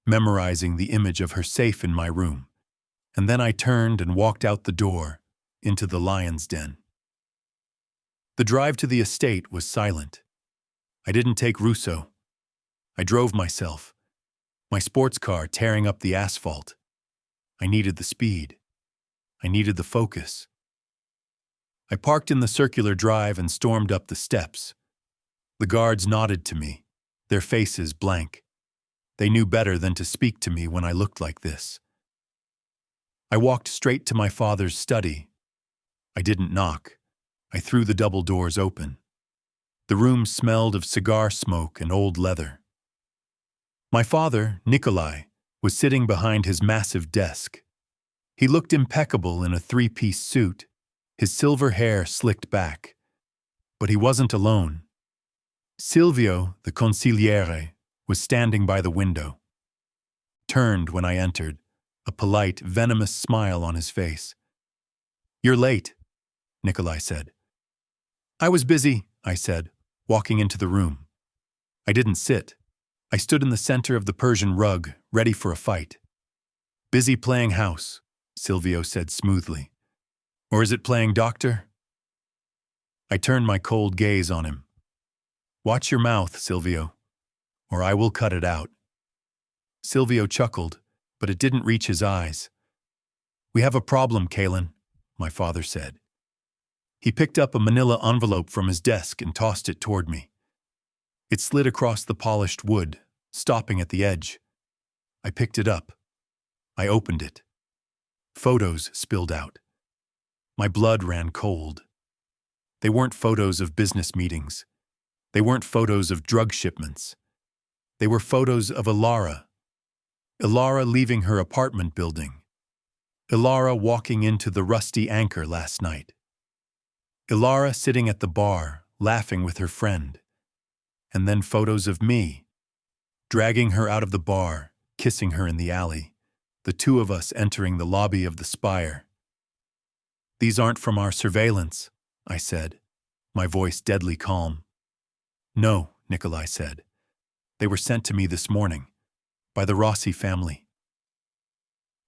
memorizing the image of her safe in my room, and then I turned and walked out the door into the lion's den. The drive to the estate was silent. I didn't take Rousseau. I drove myself, my sports car tearing up the asphalt. I needed the speed. I needed the focus. I parked in the circular drive and stormed up the steps. The guards nodded to me, their faces blank. They knew better than to speak to me when I looked like this. I walked straight to my father's study. I didn't knock. I threw the double doors open. The room smelled of cigar smoke and old leather. My father, Nikolai, was sitting behind his massive desk. He looked impeccable in a 3-piece suit, his silver hair slicked back. But he wasn't alone. Silvio, the consigliere, was standing by the window. Turned when I entered, a polite, venomous smile on his face. "You're late," Nikolai said. "I was busy," I said, walking into the room. I didn't sit. I stood in the center of the Persian rug, ready for a fight. "Busy playing house," Silvio said smoothly. "Or is it playing doctor?" I turned my cold gaze on him. "Watch your mouth, Silvio, or I will cut it out." Silvio chuckled, but it didn't reach his eyes. "We have a problem, Kaelen," my father said. He picked up a manila envelope from his desk and tossed it toward me. It slid across the polished wood, stopping at the edge. I picked it up. I opened it. Photos spilled out. My blood ran cold. They weren't photos of business meetings. They weren't photos of drug shipments. They were photos of Elara. Elara leaving her apartment building. Elara walking into the Rusty Anchor last night. Elara sitting at the bar, laughing with her friend. And then photos of me, dragging her out of the bar, kissing her in the alley, the 2 of us entering the lobby of the Spire. "These aren't from our surveillance," I said, my voice deadly calm. "No," Nikolai said. "They were sent to me this morning, by the Rossi family."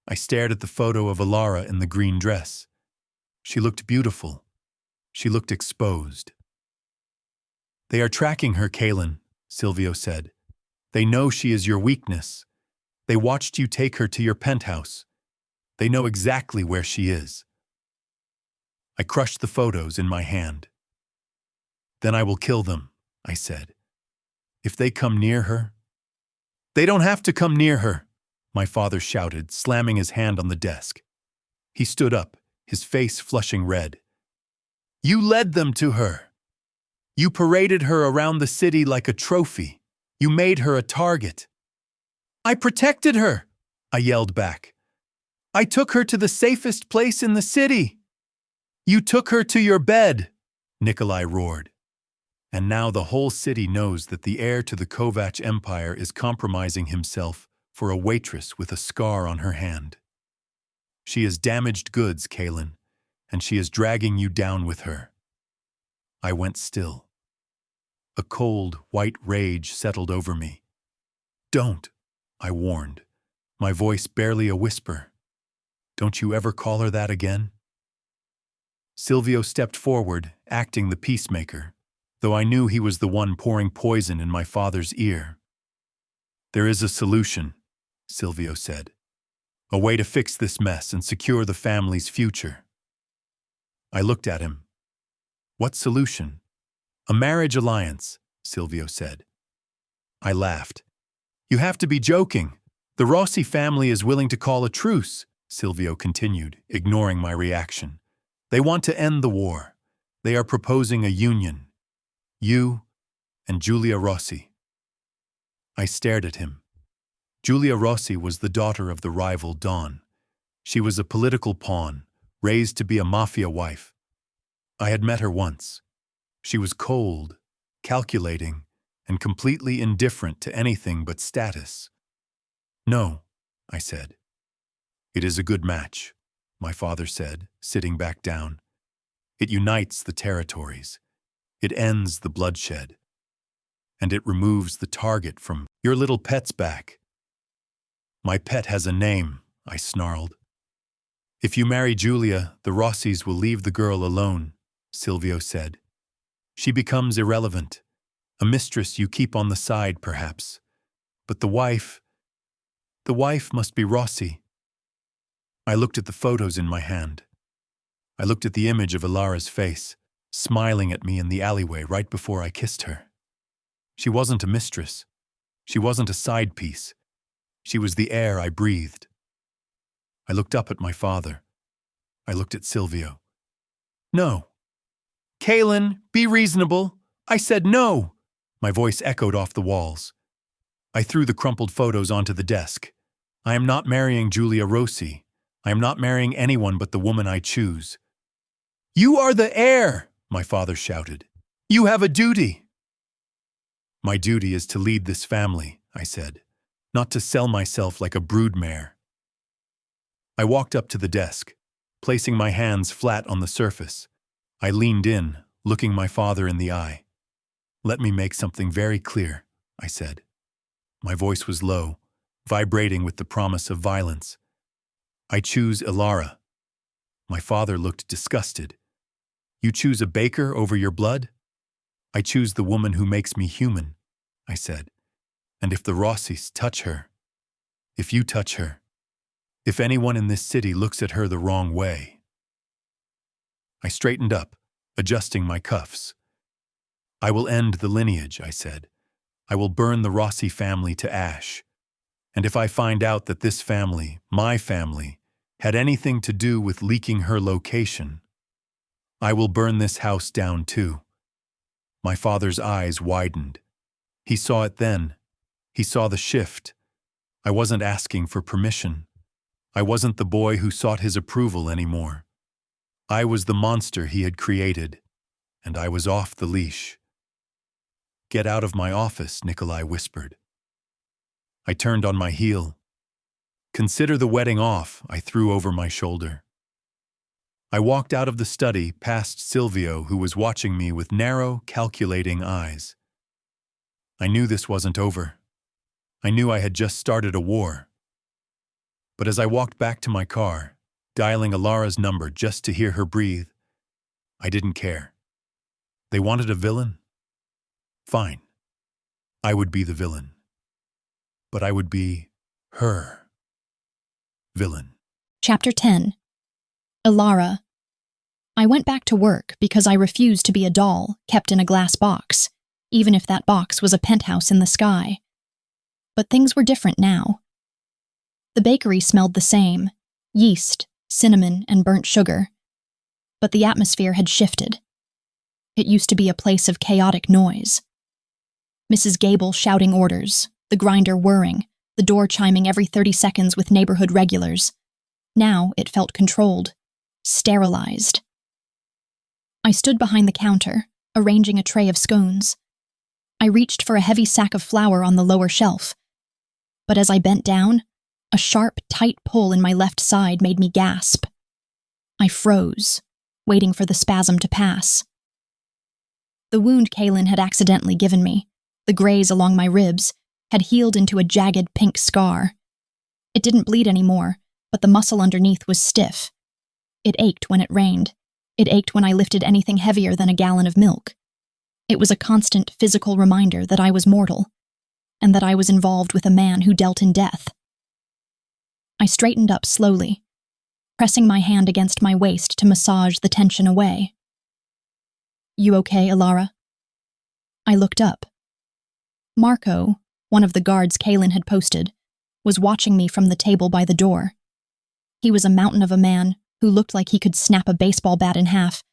I stared at the photo of Elara in the green dress. She looked beautiful. She looked exposed. "They are tracking her, Kaelen," Silvio said. "They know she is your weakness. They watched you take her to your penthouse. They know exactly where she is." I crushed the photos in my hand. "Then I will kill them," I said. "If they come near her—" "They don't have to come near her," my father shouted, slamming his hand on the desk. He stood up, his face flushing red. "You led them to her. You paraded her around the city like a trophy. You made her a target." "I protected her," I yelled back. "I took her to the safest place in the city." "You took her to your bed," Nikolai roared. And now the whole city knows that the heir to the Kovac empire is compromising himself for a waitress with a scar on her hand. She is damaged goods, Kaelen, and she is dragging you down with her. I went still. A cold, white rage settled over me. "Don't," I warned, my voice barely a whisper. "Don't you ever call her that again?" Silvio stepped forward, acting the peacemaker, though I knew he was the one pouring poison in my father's ear. "There is a solution," Silvio said. "A way to fix this mess and secure the family's future." I looked at him. "What solution?" "A marriage alliance," Silvio said. I laughed. "You have to be joking. The Rossi family is willing to call a truce," Silvio continued, ignoring my reaction. "They want to end the war. They are proposing a union. You and Giulia Rossi." I stared at him. Giulia Rossi was the daughter of the rival Don. She was a political pawn, raised to be a Mafia wife. I had met her once. She was cold, calculating, and completely indifferent to anything but status. "No," I said. "It is a good match," my father said, sitting back down. "It unites the territories. It ends the bloodshed. And it removes the target from your little pet's back." "My pet has a name," I snarled. "If you marry Giulia, the Rossis will leave the girl alone," Silvio said. "She becomes irrelevant. A mistress you keep on the side, perhaps. But the wife must be Rossi." I looked at the photos in my hand. I looked at the image of Elara's face, smiling at me in the alleyway right before I kissed her. She wasn't a mistress. She wasn't a side piece. She was the air I breathed. I looked up at my father. I looked at Silvio. "No." "Kaelen, be reasonable. I said no." My voice echoed off the walls. I threw the crumpled photos onto the desk. "I am not marrying Giulia Rossi. I am not marrying anyone but the woman I choose." "You are the heir," my father shouted. "You have a duty." "My duty is to lead this family," I said, "not to sell myself like a broodmare." I walked up to the desk, placing my hands flat on the surface. I leaned in, looking my father in the eye. "Let me make something very clear," I said. My voice was low, vibrating with the promise of violence. "I choose Elara." My father looked disgusted. "You choose a baker over your blood?" "I choose the woman who makes me human," I said. "And if the Rossis touch her, if you touch her, if anyone in this city looks at her the wrong way—" I straightened up, adjusting my cuffs. "I will end the lineage," I said. "I will burn the Rossi family to ash. And if I find out that this family, my family, had anything to do with leaking her location, I will burn this house down too." My father's eyes widened. He saw it then. He saw the shift. I wasn't asking for permission. I wasn't the boy who sought his approval anymore. I was the monster he had created, and I was off the leash. "Get out of my office," Nikolai whispered. I turned on my heel. "Consider the wedding off," I threw over my shoulder. I walked out of the study past Silvio, who was watching me with narrow, calculating eyes. I knew this wasn't over. I knew I had just started a war. But as I walked back to my car, dialing Elara's number just to hear her breathe, I didn't care. They wanted a villain? Fine. I would be the villain. But I would be her villain. Chapter 10. Elara. I went back to work because I refused to be a doll kept in a glass box, even if that box was a penthouse in the sky. But things were different now. The bakery smelled the same: yeast, cinnamon, and burnt sugar. But the atmosphere had shifted. It used to be a place of chaotic noise. Mrs. Gable shouting orders, the grinder whirring, the door chiming every 30 seconds with neighborhood regulars. Now it felt controlled, sterilized. I stood behind the counter, arranging a tray of scones. I reached for a heavy sack of flour on the lower shelf. But as I bent down, a sharp, tight pull in my left side made me gasp. I froze, waiting for the spasm to pass. The wound Kaelen had accidentally given me, the graze along my ribs, had healed into a jagged pink scar. It didn't bleed anymore, but the muscle underneath was stiff. It ached when it rained. It ached when I lifted anything heavier than a gallon of milk. It was a constant physical reminder that I was mortal, and that I was involved with a man who dealt in death. I straightened up slowly, pressing my hand against my waist to massage the tension away. "You okay, Elara?" I looked up. Marco, one of the guards Kaelen had posted, was watching me from the table by the door. He was a mountain of a man who looked like he could snap a baseball bat in half,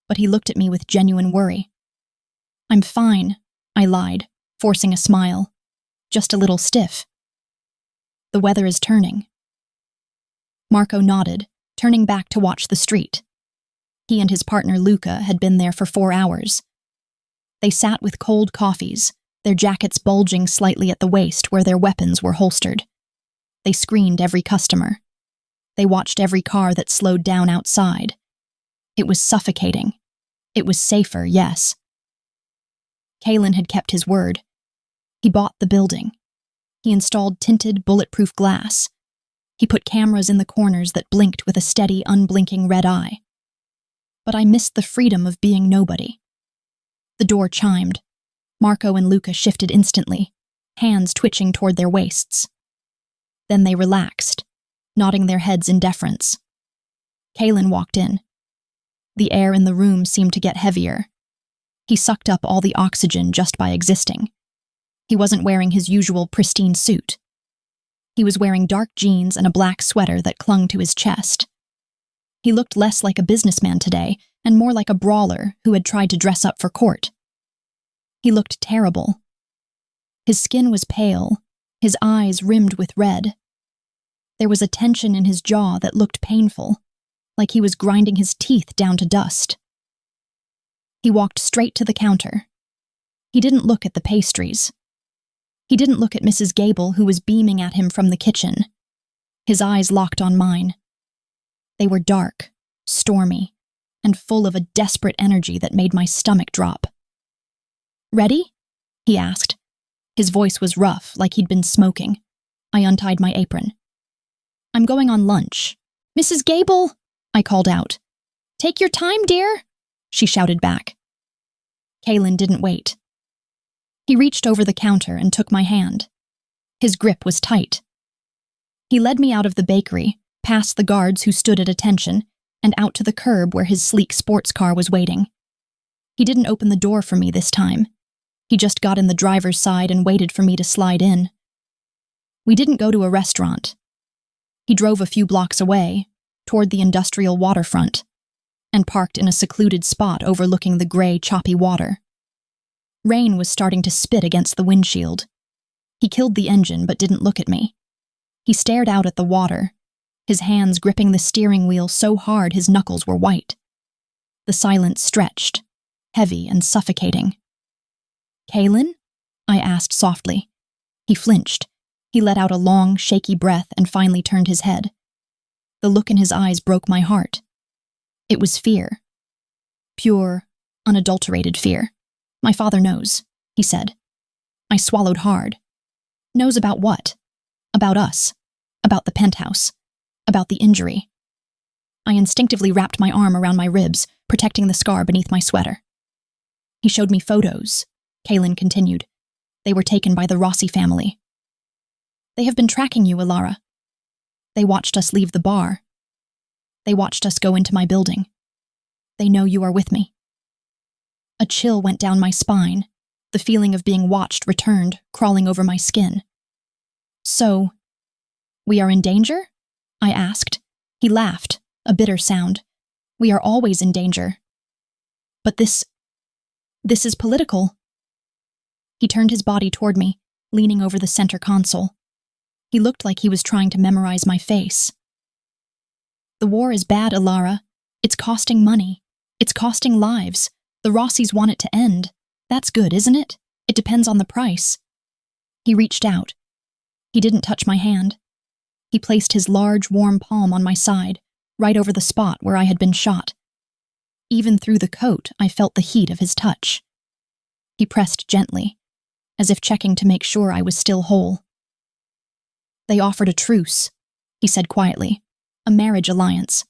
but he looked at me with genuine worry. "I'm fine," I lied, forcing a smile. "Just a little stiff." "The weather is turning." Marco nodded, turning back to watch the street. He and his partner Luca had been there for 4 hours. They sat with cold coffees, their jackets bulging slightly at the waist where their weapons were holstered. They screened every customer. They watched every car that slowed down outside. It was suffocating. It was safer, yes. Kaelen had kept his word. He bought the building. He installed tinted, bulletproof glass. He put cameras in the corners that blinked with a steady, unblinking red eye. But I missed the freedom of being nobody. The door chimed. Marco and Luca shifted instantly, hands twitching toward their waists. Then they relaxed, nodding their heads in deference. Kaelen walked in. The air in the room seemed to get heavier. He sucked up all the oxygen just by existing. He wasn't wearing his usual pristine suit. He was wearing dark jeans and a black sweater that clung to his chest. He looked less like a businessman today and more like a brawler who had tried to dress up for court. He looked terrible. His skin was pale, his eyes rimmed with red. There was a tension in his jaw that looked painful, like he was grinding his teeth down to dust. He walked straight to the counter. He didn't look at the pastries. He didn't look at Mrs. Gable, who was beaming at him from the kitchen. His eyes locked on mine. They were dark, stormy, and full of a desperate energy that made my stomach drop. "Ready?" he asked. His voice was rough, like he'd been smoking. I untied my apron. "I'm going on lunch." "Mrs. Gable!" I called out. "Take your time, dear," she shouted back. Kaelen didn't wait. He reached over the counter and took my hand. His grip was tight. He led me out of the bakery, past the guards who stood at attention, and out to the curb where his sleek sports car was waiting. He didn't open the door for me this time. He just got in the driver's side and waited for me to slide in. We didn't go to a restaurant. He drove a few blocks away, toward the industrial waterfront, and parked in a secluded spot overlooking the gray, choppy water. Rain was starting to spit against the windshield. He killed the engine but didn't look at me. He stared out at the water, his hands gripping the steering wheel so hard his knuckles were white. The silence stretched, heavy and suffocating. "Kaelen?" I asked softly. He flinched. He let out a long, shaky breath and finally turned his head. The look in his eyes broke my heart. It was fear. Pure, unadulterated fear. "My father knows," he said. I swallowed hard. "Knows about what?" "About us. About the penthouse. About the injury." I instinctively wrapped my arm around my ribs, protecting the scar beneath my sweater. "He showed me photos," Kaelen continued. "They were taken by the Rossi family. They have been tracking you, Elara. They watched us leave the bar. They watched us go into my building. They know you are with me." A chill went down my spine. The feeling of being watched returned, crawling over my skin. "So, we are in danger?" I asked. He laughed, a bitter sound. "We are always in danger. But this is political." He turned his body toward me, leaning over the center console. He looked like he was trying to memorize my face. "The war is bad, Elara. It's costing money. It's costing lives. The Rossis want it to end. That's good, isn't it? It depends on the price." He reached out. He didn't touch my hand. He placed his large, warm palm on my side, right over the spot where I had been shot. Even through the coat, I felt the heat of his touch. He pressed gently, as if checking to make sure I was still whole. "They offered a truce," he said quietly. "A marriage alliance."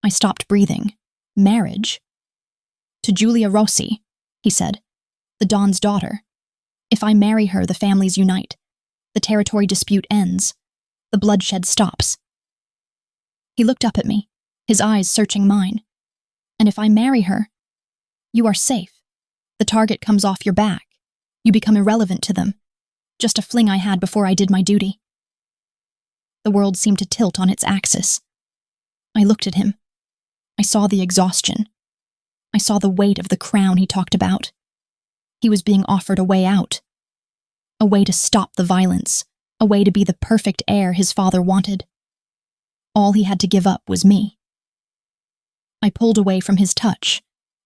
I stopped breathing. Marriage? To Giulia Rossi, he said, the Don's daughter. If I marry her, the families unite. The territory dispute ends. The bloodshed stops. He looked up at me, his eyes searching mine. And if I marry her, you are safe. The target comes off your back. You become irrelevant to them. Just a fling I had before I did my duty. The world seemed to tilt on its axis. I looked at him. I saw the exhaustion. I saw the weight of the crown he talked about. He was being offered a way out. A way to stop the violence. A way to be the perfect heir his father wanted. All he had to give up was me. I pulled away from his touch,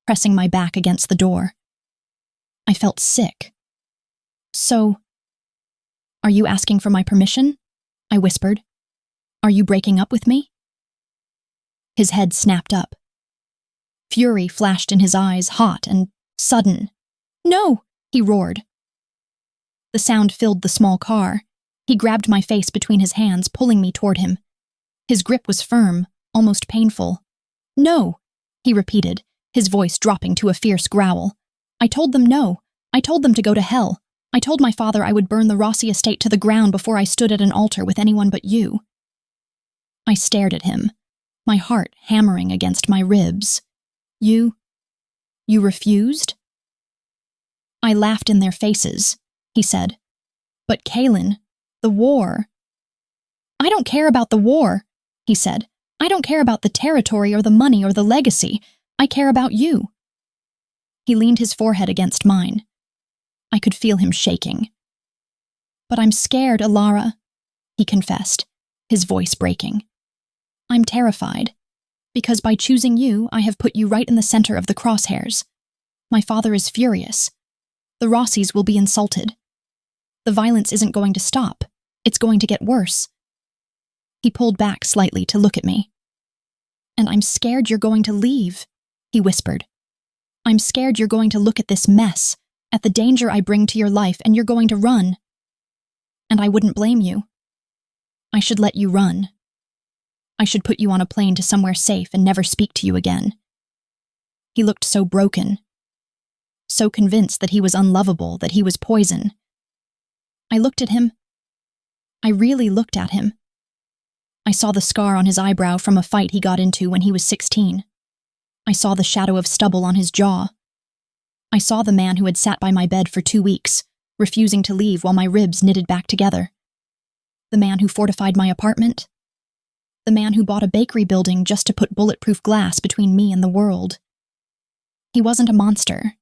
pressing my back against the door. I felt sick. So, are you asking for my permission? I whispered. Are you breaking up with me? His head snapped up. Fury flashed in his eyes, hot and sudden. No, he roared. The sound filled the small car. He grabbed my face between his hands, pulling me toward him. His grip was firm, almost painful. No, he repeated, his voice dropping to a fierce growl. I told them no. I told them to go to hell. I told my father I would burn the Rossi estate to the ground before I stood at an altar with anyone but you. I stared at him, my heart hammering against my ribs. You refused? I laughed in their faces, he said. But Kaelen, the war. I don't care about the war, he said. I don't care about the territory or the money or the legacy. I care about you. He leaned his forehead against mine. I could feel him shaking. But I'm scared, Elara, he confessed, his voice breaking. I'm terrified, because by choosing you, I have put you right in the center of the crosshairs. My father is furious. The Rossis will be insulted. The violence isn't going to stop. It's going to get worse. He pulled back slightly to look at me. And I'm scared you're going to leave, he whispered. I'm scared you're going to look at this mess, at the danger I bring to your life, and you're going to run. And I wouldn't blame you. I should let you run. I should put you on a plane to somewhere safe and never speak to you again. He looked so broken, so convinced that he was unlovable, that he was poison. I looked at him. I really looked at him. I saw the scar on his eyebrow from a fight he got into when he was 16. I saw the shadow of stubble on his jaw. I saw the man who had sat by my bed for 2 weeks, refusing to leave while my ribs knitted back together. The man who fortified my apartment. The man who bought a bakery building just to put bulletproof glass between me and the world. He wasn't a monster.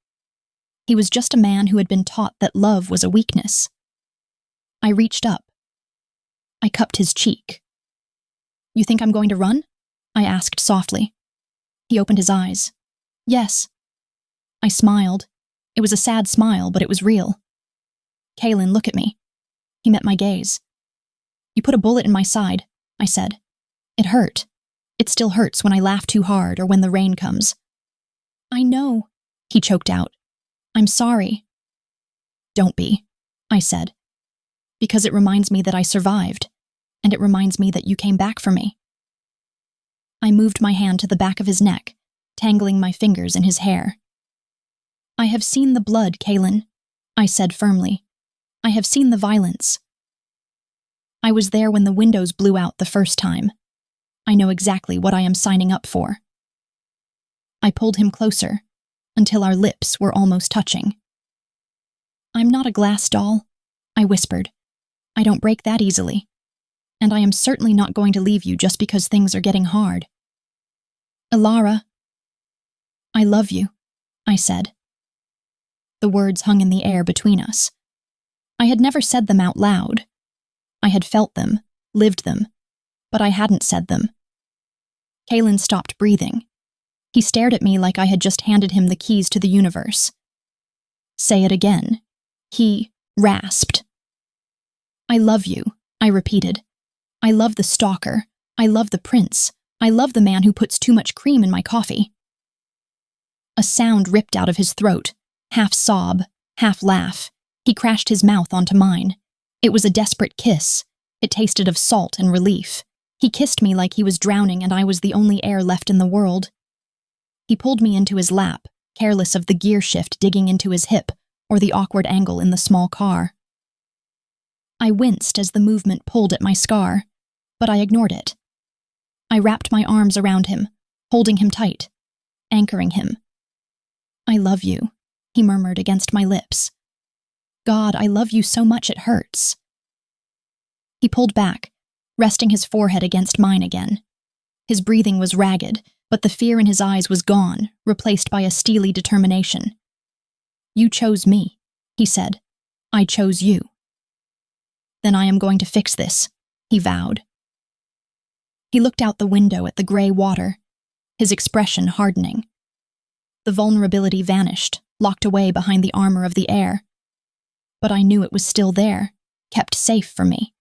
He was just a man who had been taught that love was a weakness. I reached up. I cupped his cheek. You think I'm going to run? I asked softly. He opened his eyes. Yes. I smiled. It was a sad smile, but it was real. Kaelen, look at me. He met my gaze. You put a bullet in my side, I said. It hurt. It still hurts when I laugh too hard or when the rain comes. I know, he choked out. I'm sorry. Don't be, I said. Because it reminds me that I survived, and it reminds me that you came back for me. I moved my hand to the back of his neck, tangling my fingers in his hair. I have seen the blood, Kaelen, I said firmly. I have seen the violence. I was there when the windows blew out the first time. I know exactly what I am signing up for. I pulled him closer, until our lips were almost touching. I'm not a glass doll, I whispered. I don't break that easily. And I am certainly not going to leave you just because things are getting hard. Elara. I love you, I said. The words hung in the air between us. I had never said them out loud. I had felt them, lived them, but I hadn't said them. Kaelen stopped breathing. He stared at me like I had just handed him the keys to the universe. Say it again, he rasped. I love you, I repeated. I love the stalker. I love the prince. I love the man who puts too much cream in my coffee. A sound ripped out of his throat, half sob, half laugh. He crashed his mouth onto mine. It was a desperate kiss. It tasted of salt and relief. He kissed me like he was drowning and I was the only air left in the world. He pulled me into his lap, careless of the gear shift digging into his hip or the awkward angle in the small car. I winced as the movement pulled at my scar, but I ignored it. I wrapped my arms around him, holding him tight, anchoring him. "I love you," he murmured against my lips. "God, I love you so much it hurts." He pulled back, resting his forehead against mine again. His breathing was ragged, but the fear in his eyes was gone, replaced by a steely determination. "You chose me," he said. "I chose you." "Then I am going to fix this," he vowed. He looked out the window at the gray water, his expression hardening. The vulnerability vanished, locked away behind the armor of the air. But I knew it was still there, kept safe for me.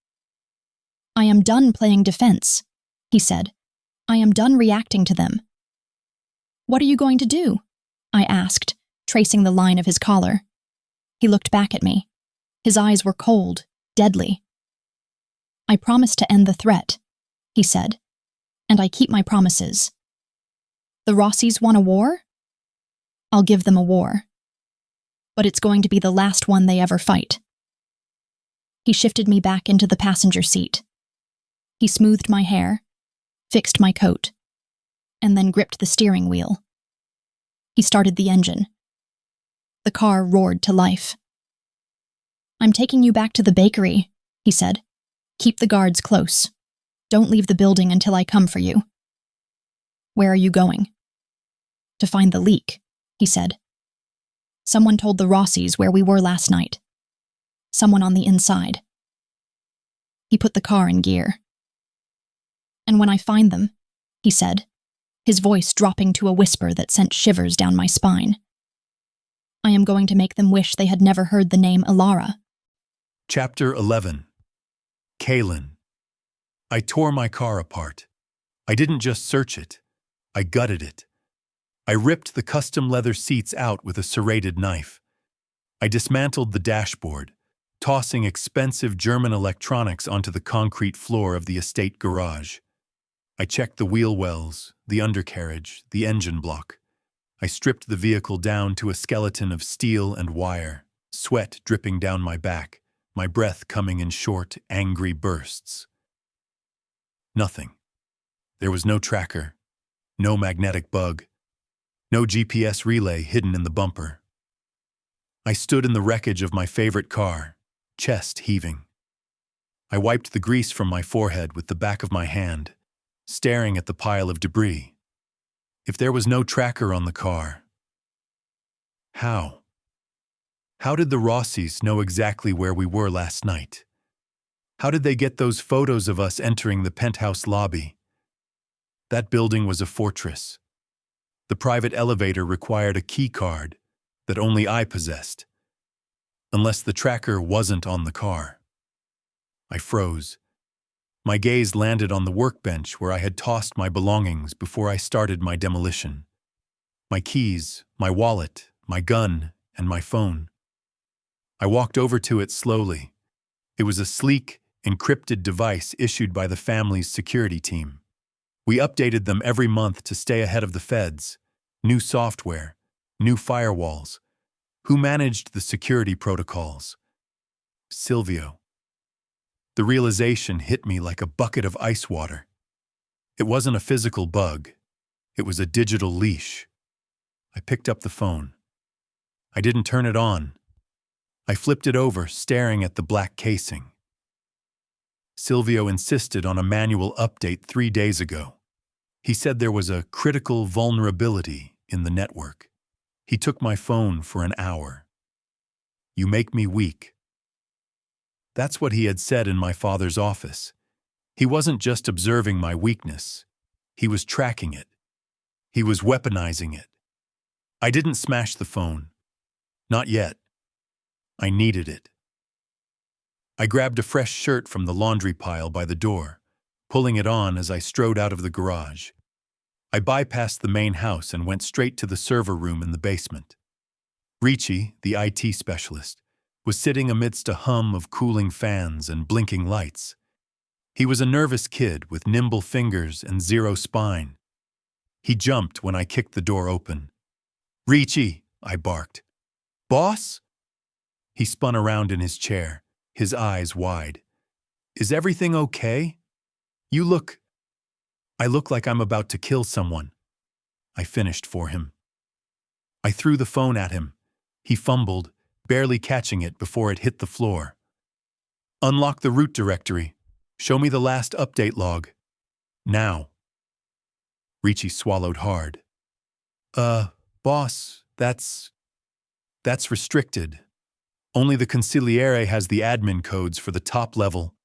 "I am done playing defense," he said. "I am done reacting to them." "What are you going to do?" I asked, tracing the line of his collar. He looked back at me. His eyes were cold, deadly. "I promised to end the threat," he said, "and I keep my promises. The Rossies want a war? I'll give them a war. But it's going to be the last one they ever fight." He shifted me back into the passenger seat. He smoothed my hair, fixed my coat, and then gripped the steering wheel. He started the engine. The car roared to life. "I'm taking you back to the bakery," he said. "Keep the guards close. Don't leave the building until I come for you." "Where are you going?" "To find the leak," he said. "Someone told the Rossies where we were last night. Someone on the inside." He put the car in gear. "And when I find them," he said, his voice dropping to a whisper that sent shivers down my spine, "I am going to make them wish they had never heard the name Elara." Chapter 11. Kaelen. I tore my car apart. I didn't just search it. I gutted it. I ripped the custom leather seats out with a serrated knife. I dismantled the dashboard, tossing expensive German electronics onto the concrete floor of the estate garage. I checked the wheel wells, the undercarriage, the engine block. I stripped the vehicle down to a skeleton of steel and wire, sweat dripping down my back, my breath coming in short, angry bursts. Nothing. There was no tracker, no magnetic bug, no GPS relay hidden in the bumper. I stood in the wreckage of my favorite car, chest heaving. I wiped the grease from my forehead with the back of my hand, staring at the pile of debris. If there was no tracker on the car, how? How did the Rossies know exactly where we were last night? How did they get those photos of us entering the penthouse lobby? That building was a fortress. The private elevator required a key card that only I possessed, unless the tracker wasn't on the car. I froze. My gaze landed on the workbench where I had tossed my belongings before I started my demolition. My keys, my wallet, my gun, and my phone. I walked over to it slowly. It was a sleek, encrypted device issued by the family's security team. We updated them every month to stay ahead of the feds. New software, new firewalls. Who managed the security protocols? Silvio. The realization hit me like a bucket of ice water. It wasn't a physical bug. It was a digital leash. I picked up the phone. I didn't turn it on. I flipped it over, staring at the black casing. Silvio insisted on a manual update 3 days ago. He said there was a critical vulnerability in the network. He took my phone for an hour. "You make me weak." That's what he had said in my father's office. He wasn't just observing my weakness. He was tracking it. He was weaponizing it. I didn't smash the phone. Not yet. I needed it. I grabbed a fresh shirt from the laundry pile by the door, pulling it on as I strode out of the garage. I bypassed the main house and went straight to the server room in the basement. Ricci, the IT specialist, was sitting amidst a hum of cooling fans and blinking lights. He was a nervous kid with nimble fingers and zero spine. He jumped when I kicked the door open. "Ricci," I barked. "Boss?" He spun around in his chair, his eyes wide. "Is everything okay? You look—" "I look like I'm about to kill someone," I finished for him. I threw the phone at him. He fumbled, barely catching it before it hit the floor. "Unlock the root directory. Show me the last update log. Now." Ricci swallowed hard. Boss, that's restricted. Only the consigliere has the admin codes for the top level."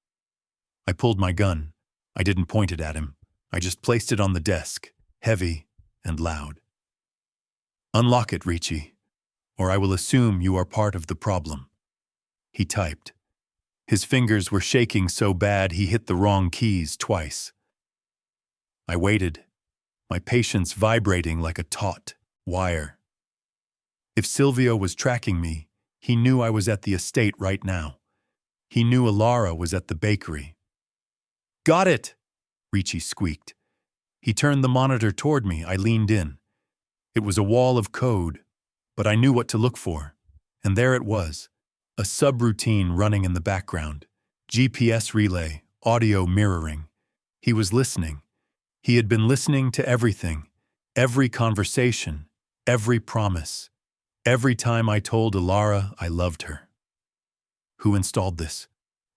I pulled my gun. I didn't point it at him. I just placed it on the desk, heavy and loud. "Unlock it, Ricci, or I will assume you are part of the problem." He typed. His fingers were shaking so bad he hit the wrong keys twice. I waited, my patience vibrating like a taut wire. If Silvio was tracking me, he knew I was at the estate right now. He knew Elara was at the bakery. "Got it!" Ricci squeaked. He turned the monitor toward me. I leaned in. It was a wall of code, but I knew what to look for. And there it was, a subroutine running in the background. GPS relay, audio mirroring. He was listening. He had been listening to everything, every conversation, every promise, every time I told Elara I loved her. "Who installed this?"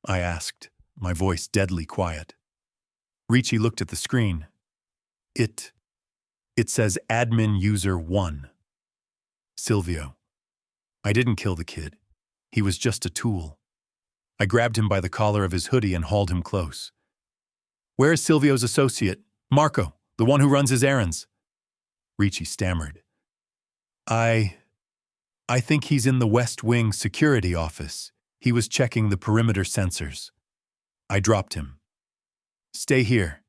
I asked, my voice deadly quiet. Ricci looked at the screen. It says admin user 1. Silvio. I didn't kill the kid. He was just a tool. I grabbed him by the collar of his hoodie and hauled him close. "Where is Silvio's associate? Marco, the one who runs his errands." Ricci stammered. I think he's in the West Wing security office. He was checking the perimeter sensors." I dropped him. "Stay here.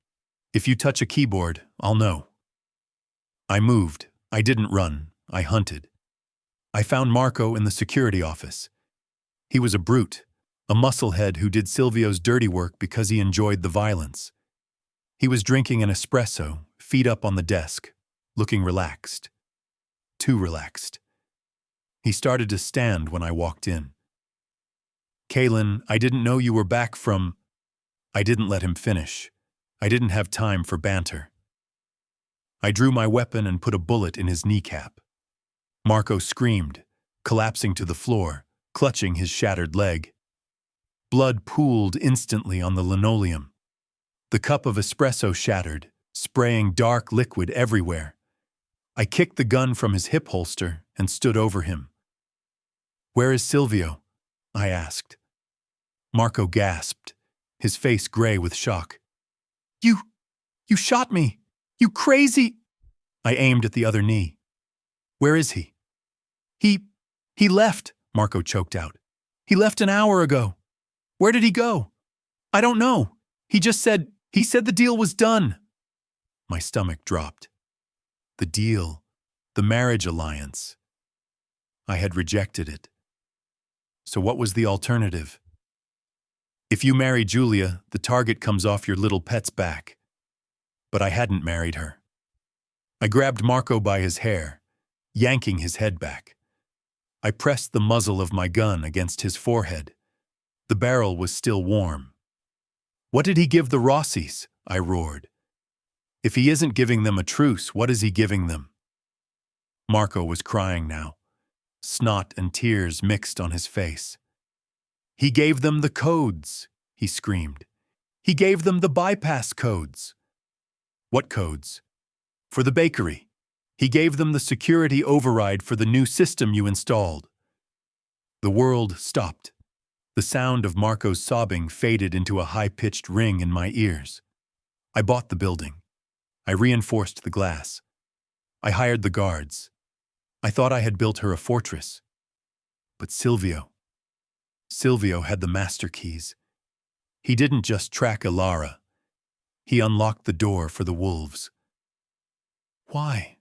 If you touch a keyboard, I'll know." I moved. I didn't run. I hunted. I found Marco in the security office. He was a brute, a musclehead who did Silvio's dirty work because he enjoyed the violence. He was drinking an espresso, feet up on the desk, looking relaxed. Too relaxed. He started to stand when I walked in. "Kaelen, I didn't know you were back from—" I didn't let him finish. I didn't have time for banter. I drew my weapon and put a bullet in his kneecap. Marco screamed, collapsing to the floor, clutching his shattered leg. Blood pooled instantly on the linoleum. The cup of espresso shattered, spraying dark liquid everywhere. I kicked the gun from his hip holster and stood over him. "Where is Silvio?" I asked. Marco gasped, his face gray with shock. You shot me! You crazy—" I aimed at the other knee. "Where is he?" He left," Marco choked out. "He left an hour ago. Where did he go?" "I don't know. He said the deal was done." My stomach dropped. The deal, the marriage alliance. I had rejected it. So what was the alternative? "If you marry Julia, the target comes off your little pet's back." But I hadn't married her. I grabbed Marco by his hair, yanking his head back. I pressed the muzzle of my gun against his forehead. The barrel was still warm. "What did he give the Rossis?" I roared. "If he isn't giving them a truce, what is he giving them?" Marco was crying now. Snot and tears mixed on his face. "He gave them the codes," he screamed. "He gave them the bypass codes." "What codes?" "For the bakery. He gave them the security override for the new system you installed." The world stopped. The sound of Marco's sobbing faded into a high-pitched ring in my ears. I bought the building. I reinforced the glass. I hired the guards. I thought I had built her a fortress. But Silvio had the master keys. He didn't just track Elara. He unlocked the door for the wolves. "Why?"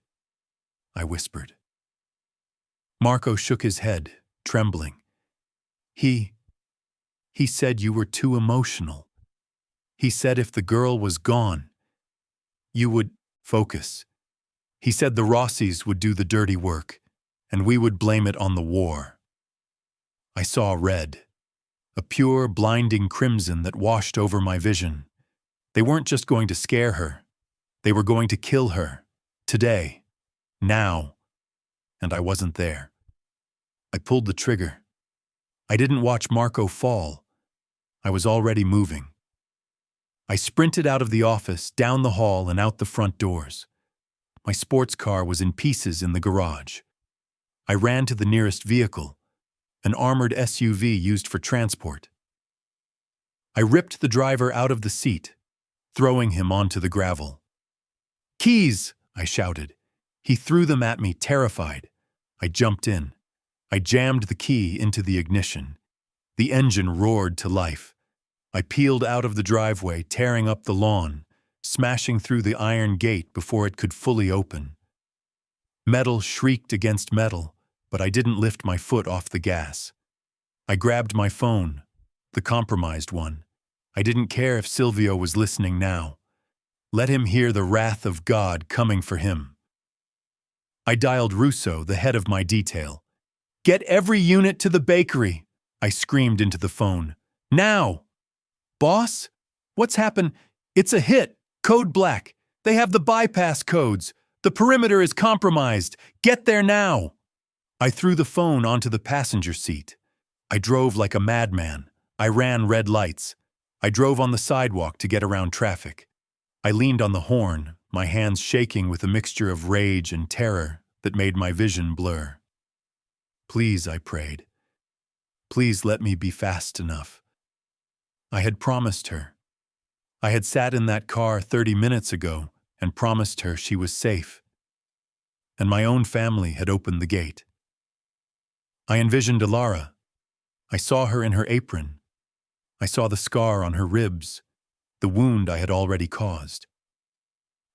I whispered. Marco shook his head, trembling. He said you were too emotional. He said if the girl was gone, you would focus. He said the Rossies would do the dirty work, and we would blame it on the war. I saw red, a pure, blinding crimson that washed over my vision. They weren't just going to scare her. They were going to kill her. Today. Now. And I wasn't there. I pulled the trigger. I didn't watch Marco fall. I was already moving. I sprinted out of the office, down the hall, and out the front doors. My sports car was in pieces in the garage. I ran to the nearest vehicle, an armored SUV used for transport. I ripped the driver out of the seat, throwing him onto the gravel. "Keys!" I shouted. He threw them at me, terrified. I jumped in. I jammed the key into the ignition. The engine roared to life. I peeled out of the driveway, tearing up the lawn, smashing through the iron gate before it could fully open. Metal shrieked against metal, but I didn't lift my foot off the gas. I grabbed my phone, the compromised one. I didn't care if Silvio was listening now. Let him hear the wrath of God coming for him. I dialed Russo, the head of my detail. "Get every unit to the bakery," I screamed into the phone. "Now!" "Boss? What's happened?" "It's a hit. Code black. They have the bypass codes. The perimeter is compromised. Get there now!" I threw the phone onto the passenger seat. I drove like a madman. I ran red lights. I drove on the sidewalk to get around traffic. I leaned on the horn, my hands shaking with a mixture of rage and terror that made my vision blur. "Please," I prayed. "Please let me be fast enough." I had promised her. I had sat in that car 30 minutes ago and promised her she was safe. And my own family had opened the gate. I envisioned Elara. I saw her in her apron. I saw the scar on her ribs, the wound I had already caused.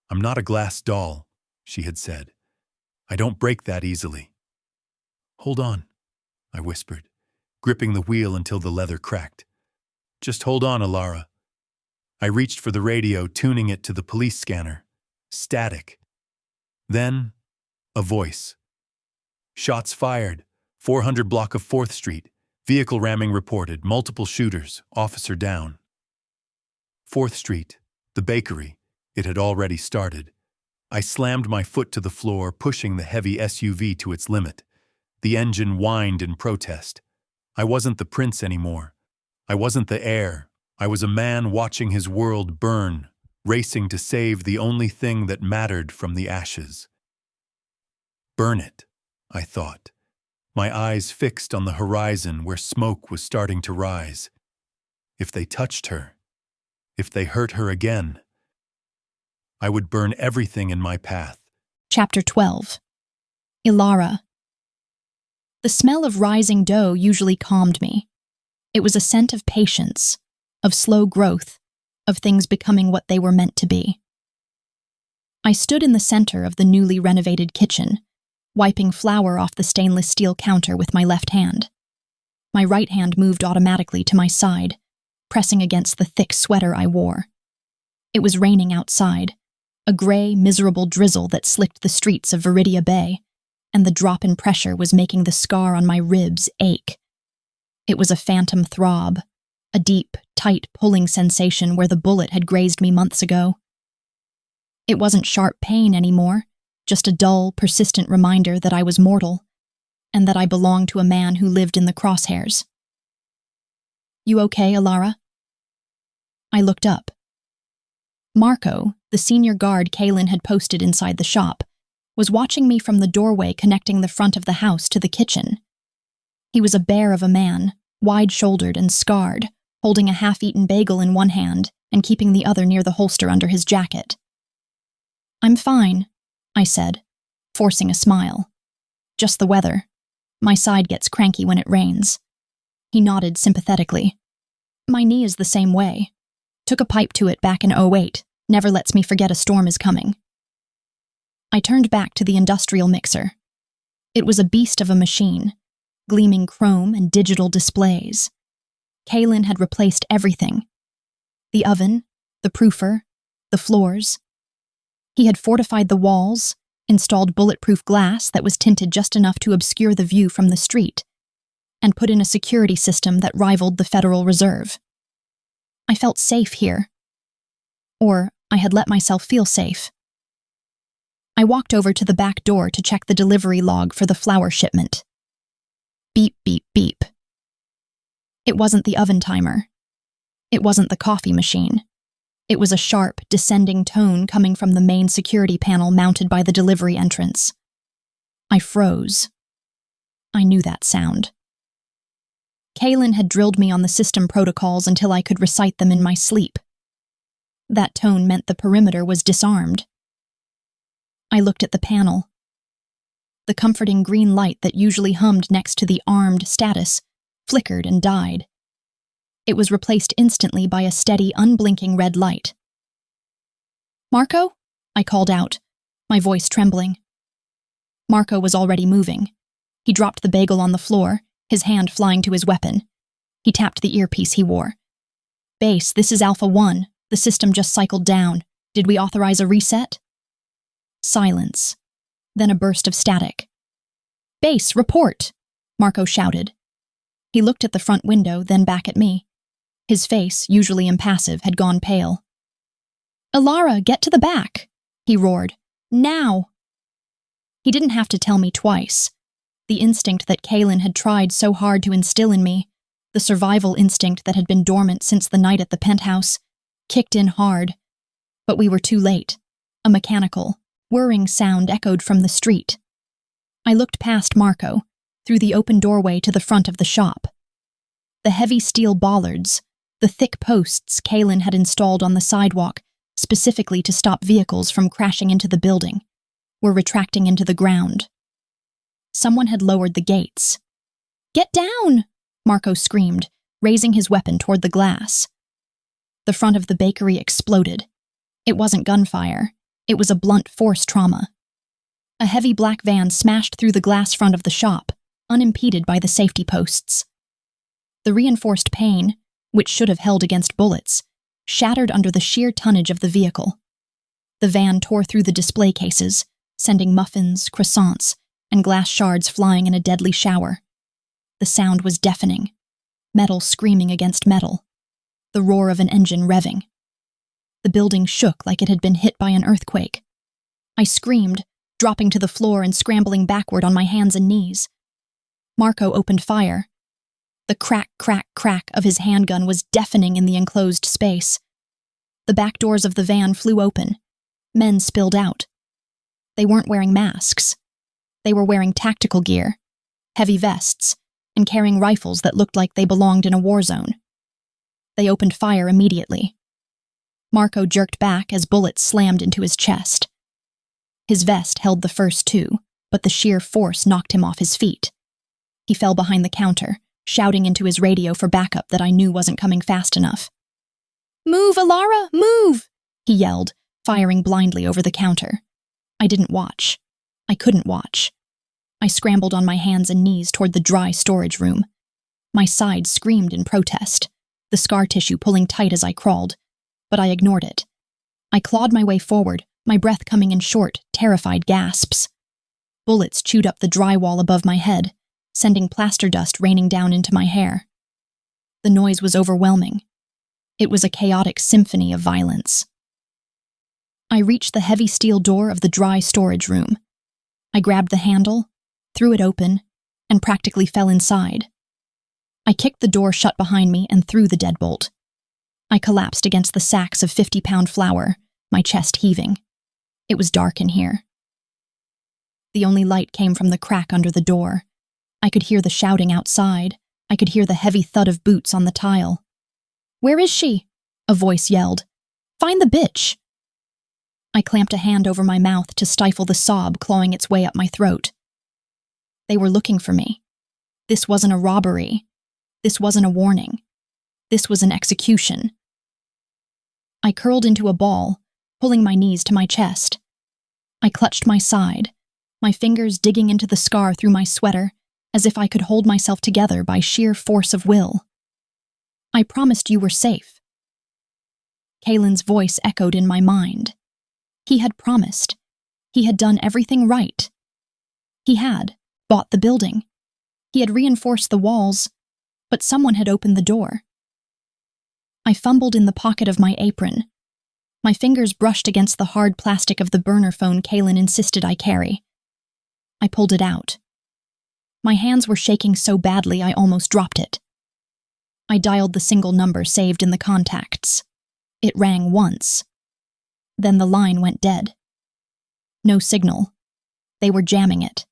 "I'm not a glass doll," she had said. "I don't break that easily." "Hold on," I whispered, gripping the wheel until the leather cracked. "Just hold on, Elara." I reached for the radio, tuning it to the police scanner. Static. Then, a voice. "Shots fired. 400 block of 4th Street. Vehicle ramming reported. Multiple shooters. Officer down." 4th Street. The bakery. It had already started. I slammed my foot to the floor, pushing the heavy SUV to its limit. The engine whined in protest. I wasn't the prince anymore. I wasn't the heir. I was a man watching his world burn, racing to save the only thing that mattered from the ashes. Burn it, I thought, my eyes fixed on the horizon where smoke was starting to rise. If they touched her, if they hurt her again, I would burn everything in my path. Chapter 12. Elara. The smell of rising dough usually calmed me. It was a scent of patience, of slow growth, of things becoming what they were meant to be. I stood in the center of the newly renovated kitchen, wiping flour off the stainless steel counter with my left hand. My right hand moved automatically to my side, pressing against the thick sweater I wore. It was raining outside, a gray, miserable drizzle that slicked the streets of Viridia Bay, and the drop in pressure was making the scar on my ribs ache. It was a phantom throb, a deep, tight pulling sensation where the bullet had grazed me months ago. It wasn't sharp pain anymore, just a dull, persistent reminder that I was mortal, and that I belonged to a man who lived in the crosshairs. "You okay, Elara?" I looked up. Marco, the senior guard Kaelen had posted inside the shop, was watching me from the doorway connecting the front of the house to the kitchen. He was a bear of a man, wide-shouldered and scarred, holding a half-eaten bagel in one hand and keeping the other near the holster under his jacket. "I'm fine," I said, forcing a smile. "Just the weather. My side gets cranky when it rains." He nodded sympathetically. "My knee is the same way. Took a pipe to it back in 2008. Never lets me forget a storm is coming." I turned back to the industrial mixer. It was a beast of a machine, gleaming chrome and digital displays. Kaelen had replaced everything. The oven, the proofer, the floors. He had fortified the walls, installed bulletproof glass that was tinted just enough to obscure the view from the street, and put in a security system that rivaled the Federal Reserve. I felt safe here. Or I had let myself feel safe. I walked over to the back door to check the delivery log for the flour shipment. Beep, beep, beep. It wasn't the oven timer. It wasn't the coffee machine. It was a sharp, descending tone coming from the main security panel mounted by the delivery entrance. I froze. I knew that sound. Kaelen had drilled me on the system protocols until I could recite them in my sleep. That tone meant the perimeter was disarmed. I looked at the panel. The comforting green light that usually hummed next to the armed status flickered and died. It was replaced instantly by a steady, unblinking red light. "Marco?" I called out, my voice trembling. Marco was already moving. He dropped the bagel on the floor, his hand flying to his weapon. He tapped the earpiece he wore. "Base, this is Alpha 1. The system just cycled down. Did we authorize a reset?" Silence. Then a burst of static. "Base, report!" Marco shouted. He looked at the front window, then back at me. His face, usually impassive, had gone pale. "Elara, get to the back!" he roared. "Now!" He didn't have to tell me twice. The instinct that Kaelen had tried so hard to instill in me, the survival instinct that had been dormant since the night at the penthouse, kicked in hard. But we were too late. A mechanical, whirring sound echoed from the street. I looked past Marco, through the open doorway to the front of the shop. The heavy steel bollards, the thick posts Kaelen had installed on the sidewalk, specifically to stop vehicles from crashing into the building, were retracting into the ground. Someone had lowered the gates. "Get down!" Marco screamed, raising his weapon toward the glass. The front of the bakery exploded. It wasn't gunfire. It was a blunt force trauma. A heavy black van smashed through the glass front of the shop, unimpeded by the safety posts. The reinforced pane, which should have held against bullets, shattered under the sheer tonnage of the vehicle. The van tore through the display cases, sending muffins, croissants, and glass shards flying in a deadly shower. The sound was deafening, metal screaming against metal, the roar of an engine revving. The building shook like it had been hit by an earthquake. I screamed, dropping to the floor and scrambling backward on my hands and knees. Marco opened fire. The crack, crack, crack of his handgun was deafening in the enclosed space. The back doors of the van flew open. Men spilled out. They weren't wearing masks. They were wearing tactical gear, heavy vests, and carrying rifles that looked like they belonged in a war zone. They opened fire immediately. Marco jerked back as bullets slammed into his chest. His vest held the first two, but the sheer force knocked him off his feet. He fell behind the counter, shouting into his radio for backup that I knew wasn't coming fast enough. "Move, Elara, move!" he yelled, firing blindly over the counter. I didn't watch. I couldn't watch. I scrambled on my hands and knees toward the dry storage room. My side screamed in protest, the scar tissue pulling tight as I crawled, but I ignored it. I clawed my way forward, my breath coming in short, terrified gasps. Bullets chewed up the drywall above my head, sending plaster dust raining down into my hair. The noise was overwhelming. It was a chaotic symphony of violence. I reached the heavy steel door of the dry storage room. I grabbed the handle, threw it open, and practically fell inside. I kicked the door shut behind me and threw the deadbolt. I collapsed against the sacks of 50-pound flour, my chest heaving. It was dark in here. The only light came from the crack under the door. I could hear the shouting outside. I could hear the heavy thud of boots on the tile. "Where is she?" a voice yelled. "Find the bitch!" I clamped a hand over my mouth to stifle the sob clawing its way up my throat. They were looking for me. This wasn't a robbery. This wasn't a warning. This was an execution. I curled into a ball, pulling my knees to my chest. I clutched my side, my fingers digging into the scar through my sweater, as if I could hold myself together by sheer force of will. "I promised you were safe." Kaelen's voice echoed in my mind. He had promised. He had done everything right. He had bought the building. He had reinforced the walls, but someone had opened the door. I fumbled in the pocket of my apron. My fingers brushed against the hard plastic of the burner phone Kaelen insisted I carry. I pulled it out. My hands were shaking so badly I almost dropped it. I dialed the single number saved in the contacts. It rang once. Then the line went dead. No signal. They were jamming it.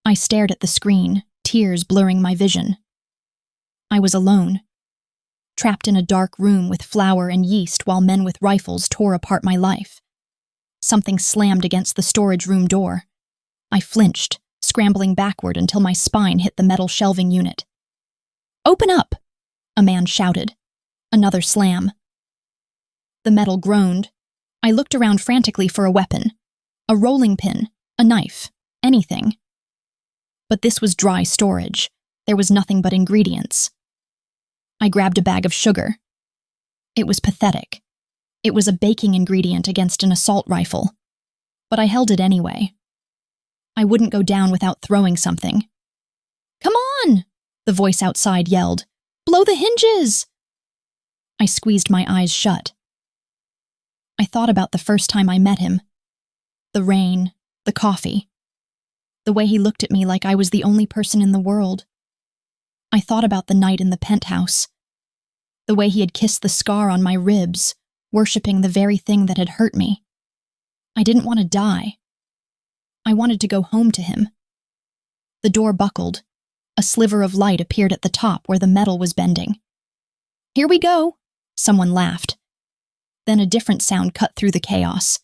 I stared at the screen, tears blurring my vision. I was alone, trapped in a dark room with flour and yeast while men with rifles tore apart my life. Something slammed against the storage room door. I flinched, scrambling backward until my spine hit the metal shelving unit. "Open up!" a man shouted. Another slam. The metal groaned. I looked around frantically for a weapon. A rolling pin, a knife, anything. But this was dry storage. There was nothing but ingredients. I grabbed a bag of sugar. It was pathetic. It was a baking ingredient against an assault rifle. But I held it anyway. I wouldn't go down without throwing something. "Come on!" the voice outside yelled. "Blow the hinges!" I squeezed my eyes shut. I thought about the first time I met him. The rain, the coffee. The way he looked at me like I was the only person in the world. I thought about the night in the penthouse. The way he had kissed the scar on my ribs, worshipping the very thing that had hurt me. I didn't want to die. I wanted to go home to him. The door buckled. A sliver of light appeared at the top where the metal was bending. "Here we go," someone laughed. Then a different sound cut through the chaos.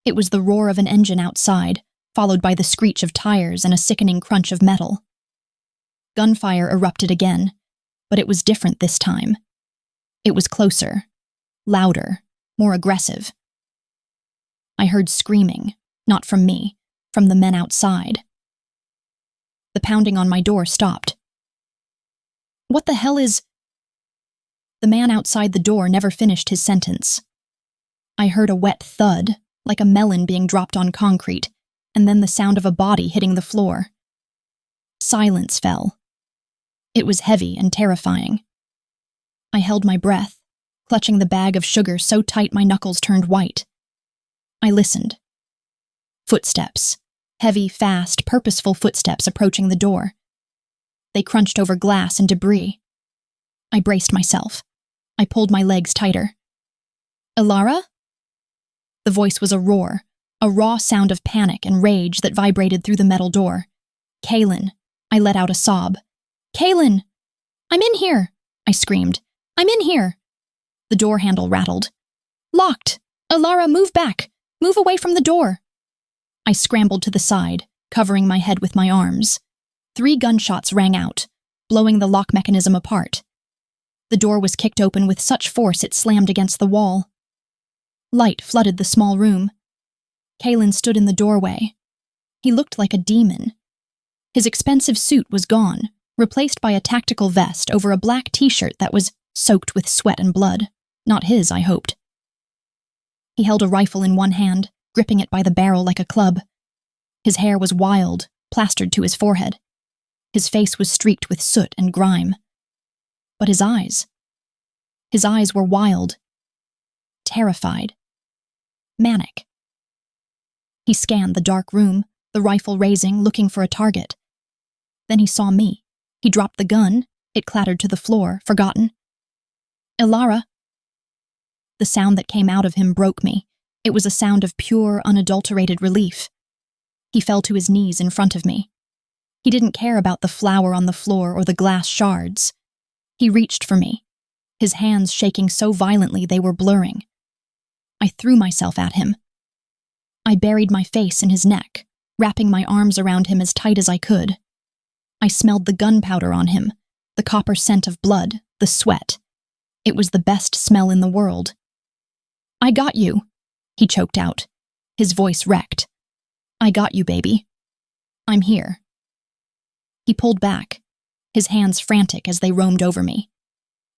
It was the roar of an engine outside, followed by the screech of tires and a sickening crunch of metal. Gunfire erupted again, but it was different this time. It was closer, louder, more aggressive. I heard screaming, not from me, from the men outside. The pounding on my door stopped. "What the hell is—" The man outside the door never finished his sentence. I heard a wet thud, like a melon being dropped on concrete, and then the sound of a body hitting the floor. Silence fell. It was heavy and terrifying. I held my breath, clutching the bag of sugar so tight my knuckles turned white. I listened. Footsteps. Heavy, fast, purposeful footsteps approaching the door. They crunched over glass and debris. I braced myself. I pulled my legs tighter. "Elara?" The voice was a roar, a raw sound of panic and rage that vibrated through the metal door. "Kaelen." I let out a sob. "Kaelen! I'm in here!" I screamed. "I'm in here!" The door handle rattled. "Locked! Elara, move back! Move away from the door!" I scrambled to the side, covering my head with my arms. 3 gunshots rang out, blowing the lock mechanism apart. The door was kicked open with such force it slammed against the wall. Light flooded the small room. Kaelen stood in the doorway. He looked like a demon. His expensive suit was gone, replaced by a tactical vest over a black t-shirt that was soaked with sweat and blood. Not his, I hoped. He held a rifle in one hand, gripping it by the barrel like a club. His hair was wild, plastered to his forehead. His face was streaked with soot and grime. But his eyes were wild, terrified, manic. He scanned the dark room, the rifle raising, looking for a target. Then he saw me. He dropped the gun. It clattered to the floor, forgotten. "Elara." The sound that came out of him broke me. It was a sound of pure, unadulterated relief. He fell to his knees in front of me. He didn't care about the flour on the floor or the glass shards. He reached for me, his hands shaking so violently they were blurring. I threw myself at him. I buried my face in his neck, wrapping my arms around him as tight as I could. I smelled the gunpowder on him, the copper scent of blood, the sweat. It was the best smell in the world. "I got you," he choked out, his voice wrecked. "I got you, baby. I'm here." He pulled back, his hands frantic as they roamed over me.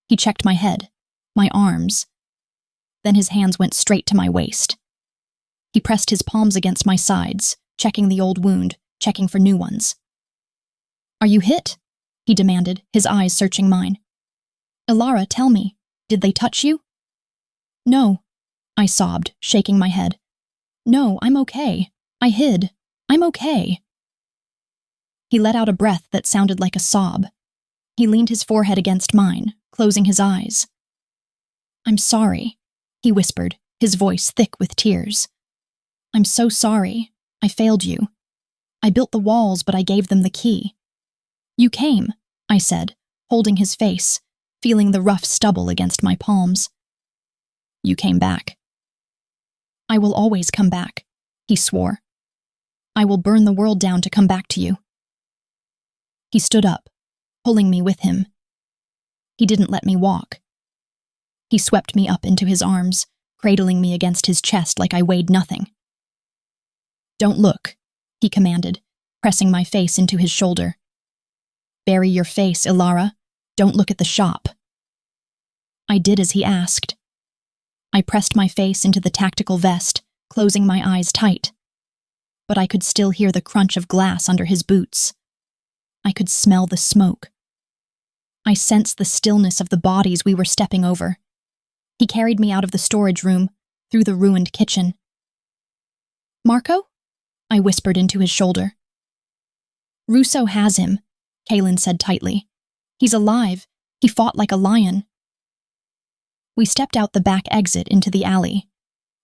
He checked my head, my arms. Then his hands went straight to my waist. He pressed his palms against my sides, checking the old wound, checking for new ones. "Are you hit?" he demanded, his eyes searching mine. "Elara, tell me, did they touch you?" "No," I sobbed, shaking my head. "No, I'm okay. I hid. I'm okay." He let out a breath that sounded like a sob. He leaned his forehead against mine, closing his eyes. "I'm sorry," he whispered, his voice thick with tears. "I'm so sorry. I failed you. I built the walls, but I gave them the key." "You came," I said, holding his face, feeling the rough stubble against my palms. "You came back." "I will always come back," he swore. "I will burn the world down to come back to you." He stood up, pulling me with him. He didn't let me walk. He swept me up into his arms, cradling me against his chest like I weighed nothing. "Don't look," he commanded, pressing my face into his shoulder. "Bury your face, Elara. Don't look at the shop." I did as he asked. I pressed my face into the tactical vest, closing my eyes tight. But I could still hear the crunch of glass under his boots. I could smell the smoke. I sensed the stillness of the bodies we were stepping over. He carried me out of the storage room, through the ruined kitchen. "Marco?" I whispered into his shoulder. "Russo has him," Kaelen said tightly. "He's alive. He fought like a lion." We stepped out the back exit into the alley.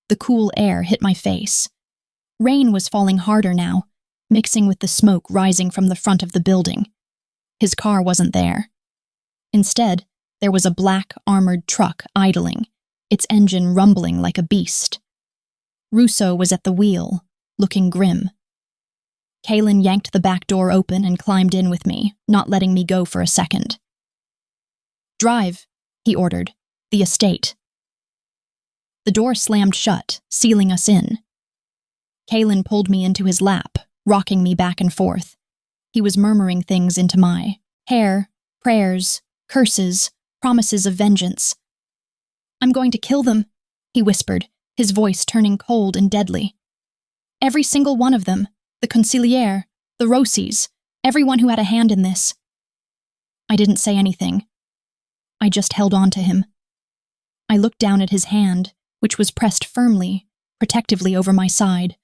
The cool air hit my face. Rain was falling harder now, mixing with the smoke rising from the front of the building. His car wasn't there. Instead, there was a black, armored truck idling, its engine rumbling like a beast. Russo was at the wheel, looking grim. Kaelen yanked the back door open and climbed in with me, not letting me go for a second. "Drive," he ordered. "The estate." The door slammed shut, sealing us in. Kaelen pulled me into his lap, rocking me back and forth. He was murmuring things into my hair, prayers, curses, promises of vengeance. "I'm going to kill them," he whispered, his voice turning cold and deadly. "Every single one of them, the consigliere, the Rossis, everyone who had a hand in this." I didn't say anything. I just held on to him. I looked down at his hand, which was pressed firmly, protectively over my side,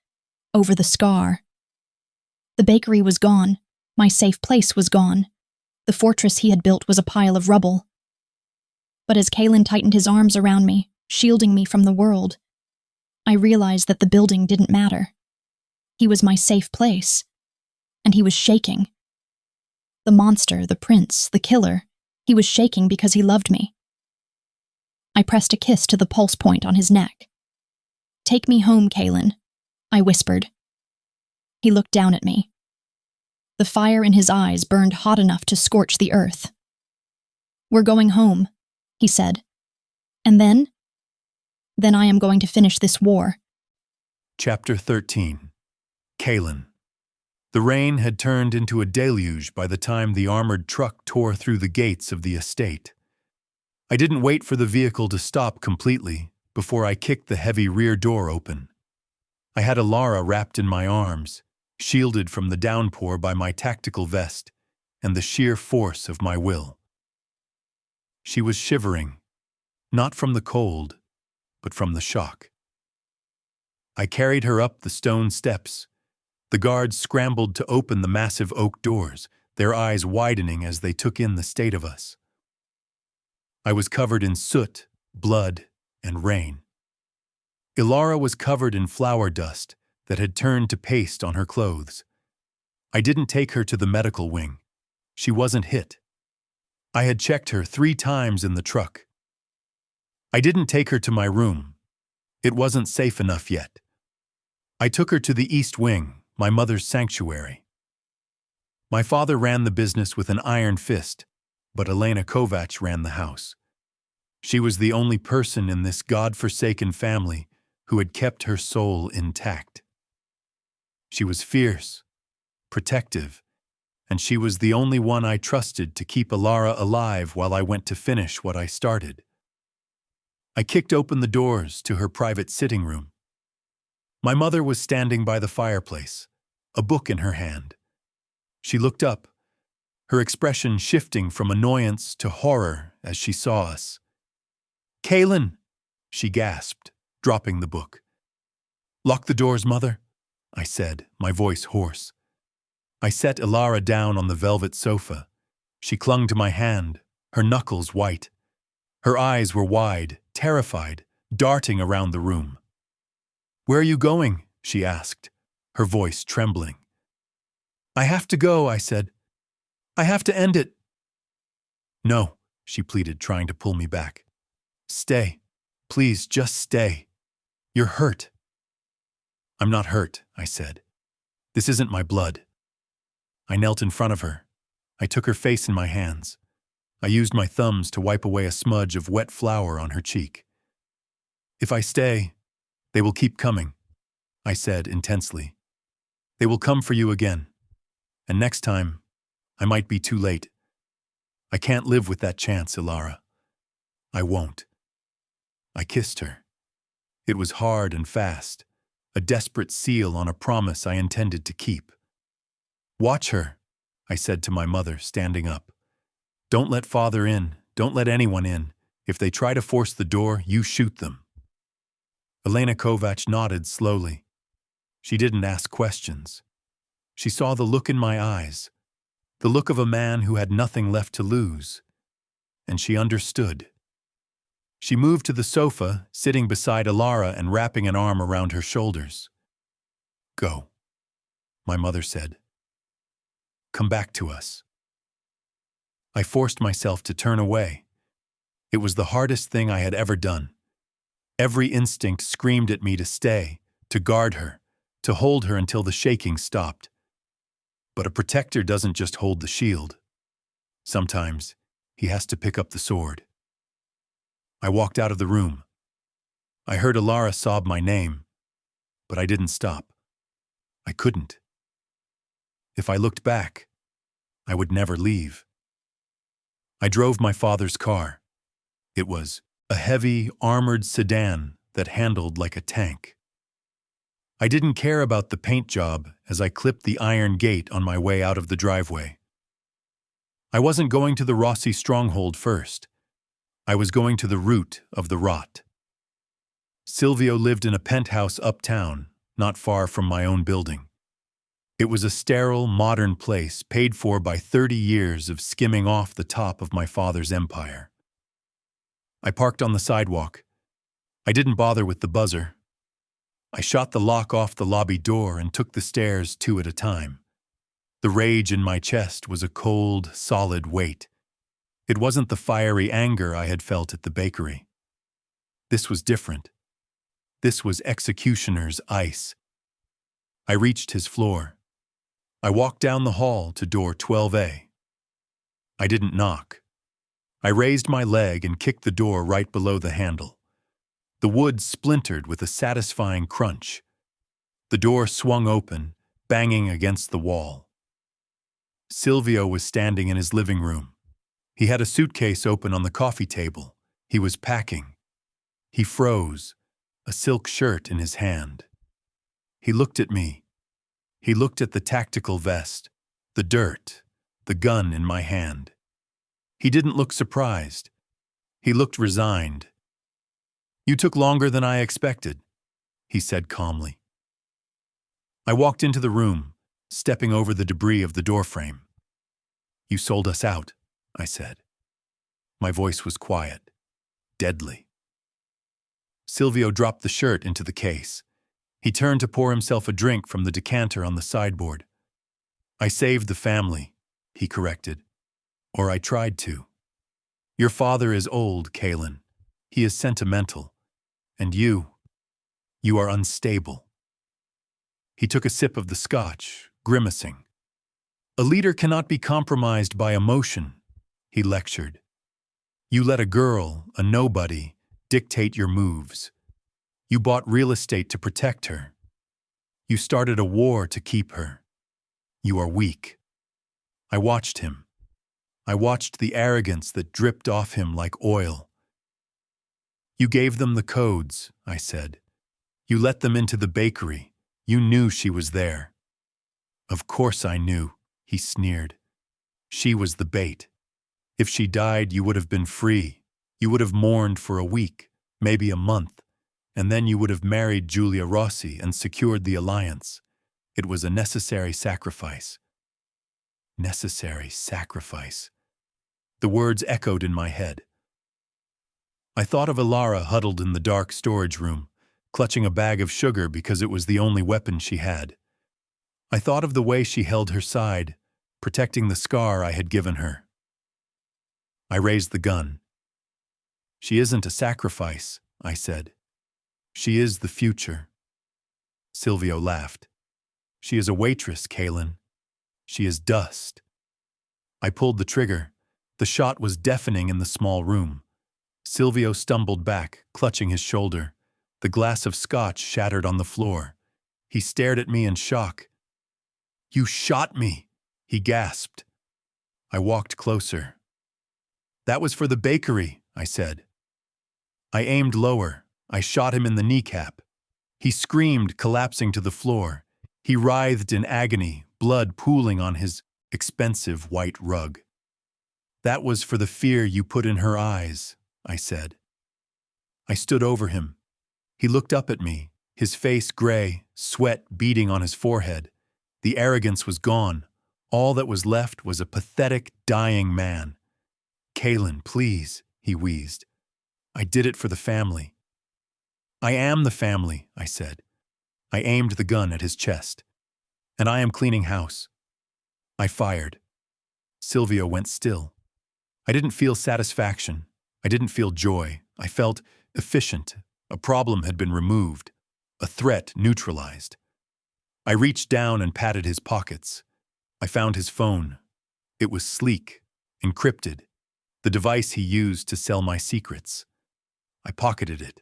over the scar. The bakery was gone. My safe place was gone. The fortress he had built was a pile of rubble. But as Kaelen tightened his arms around me, shielding me from the world, I realized that the building didn't matter. He was my safe place. And he was shaking. The monster, the prince, the killer, he was shaking because he loved me. I pressed a kiss to the pulse point on his neck. "Take me home, Kaelen," I whispered. He looked down at me. The fire in his eyes burned hot enough to scorch the earth. "We're going home," he said. "And then? Then I am going to finish this war." Chapter 13. Kaelen. The rain had turned into a deluge by the time the armored truck tore through the gates of the estate. I didn't wait for the vehicle to stop completely before I kicked the heavy rear door open. I had Elara wrapped in my arms, shielded from the downpour by my tactical vest and the sheer force of my will. She was shivering, not from the cold, but from the shock. I carried her up the stone steps. The guards scrambled to open the massive oak doors, their eyes widening as they took in the state of us. I was covered in soot, blood, and rain. Elara was covered in flour dust that had turned to paste on her clothes. I didn't take her to the medical wing. She wasn't hit. I had checked her 3 times in the truck. I didn't take her to my room. It wasn't safe enough yet. I took her to the East Wing, my mother's sanctuary. My father ran the business with an iron fist, but Kaelen Kovac ran the house. She was the only person in this God-forsaken family who had kept her soul intact. She was fierce, protective, and she was the only one I trusted to keep Elara alive while I went to finish what I started. I kicked open the doors to her private sitting room. My mother was standing by the fireplace, a book in her hand. She looked up, her expression shifting from annoyance to horror as she saw us. "Kaelen!" she gasped, dropping the book. "Lock the doors, Mother," I said, my voice hoarse. I set Elara down on the velvet sofa. She clung to my hand, her knuckles white. Her eyes were wide, terrified, darting around the room. "Where are you going?" she asked, her voice trembling. "I have to go," I said. "I have to end it." "No," she pleaded, trying to pull me back. "Stay. Please, just stay. You're hurt." "I'm not hurt," I said. "This isn't my blood." I knelt in front of her. I took her face in my hands. I used my thumbs to wipe away a smudge of wet flour on her cheek. "If I stay, they will keep coming," I said intensely. "They will come for you again. And next time, I might be too late. I can't live with that chance, Elara. I won't." I kissed her. It was hard and fast, a desperate seal on a promise I intended to keep. "Watch her," I said to my mother, standing up. "Don't let father in. Don't let anyone in. If they try to force the door, you shoot them." Kaelen Kovac nodded slowly. She didn't ask questions. She saw the look in my eyes, the look of a man who had nothing left to lose. And she understood. She moved to the sofa, sitting beside Elara and wrapping an arm around her shoulders. "Go," my mother said. "Come back to us." I forced myself to turn away. It was the hardest thing I had ever done. Every instinct screamed at me to stay, to guard her, to hold her until the shaking stopped. But a protector doesn't just hold the shield. Sometimes he has to pick up the sword. I walked out of the room. I heard Elara sob my name, but I didn't stop. I couldn't. If I looked back, I would never leave. I drove my father's car. It was a heavy, armored sedan that handled like a tank. I didn't care about the paint job as I clipped the iron gate on my way out of the driveway. I wasn't going to the Rossi stronghold first. I was going to the root of the rot. Silvio lived in a penthouse uptown, not far from my own building. It was a sterile, modern place paid for by 30 years of skimming off the top of my father's empire. I parked on the sidewalk. I didn't bother with the buzzer. I shot the lock off the lobby door and took the stairs 2 at a time. The rage in my chest was a cold, solid weight. It wasn't the fiery anger I had felt at the bakery. This was different. This was executioner's ice. I reached his floor. I walked down the hall to door 12A. I didn't knock. I raised my leg and kicked the door right below the handle. The wood splintered with a satisfying crunch. The door swung open, banging against the wall. Silvio was standing in his living room. He had a suitcase open on the coffee table. He was packing. He froze, a silk shirt in his hand. He looked at me. He looked at the tactical vest, the dirt, the gun in my hand. He didn't look surprised. He looked resigned. "You took longer than I expected," he said calmly. I walked into the room, stepping over the debris of the doorframe. "You sold us out," I said. My voice was quiet, deadly. Silvio dropped the shirt into the case. He turned to pour himself a drink from the decanter on the sideboard. "I saved the family," he corrected. "Or I tried to. Your father is old, Kaelen. He is sentimental. And you are unstable." He took a sip of the scotch, grimacing. "A leader cannot be compromised by emotion," he lectured. "You let a girl, a nobody, dictate your moves. You bought real estate to protect her. You started a war to keep her. You are weak." I watched him. I watched the arrogance that dripped off him like oil. "You gave them the codes," I said. You let them into the bakery. You knew she was there. Of course I knew, he sneered. She was the bait. If she died, you would have been free. You would have mourned for a week, maybe a month, and then you would have married Giulia Rossi and secured the alliance. It was a necessary sacrifice. Necessary sacrifice. The words echoed in my head. I thought of Elara huddled in the dark storage room, clutching a bag of sugar because it was the only weapon she had. I thought of the way she held her side, protecting the scar I had given her. I raised the gun. She isn't a sacrifice, I said. She is the future. Silvio laughed. She is a waitress, Kaelen. She is dust. I pulled the trigger. The shot was deafening in the small room. Silvio stumbled back, clutching his shoulder. The glass of scotch shattered on the floor. He stared at me in shock. You shot me, he gasped. I walked closer. That was for the bakery, I said. I aimed lower. I shot him in the kneecap. He screamed, collapsing to the floor. He writhed in agony, blood pooling on his expensive white rug. That was for the fear you put in her eyes, I said. I stood over him. He looked up at me, his face gray, sweat beading on his forehead. The arrogance was gone. All that was left was a pathetic, dying man. Kaelen, please, he wheezed. I did it for the family. I am the family, I said. I aimed the gun at his chest. And I am cleaning house. I fired. Silvio went still. I didn't feel satisfaction. I didn't feel joy. I felt efficient. A problem had been removed. A threat neutralized. I reached down and patted his pockets. I found his phone. It was sleek, encrypted, the device he used to sell my secrets. I pocketed it.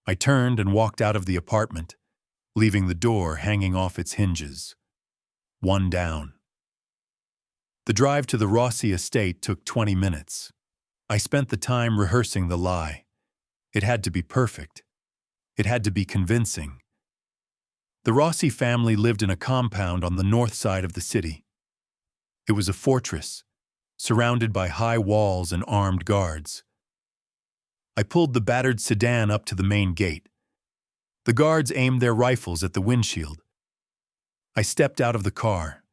I turned and walked out of the apartment, leaving the door hanging off its hinges. One down. The drive to the Rossi estate took 20 minutes. I spent the time rehearsing the lie. It had to be perfect. It had to be convincing. The Rossi family lived in a compound on the north side of the city. It was a fortress, surrounded by high walls and armed guards. I pulled the battered sedan up to the main gate. The guards aimed their rifles at the windshield. I stepped out of the car.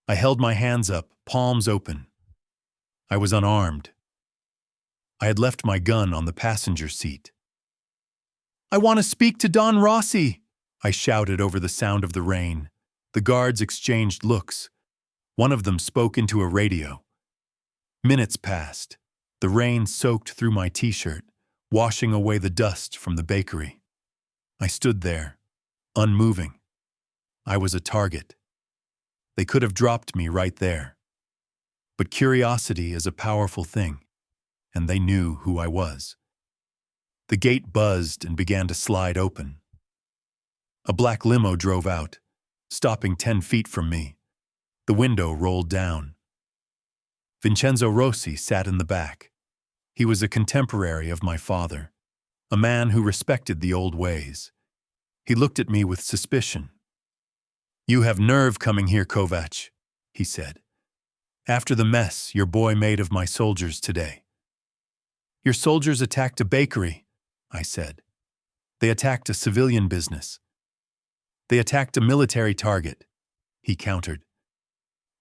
I held my hands up, palms open. I was unarmed. I had left my gun on the passenger seat. I want to speak to Don Rossi, I shouted over the sound of the rain. The guards exchanged looks. One of them spoke into a radio. Minutes passed. The rain soaked through my t-shirt, washing away the dust from the bakery. I stood there, unmoving. I was a target. They could have dropped me right there. But curiosity is a powerful thing, and they knew who I was. The gate buzzed and began to slide open. A black limo drove out, stopping 10 feet from me. The window rolled down. Vincenzo Rossi sat in the back. He was a contemporary of my father, a man who respected the old ways. He looked at me with suspicion. You have nerve coming here, Kovac, he said. After the mess your boy made of my soldiers today. Your soldiers attacked a bakery, I said. They attacked a civilian business. They attacked a military target, he countered.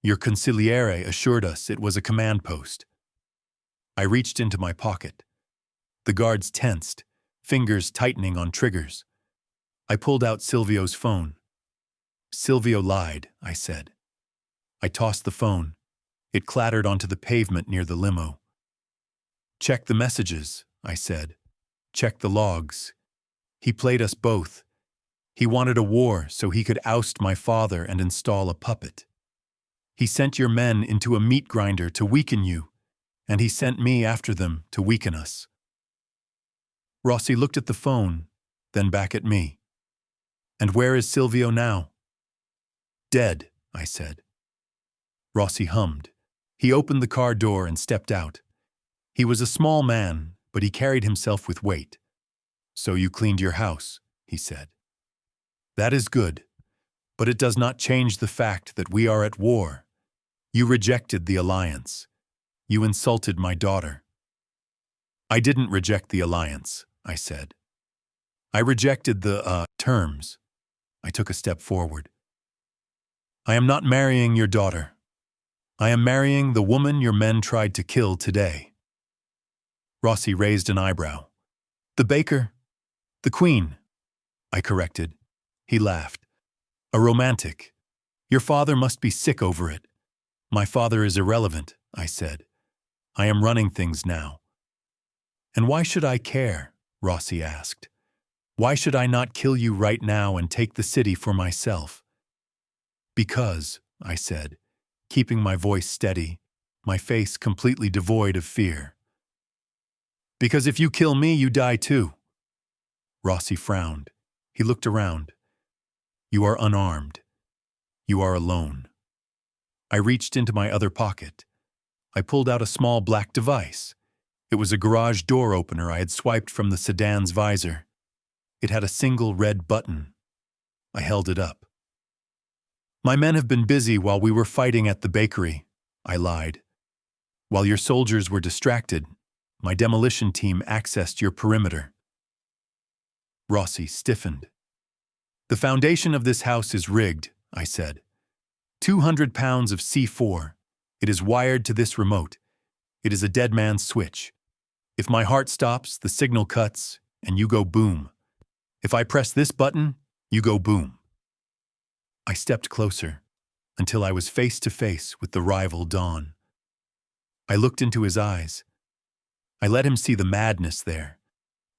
Your consigliere assured us it was a command post. I reached into my pocket. The guards tensed, fingers tightening on triggers. I pulled out Silvio's phone. Silvio lied, I said. I tossed the phone. It clattered onto the pavement near the limo. Check the messages, I said. Check the logs. He played us both. He wanted a war so he could oust my father and install a puppet. He sent your men into a meat grinder to weaken you, and he sent me after them to weaken us. Rossi looked at the phone, then back at me. And where is Silvio now? Dead, I said. Rossi hummed. He opened the car door and stepped out. He was a small man, but he carried himself with weight. So you cleaned your house, he said. That is good, but it does not change the fact that we are at war. You rejected the alliance. You insulted my daughter. I didn't reject the alliance, I said. I rejected the, terms. I took a step forward. I am not marrying your daughter. I am marrying the woman your men tried to kill today. Rossi raised an eyebrow. The baker? The queen, I corrected. He laughed. A romantic. Your father must be sick over it. My father is irrelevant, I said. I am running things now. And why should I care? Rossi asked. Why should I not kill you right now and take the city for myself? Because, I said, keeping my voice steady, my face completely devoid of fear. Because if you kill me, you die too. Rossi frowned. He looked around. You are unarmed. You are alone. I reached into my other pocket. I pulled out a small black device. It was a garage door opener I had swiped from the sedan's visor. It had a single red button. I held it up. My men have been busy while we were fighting at the bakery, I lied. While your soldiers were distracted, my demolition team accessed your perimeter. Rossi stiffened. The foundation of this house is rigged, I said. 200 pounds of C4. It is wired to this remote. It is a dead man's switch. If my heart stops, the signal cuts, and you go boom. If I press this button, you go boom. I stepped closer, until I was face to face with the rival Don. I looked into his eyes. I let him see the madness there.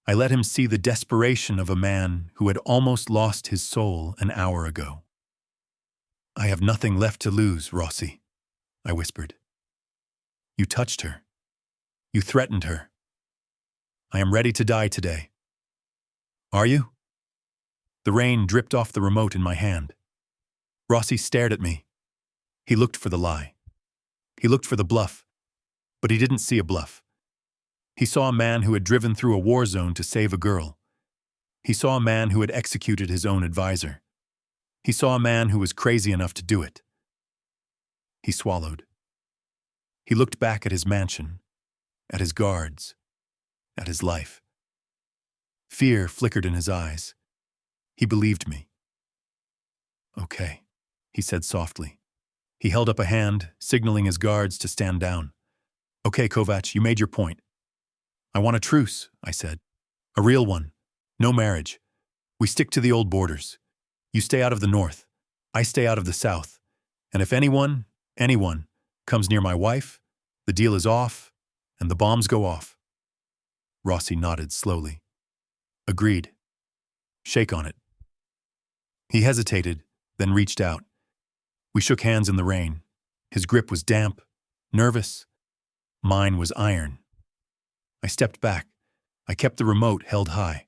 I let him see the desperation of a man who had almost lost his soul an hour ago. I have nothing left to lose, Rossi, I whispered. You touched her. You threatened her. I am ready to die today. Are you? The rain dripped off the remote in my hand. Rossi stared at me. He looked for the lie. He looked for the bluff. But he didn't see a bluff. He saw a man who had driven through a war zone to save a girl. He saw a man who had executed his own advisor. He saw a man who was crazy enough to do it. He swallowed. He looked back at his mansion, at his guards, at his life. Fear flickered in his eyes. He believed me. Okay, he said softly. He held up a hand, signaling his guards to stand down. Okay, Kovac, you made your point. I want a truce, I said. A real one. No marriage. We stick to the old borders. You stay out of the north. I stay out of the south. And if anyone comes near my wife, the deal is off, and the bombs go off. Rossi nodded slowly. Agreed. Shake on it. He hesitated, then reached out. We shook hands in the rain. His grip was damp, nervous. Mine was iron. I stepped back. I kept the remote held high.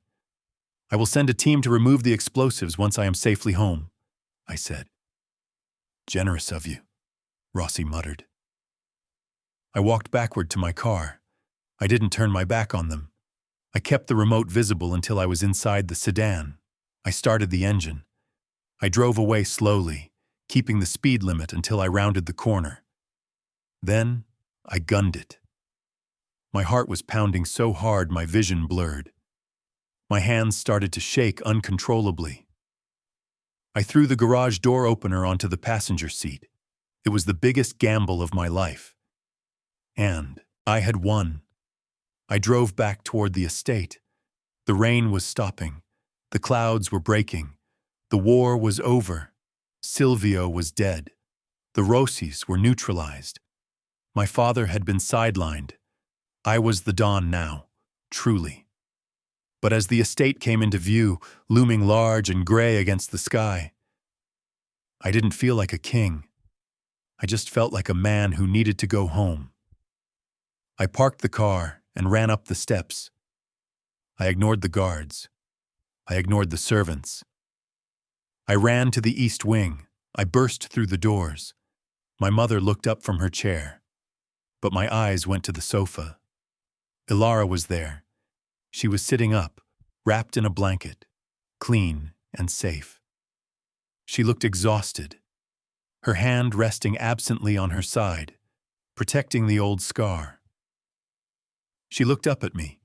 I will send a team to remove the explosives once I am safely home, I said. Generous of you, Rossi muttered. I walked backward to my car. I didn't turn my back on them. I kept the remote visible until I was inside the sedan. I started the engine. I drove away slowly, keeping the speed limit until I rounded the corner. Then I gunned it. My heart was pounding so hard my vision blurred. My hands started to shake uncontrollably. I threw the garage door opener onto the passenger seat. It was the biggest gamble of my life. And I had won. I drove back toward the estate. The rain was stopping. The clouds were breaking. The war was over. Silvio was dead. The Rossis were neutralized. My father had been sidelined. I was the Don now, truly. But as the estate came into view, looming large and gray against the sky, I didn't feel like a king. I just felt like a man who needed to go home. I parked the car and ran up the steps. I ignored the guards. I ignored the servants. I ran to the east wing. I burst through the doors. My mother looked up from her chair, but my eyes went to the sofa. Elara was there. She was sitting up, wrapped in a blanket. clean and safe. She looked exhausted, her hand resting absently on her side, protecting the old scar. She looked up at me.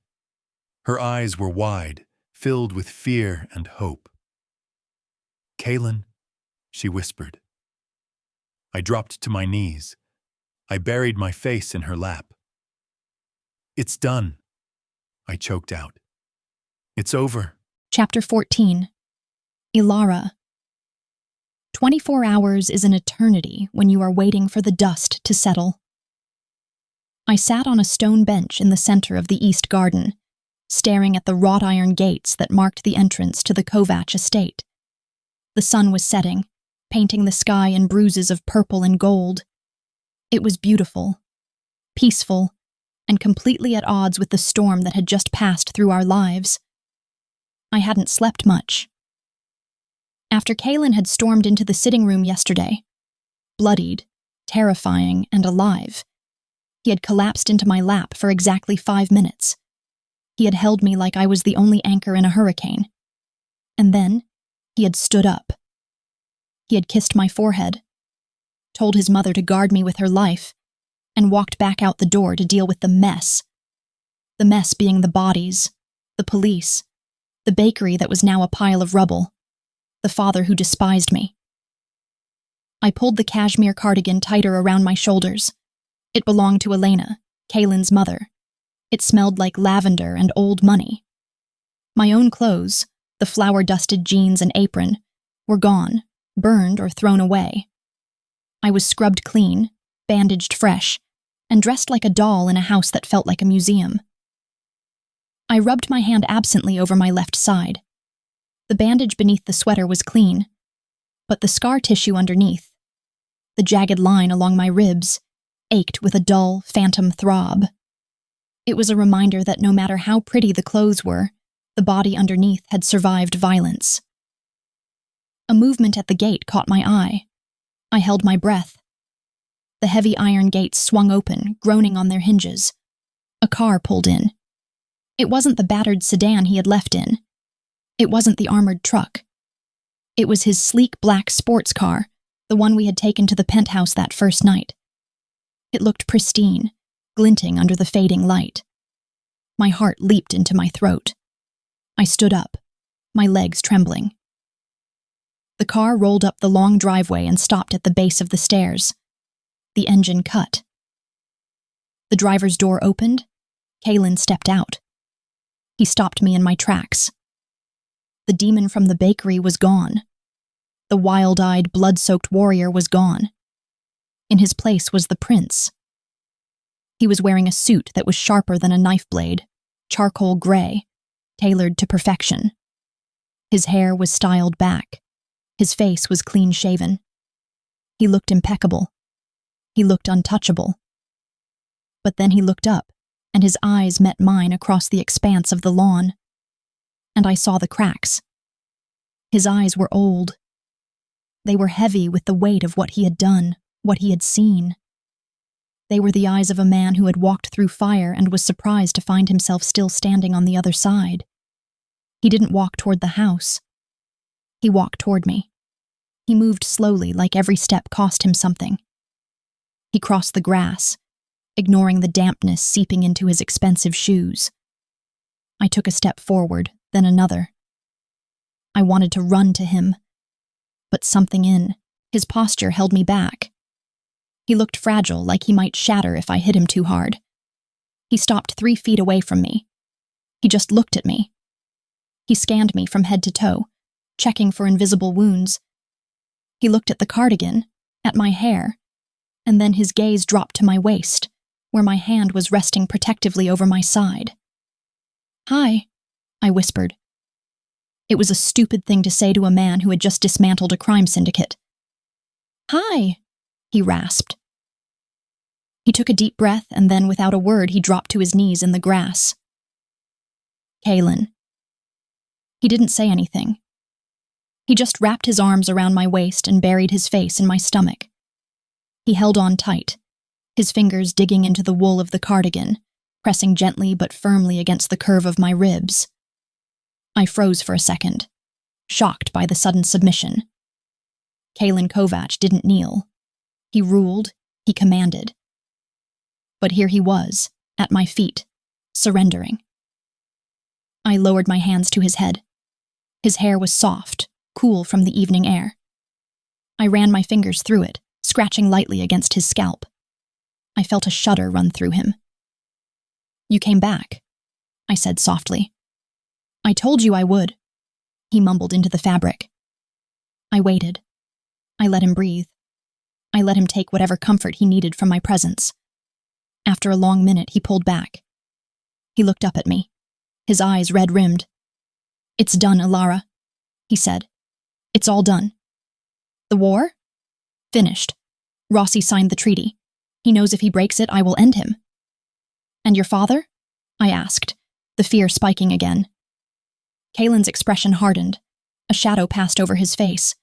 Her eyes were wide, filled with fear and hope. "Kaelen," she whispered. I dropped to my knees. I buried my face in her lap. "It's done," I choked out. "It's over." Chapter 14. Elara. 24 hours is an eternity when you are waiting for the dust to settle. I sat on a stone bench in the center of the East Garden, staring at the wrought iron gates that marked the entrance to the Kovac estate. The sun was setting, painting the sky in bruises of purple and gold. It was beautiful, peaceful, and completely at odds with the storm that had just passed through our lives. I hadn't slept much. After Kaelen had stormed into the sitting room yesterday, bloodied, terrifying, and alive, he had collapsed into my lap for exactly 5 minutes. He had held me like I was the only anchor in a hurricane. And then, he had stood up. He had kissed my forehead, told his mother to guard me with her life, and walked back out the door to deal with the mess. The mess being the bodies, the police, the bakery that was now a pile of rubble, the father who despised me. I pulled the cashmere cardigan tighter around my shoulders. It belonged to Elena, Kaelen's mother. It smelled like lavender and old money. My own clothes, the flour-dusted jeans and apron, were gone, burned or thrown away. I was scrubbed clean, bandaged fresh, and dressed like a doll in a house that felt like a museum. I rubbed my hand absently over my left side. The bandage beneath the sweater was clean, but the scar tissue underneath, the jagged line along my ribs, ached with a dull, phantom throb. It was a reminder that no matter how pretty the clothes were, the body underneath had survived violence. A movement at the gate caught my eye. I held my breath. The heavy iron gates swung open, groaning on their hinges. A car pulled in. It wasn't the battered sedan he had left in. It wasn't the armored truck. It was his sleek black sports car, the one we had taken to the penthouse that first night. It looked pristine, glinting under the fading light. My heart leaped into my throat. I stood up, my legs trembling. The car rolled up the long driveway and stopped at the base of the stairs. The engine cut. The driver's door opened. Kaelen stepped out. He stopped me in my tracks. The demon from the bakery was gone. The wild-eyed, blood-soaked warrior was gone. In his place was the prince. He was wearing a suit that was sharper than a knife blade, charcoal gray, tailored to perfection. His hair was styled back. His face was clean-shaven. He looked impeccable. He looked untouchable. But then he looked up, and his eyes met mine across the expanse of the lawn. And I saw the cracks. His eyes were old. They were heavy with the weight of what he had done, what he had seen. They were the eyes of a man who had walked through fire and was surprised to find himself still standing on the other side. He didn't walk toward the house. He walked toward me. He moved slowly, like every step cost him something. He crossed the grass, ignoring the dampness seeping into his expensive shoes. I took a step forward, then another. I wanted to run to him, but something in his posture held me back. He looked fragile, like he might shatter if I hit him too hard. He stopped 3 feet away from me. He just looked at me. He scanned me from head to toe, checking for invisible wounds. He looked at the cardigan, at my hair, and then his gaze dropped to my waist, where my hand was resting protectively over my side. "Hi," I whispered. It was a stupid thing to say to a man who had just dismantled a crime syndicate. "Hi," he rasped. He took a deep breath, and then, without a word, he dropped to his knees in the grass. "Kaelen." He didn't say anything. He just wrapped his arms around my waist and buried his face in my stomach. He held on tight, his fingers digging into the wool of the cardigan, pressing gently but firmly against the curve of my ribs. I froze for a second. shocked by the sudden submission. Kaelen Kovac didn't kneel. He ruled, he commanded. But here he was, at my feet, surrendering. I lowered my hands to his head. His hair was soft, cool from the evening air. I ran my fingers through it, scratching lightly against his scalp. I felt a shudder run through him. "You came back," I said softly. "I told you I would," he mumbled into the fabric. I waited. I let him breathe. I let him take whatever comfort he needed from my presence. After a long minute, he pulled back. He looked up at me, his eyes red-rimmed. "It's done, Elara," he said. "It's all done." "The war?" "Finished. Rossi signed the treaty. He knows if he breaks it, I will end him." "And your father?" I asked, the fear spiking again. Kaelen's expression hardened. A shadow passed over his face.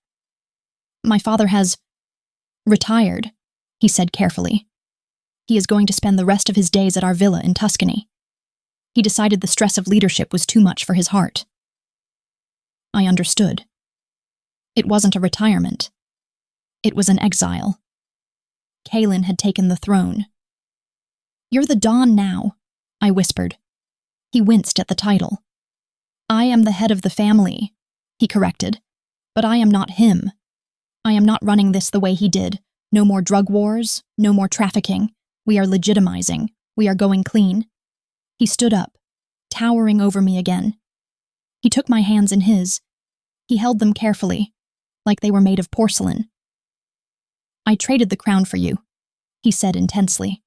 "My father has retired," he said carefully. "He is going to spend the rest of his days at our villa in Tuscany. He decided the stress of leadership was too much for his heart." I understood. It wasn't a retirement. It was an exile. Kaelen had taken the throne. "You're the Don now," I whispered. He winced at the title. "I am the head of the family," he corrected, "but I am not him. I am not running this the way he did. No more drug wars, no more trafficking. We are legitimizing. We are going clean." He stood up, towering over me again. He took my hands in his. He held them carefully, like they were made of porcelain. "I traded the crown for you," he said intensely.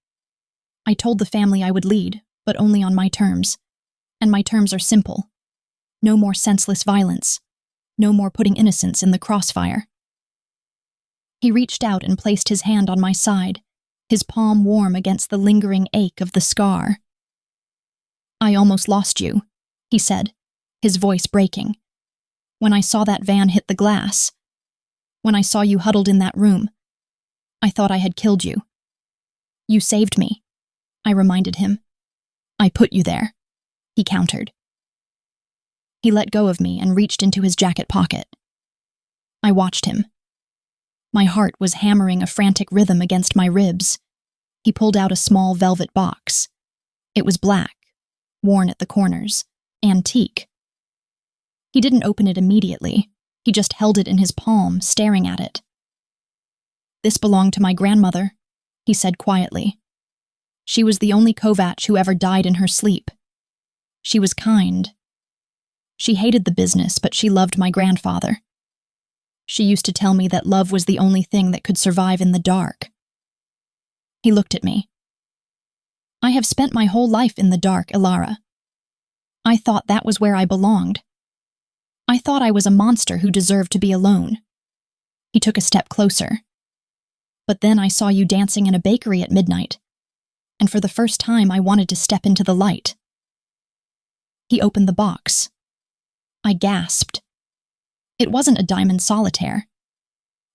"I told the family I would lead, but only on my terms. And my terms are simple. No more senseless violence. No more putting innocents in the crossfire." He reached out and placed his hand on my side, his palm warm against the lingering ache of the scar. "I almost lost you," he said, his voice breaking. "When I saw that van hit the glass, when I saw you huddled in that room, I thought I had killed you. You saved me," I reminded him. "I put you there," he countered. He let go of me and reached into his jacket pocket. I watched him. My heart was hammering a frantic rhythm against my ribs. He pulled out a small velvet box. It was black, worn at the corners, antique. He didn't open it immediately. He just held it in his palm, staring at it. "This belonged to my grandmother," he said quietly. "She was the only Kovac who ever died in her sleep. She was kind. She hated the business, but she loved my grandfather. She used to tell me that love was the only thing that could survive in the dark." He looked at me. "I have spent my whole life in the dark, Elara. I thought that was where I belonged. I thought I was a monster who deserved to be alone." He took a step closer. "But then I saw you dancing in a bakery at midnight, and for the first time I wanted to step into the light." He opened the box. I gasped. It wasn't a diamond solitaire.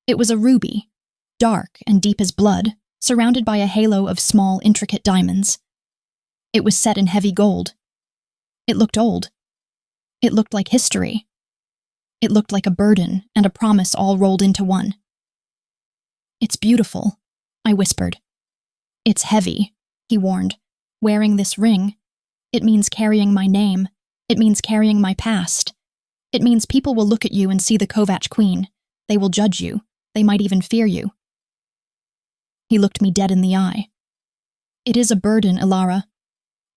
It was a ruby, dark and deep as blood, surrounded by a halo of small, intricate diamonds. It was set in heavy gold. It looked old. It looked like history. It looked like a burden and a promise all rolled into one. "It's beautiful," I whispered. "It's heavy," he warned. "Wearing this ring, it means carrying my name. It means carrying my past. It means people will look at you and see the Kovac queen. They will judge you. They might even fear you." He looked me dead in the eye. "It is a burden, Elara,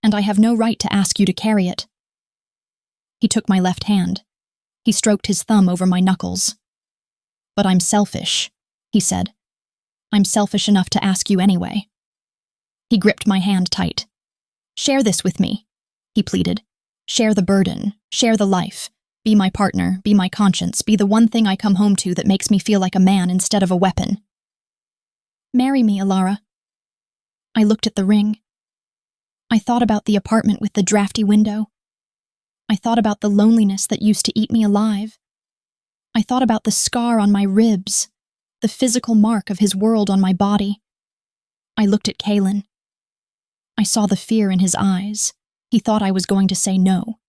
and I have no right to ask you to carry it." He took my left hand. He stroked his thumb over my knuckles. "But I'm selfish," he said. "I'm selfish enough to ask you anyway." He gripped my hand tight. "Share this with me," he pleaded. "Share the burden, share the life. Be my partner, be my conscience, be the one thing I come home to that makes me feel like a man instead of a weapon. Marry me, Elara." I looked at the ring. I thought about the apartment with the drafty window. I thought about the loneliness that used to eat me alive. I thought about the scar on my ribs, the physical mark of his world on my body. I looked at Kaelen. I saw the fear in his eyes. He thought I was going to say no.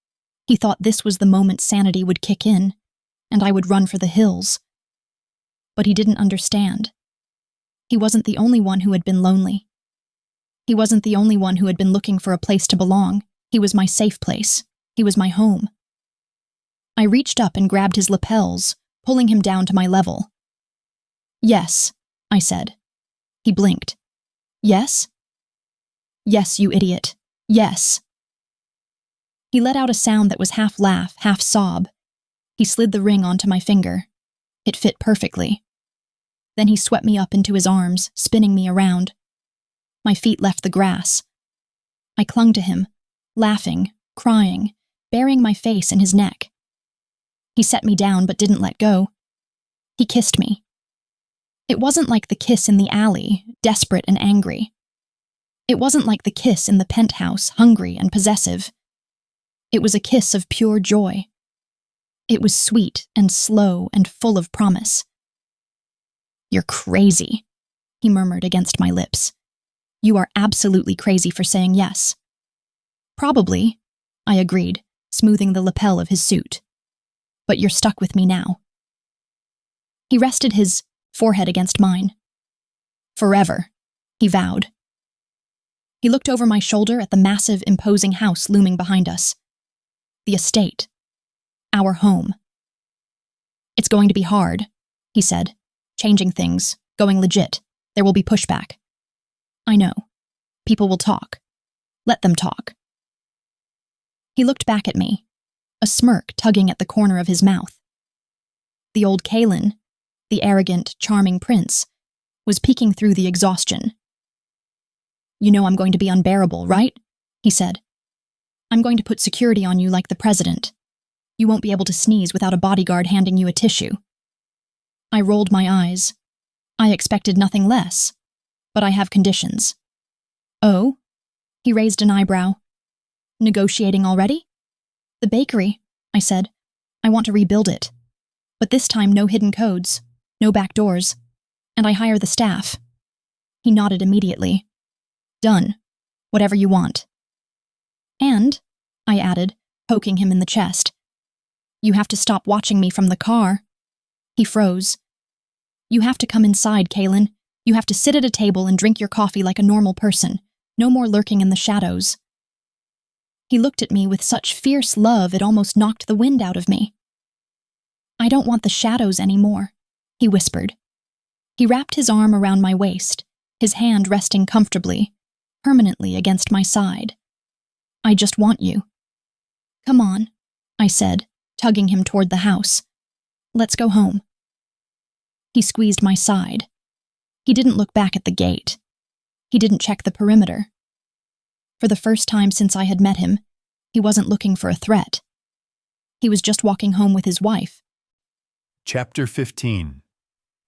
He thought this was the moment sanity would kick in. and I would run for the hills. But he didn't understand. He wasn't the only one who had been lonely. He wasn't the only one who had been looking for a place to belong. He was my safe place. He was my home. I reached up and grabbed his lapels, pulling him down to my level. "Yes," I said. He blinked. "Yes?" "Yes, you idiot. Yes." He let out a sound that was half laugh, half sob. He slid the ring onto my finger. It fit perfectly. Then he swept me up into his arms, spinning me around. My feet left the grass. I clung to him, laughing, crying, burying my face in his neck. He set me down but didn't let go. He kissed me. It wasn't like the kiss in the alley, desperate and angry. It wasn't like the kiss in the penthouse, hungry and possessive. It was a kiss of pure joy. It was sweet and slow and full of promise. "You're crazy," he murmured against my lips. "You are absolutely crazy for saying yes." "Probably," I agreed, smoothing the lapel of his suit. "But you're stuck with me now." He rested his forehead against mine. "Forever," he vowed. He looked over my shoulder at the massive, imposing house looming behind us. The estate. Our home. "It's going to be hard," he said. "Changing things, going legit. There will be pushback." "I know. People will talk. Let them talk." He looked back at me, a smirk tugging at the corner of his mouth. The old Kaelen, the arrogant, charming prince, was peeking through the exhaustion. "You know I'm going to be unbearable, right?" he said. "I'm going to put security on you like the president. You won't be able to sneeze without a bodyguard handing you a tissue." I rolled my eyes. I expected nothing less, but I have conditions. "Oh?" He raised an eyebrow. "Negotiating already?" "The bakery," I said. "I want to rebuild it. But this time no hidden codes, no back doors, and I hire the staff." He nodded immediately. "Done. Whatever you want." "And," I added, poking him in the chest, "you have to stop watching me from the car." He froze. "You have to come inside, Kaelen. You have to sit at a table and drink your coffee like a normal person. No more lurking in the shadows." He looked at me with such fierce love it almost knocked the wind out of me. "I don't want the shadows anymore," he whispered. He wrapped his arm around my waist, his hand resting comfortably, permanently against my side. "I just want you." "Come on," I said, tugging him toward the house. "Let's go home." He squeezed my side. He didn't look back at the gate. He didn't check the perimeter. For the first time since I had met him, he wasn't looking for a threat. He was just walking home with his wife. Chapter 15.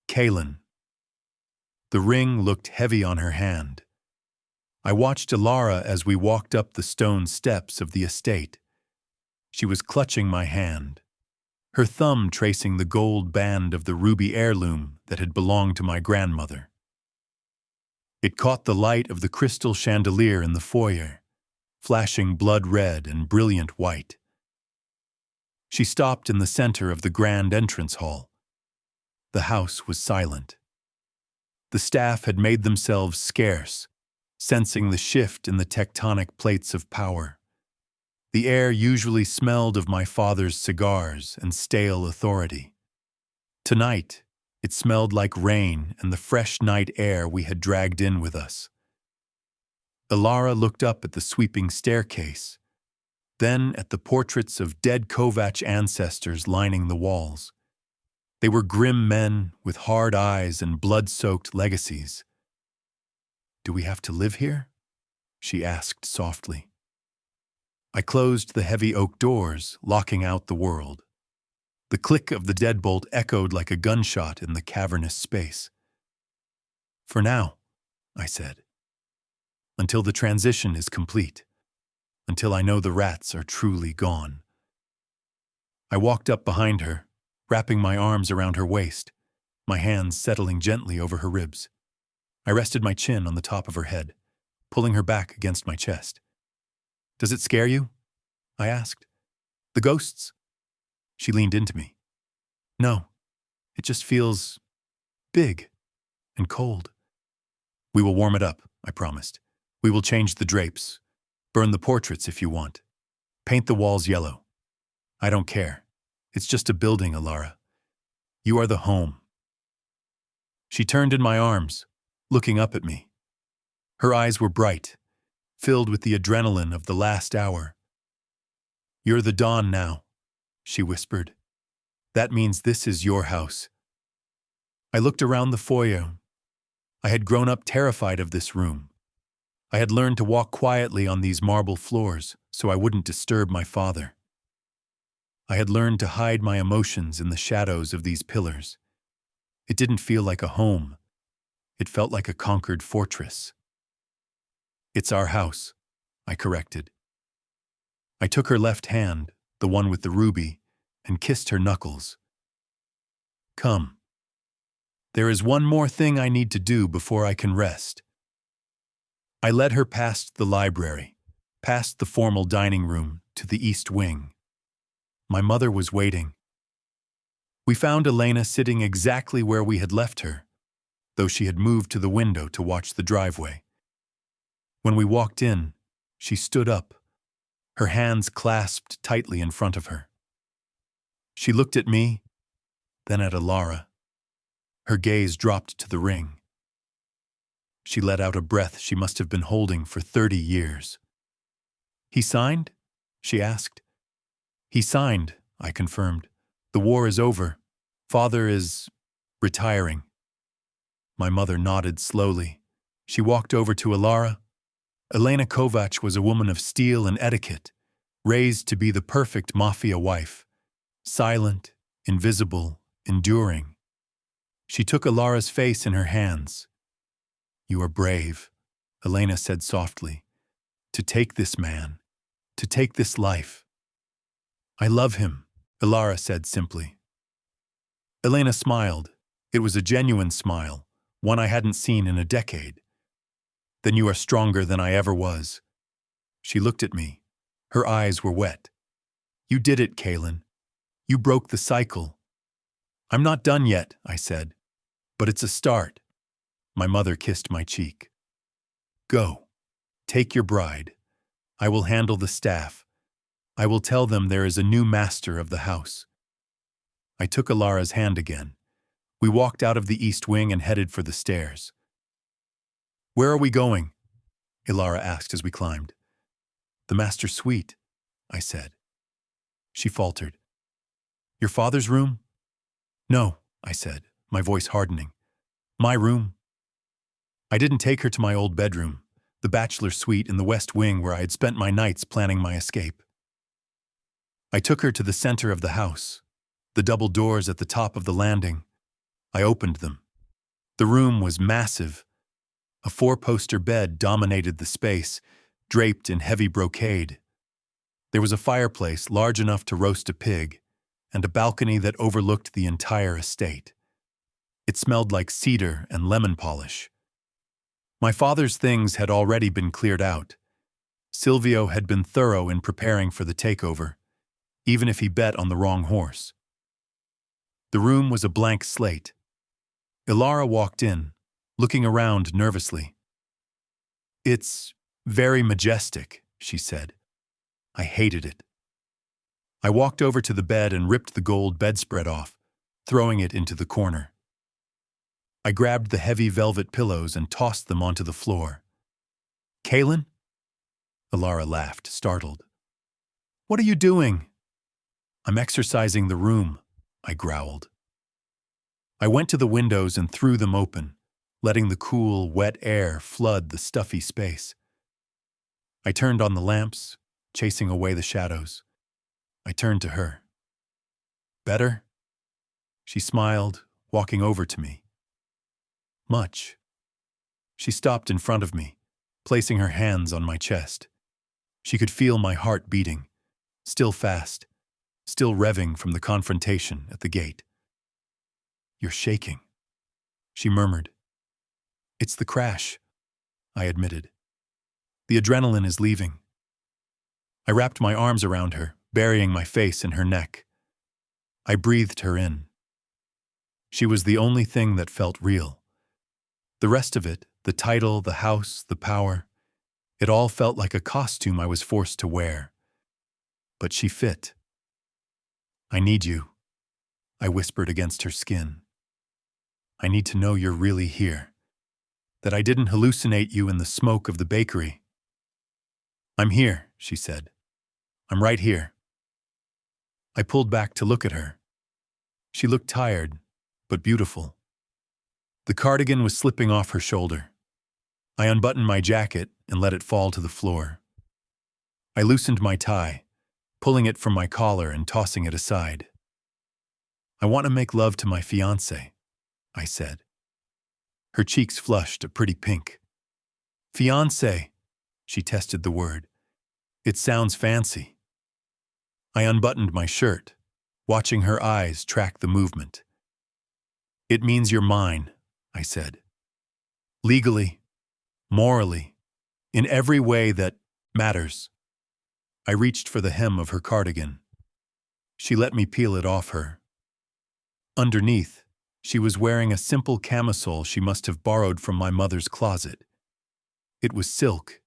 Kaelen. The ring looked heavy on her hand. I watched Elara as we walked up the stone steps of the estate. She was clutching my hand, her thumb tracing the gold band of the ruby heirloom that had belonged to my grandmother. It caught the light of the crystal chandelier in the foyer, flashing blood red and brilliant white. She stopped in the center of the grand entrance hall. The house was silent. The staff had made themselves scarce, sensing the shift in the tectonic plates of power. The air usually smelled of my father's cigars and stale authority. Tonight, it smelled like rain and the fresh night air we had dragged in with us. Elara looked up at the sweeping staircase, then at the portraits of dead Kovac ancestors lining the walls. They were grim men with hard eyes and blood-soaked legacies. "Do we have to live here?" she asked softly. I closed the heavy oak doors, locking out the world. The click of the deadbolt echoed like a gunshot in the cavernous space. "For now," I said. "Until the transition is complete. Until I know the rats are truly gone." I walked up behind her, wrapping my arms around her waist, my hands settling gently over her ribs. I rested my chin on the top of her head, pulling her back against my chest. "Does it scare you?" I asked. "The ghosts?" She leaned into me. No, it just feels big and cold. We will warm it up, I promised. We will change the drapes. Burn the portraits if you want. Paint the walls yellow. I don't care. It's just a building, Elara. You are the home. She turned in my arms, looking up at me. Her eyes were bright, filled with the adrenaline of the last hour. You're the dawn now, she whispered. That means this is your house. I looked around the foyer. I had grown up terrified of this room. I had learned to walk quietly on these marble floors so I wouldn't disturb my father. I had learned to hide my emotions in the shadows of these pillars. It didn't feel like a home. It felt like a conquered fortress. It's our house, I corrected. I took her left hand, the one with the ruby, and kissed her knuckles. Come. There is one more thing I need to do before I can rest. I led her past the library, past the formal dining room, to the east wing. My mother was waiting. We found Elena sitting exactly where we had left her, though she had moved to the window to watch the driveway. When we walked in, she stood up, her hands clasped tightly in front of her. She looked at me, then at Elara. Her gaze dropped to the ring. She let out a breath she must have been holding for 30 years. He signed? She asked. He signed, I confirmed. The war is over. Father is retiring. My mother nodded slowly. She walked over to Elara. Kaelen Kovac was a woman of steel and etiquette, raised to be the perfect Mafia wife. Silent, invisible, enduring. She took Elara's face in her hands. You are brave, Elena said softly, to take this man, to take this life. I love him, Elara said simply. Elena smiled. It was a genuine smile, one I hadn't seen in a decade. Then you are stronger than I ever was. She looked at me. Her eyes were wet. You did it, Kaelen. You broke the cycle. I'm not done yet, I said, but it's a start. My mother kissed my cheek. Go. Take your bride. I will handle the staff. I will tell them there is a new master of the house. I took Elara's hand again. We walked out of the east wing and headed for the stairs. Where are we going? Elara asked as we climbed. The master suite, I said. She faltered. Your father's room? No, I said, my voice hardening. My room. I didn't take her to my old bedroom, the bachelor suite in the west wing where I had spent my nights planning my escape. I took her to the center of the house, the double doors at the top of the landing. I opened them. The room was massive. A 4-poster bed dominated the space, draped in heavy brocade. There was a fireplace large enough to roast a pig, and a balcony that overlooked the entire estate. It smelled like cedar and lemon polish. My father's things had already been cleared out. Silvio had been thorough in preparing for the takeover, even if he bet on the wrong horse. The room was a blank slate. Elara walked in, looking around nervously. It's very majestic, she said. I hated it. I walked over to the bed and ripped the gold bedspread off, throwing it into the corner. I grabbed the heavy velvet pillows and tossed them onto the floor. Kaelen? Elara laughed, startled. What are you doing? I'm exercising the room, I growled. I went to the windows and threw them open, letting the cool, wet air flood the stuffy space. I turned on the lamps, chasing away the shadows. I turned to her. Better? She smiled, walking over to me. Much. She stopped in front of me, placing her hands on my chest. She could feel my heart beating, still fast, still revving from the confrontation at the gate. You're shaking, she murmured. It's the crash, I admitted. The adrenaline is leaving. I wrapped my arms around her, burying my face in her neck. I breathed her in, She was the only thing that felt real. The rest of it, the title, the house, the power, it all felt like a costume I was forced to wear. But she fit. "I need you," I whispered against her skin. "I need to know you're really here, that I didn't hallucinate you in the smoke of the bakery." "I'm here," she said. "I'm right here." I pulled back to look at her. She looked tired, but beautiful. The cardigan was slipping off her shoulder. I unbuttoned my jacket and let it fall to the floor. I loosened my tie, pulling it from my collar and tossing it aside. "I want to make love to my fiancé," I said. Her cheeks flushed a pretty pink. "Fiancé," she tested the word. "It sounds fancy." I unbuttoned my shirt, watching her eyes track the movement. "It means you're mine," I said. "Legally, morally, in every way that matters." I reached for the hem of her cardigan. She let me peel it off her. Underneath, she was wearing a simple camisole she must have borrowed from my mother's closet. It was silk,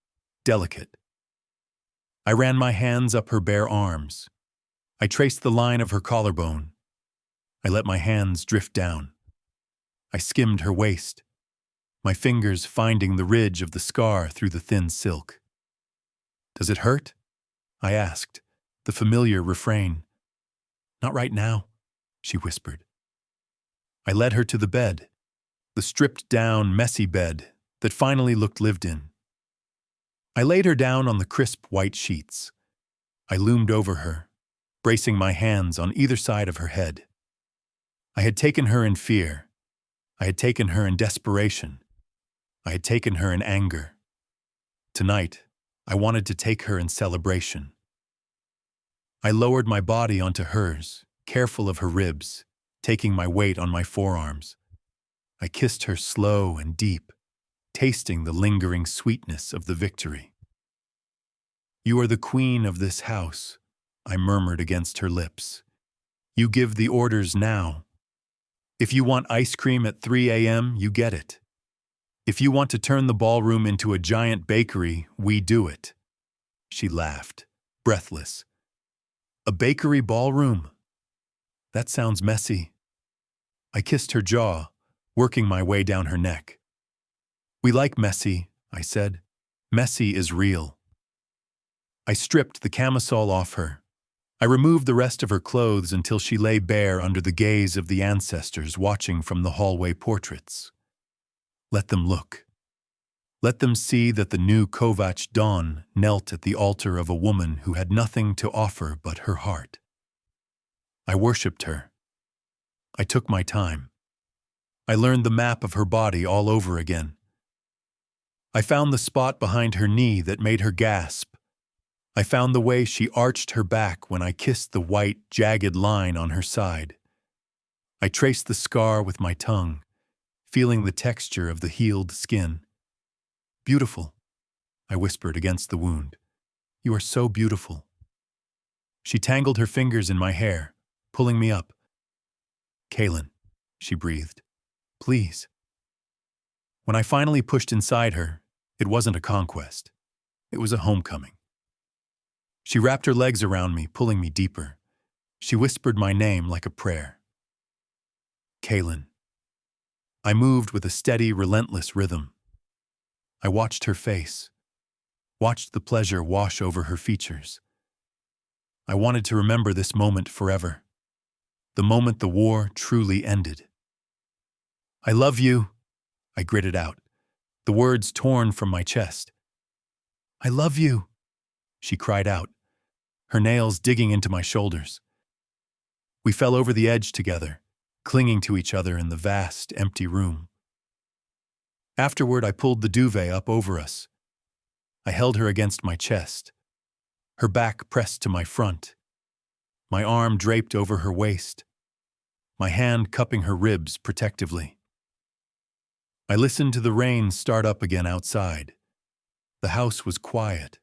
delicate. I ran my hands up her bare arms. I traced the line of her collarbone. I let my hands drift down. I skimmed her waist, my fingers finding the ridge of the scar through the thin silk. "Does it hurt?" I asked, the familiar refrain. "Not right now," she whispered. I led her to the bed, the stripped-down, messy bed that finally looked lived in. I laid her down on the crisp white sheets. I loomed over her, bracing my hands on either side of her head. I had taken her in fear. I had taken her in desperation. I had taken her in anger. Tonight, I wanted to take her in celebration. I lowered my body onto hers, careful of her ribs, taking my weight on my forearms. I kissed her slow and deep, tasting the lingering sweetness of the victory. "You are the queen of this house," I murmured against her lips. "You give the orders now. If you want ice cream at 3 a.m., you get it. If you want to turn the ballroom into a giant bakery, we do it." She laughed, breathless. "A bakery ballroom? That sounds messy." I kissed her jaw, working my way down her neck. "We like messy," I said. "Messy is real." I stripped the camisole off her. I removed the rest of her clothes until she lay bare under the gaze of the ancestors watching from the hallway portraits. Let them look. Let them see that the new Kovac Dawn knelt at the altar of a woman who had nothing to offer but her heart. I worshipped her. I took my time. I learned the map of her body all over again. I found the spot behind her knee that made her gasp. I found the way she arched her back when I kissed the white, jagged line on her side. I traced the scar with my tongue, feeling the texture of the healed skin. "Beautiful," I whispered against the wound. "You are so beautiful." She tangled her fingers in my hair, pulling me up. "Kaelen," she breathed. "Please." When I finally pushed inside her, it wasn't a conquest. It was a homecoming. She wrapped her legs around me, pulling me deeper. She whispered my name like a prayer. "Kaelen." I moved with a steady, relentless rhythm. I watched her face, watched the pleasure wash over her features. I wanted to remember this moment forever, the moment the war truly ended. "I love you," I gritted out, the words torn from my chest. "I love you," she cried out, her nails digging into my shoulders. We fell over the edge together, clinging to each other in the vast, empty room. Afterward, I pulled the duvet up over us. I held her against my chest, her back pressed to my front, my arm draped over her waist, my hand cupping her ribs protectively. I listened to the rain start up again outside. The house was quiet.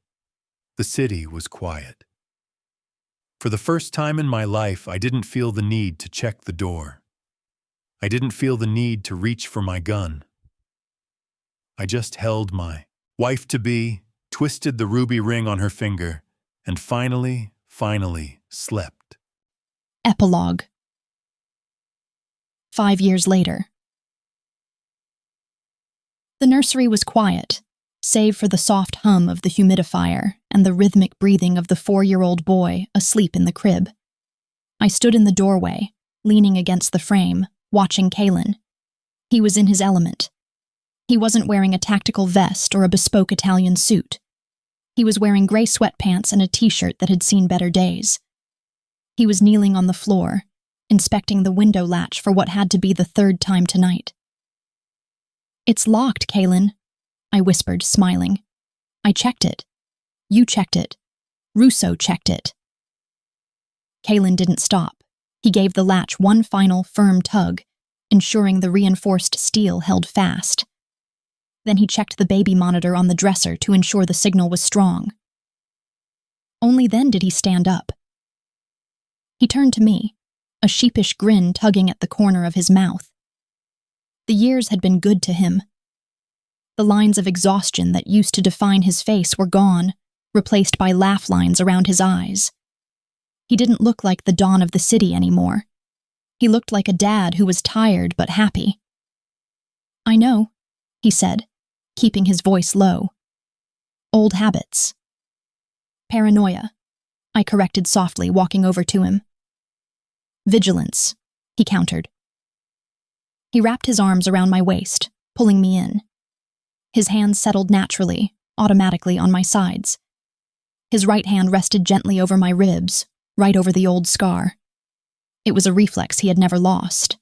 The city was quiet. For the first time in my life, I didn't feel the need to check the door. I didn't feel the need to reach for my gun. I just held my wife-to-be, twisted the ruby ring on her finger, and finally slept. Epilogue. 5 years later. The nursery was quiet, save for the soft hum of the humidifier and the rhythmic breathing of the 4-year-old boy asleep in the crib. I stood in the doorway, leaning against the frame, watching Kaelen. He was in his element. He wasn't wearing a tactical vest or a bespoke Italian suit. He was wearing gray sweatpants and a t-shirt that had seen better days. He was kneeling on the floor, inspecting the window latch for what had to be the 3rd time tonight. "It's locked, Kaelen," I whispered, smiling. "I checked it. You checked it. Russo checked it." Kaelen didn't stop. He gave the latch one final, firm tug, ensuring the reinforced steel held fast. Then he checked the baby monitor on the dresser to ensure the signal was strong. Only then did he stand up. He turned to me, a sheepish grin tugging at the corner of his mouth. The years had been good to him. The lines of exhaustion that used to define his face were gone, replaced by laugh lines around his eyes. He didn't look like the Don of the city anymore. He looked like a dad who was tired but happy. "I know," he said, keeping his voice low. "Old habits." "Paranoia," I corrected softly, walking over to him. "Vigilance," he countered. He wrapped his arms around my waist, pulling me in. His hands settled naturally, automatically on my sides. His right hand rested gently over my ribs, right over the old scar. It was a reflex he had never lost.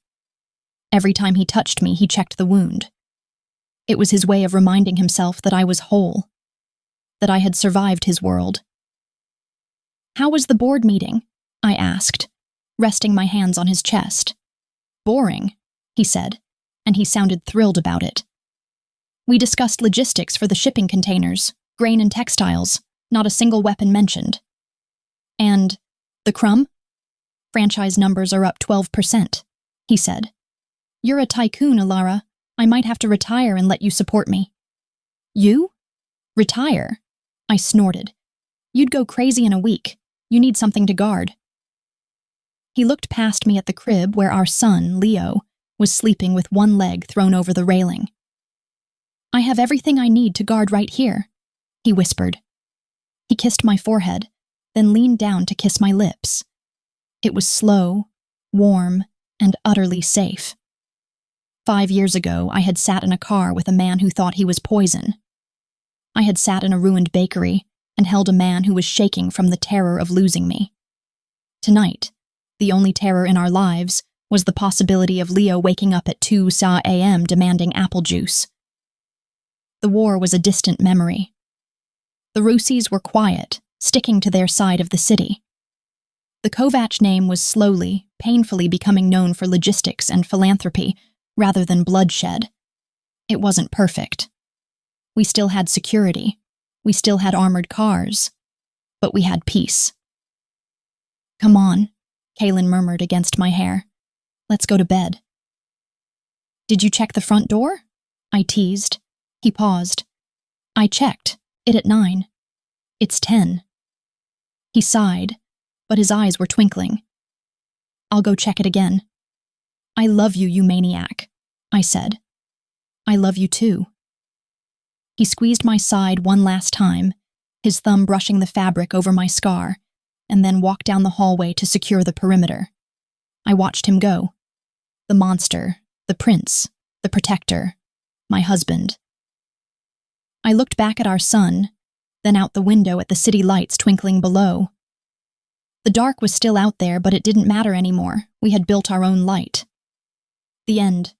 Every time he touched me, he checked the wound. It was his way of reminding himself that I was whole, that I had survived his world. "How was the board meeting?" I asked, resting my hands on his chest. "Boring," he said, and he sounded thrilled about it. "We discussed logistics for the shipping containers, grain and textiles, not a single weapon mentioned. And the crumb? Franchise numbers are up 12%, he said. You're a tycoon, Elara. I might have to retire and let you support me." "You? Retire?" I snorted. "You'd go crazy in a week. You need something to guard." He looked past me at the crib where our son, Leo, was sleeping with one leg thrown over the railing. "I have everything I need to guard right here," he whispered. He kissed my forehead, then leaned down to kiss my lips. It was slow, warm, and utterly safe. 5 years ago, I had sat in a car with a man who thought he was poison. I had sat in a ruined bakery and held a man who was shaking from the terror of losing me. Tonight, the only terror in our lives was the possibility of Leo waking up at 2 a.m. demanding apple juice. The war was a distant memory. The Russis were quiet, sticking to their side of the city. The Kovac name was slowly, painfully becoming known for logistics and philanthropy rather than bloodshed. It wasn't perfect. We still had security. We still had armored cars. But we had peace. "Come on," Kaelen murmured against my hair. "Let's go to bed." "Did you check the front door?" I teased. He paused. "I checked. It at 9. It's 10. He sighed, but his eyes were twinkling. "I'll go check it again." "I love you, you maniac," I said. "I love you too." He squeezed my side one last time, his thumb brushing the fabric over my scar, and then walked down the hallway to secure the perimeter. I watched him go. The monster, the prince, the protector, my husband. I looked back at our son, then out the window at the city lights twinkling below. The dark was still out there, but it didn't matter anymore. We had built our own light. The end.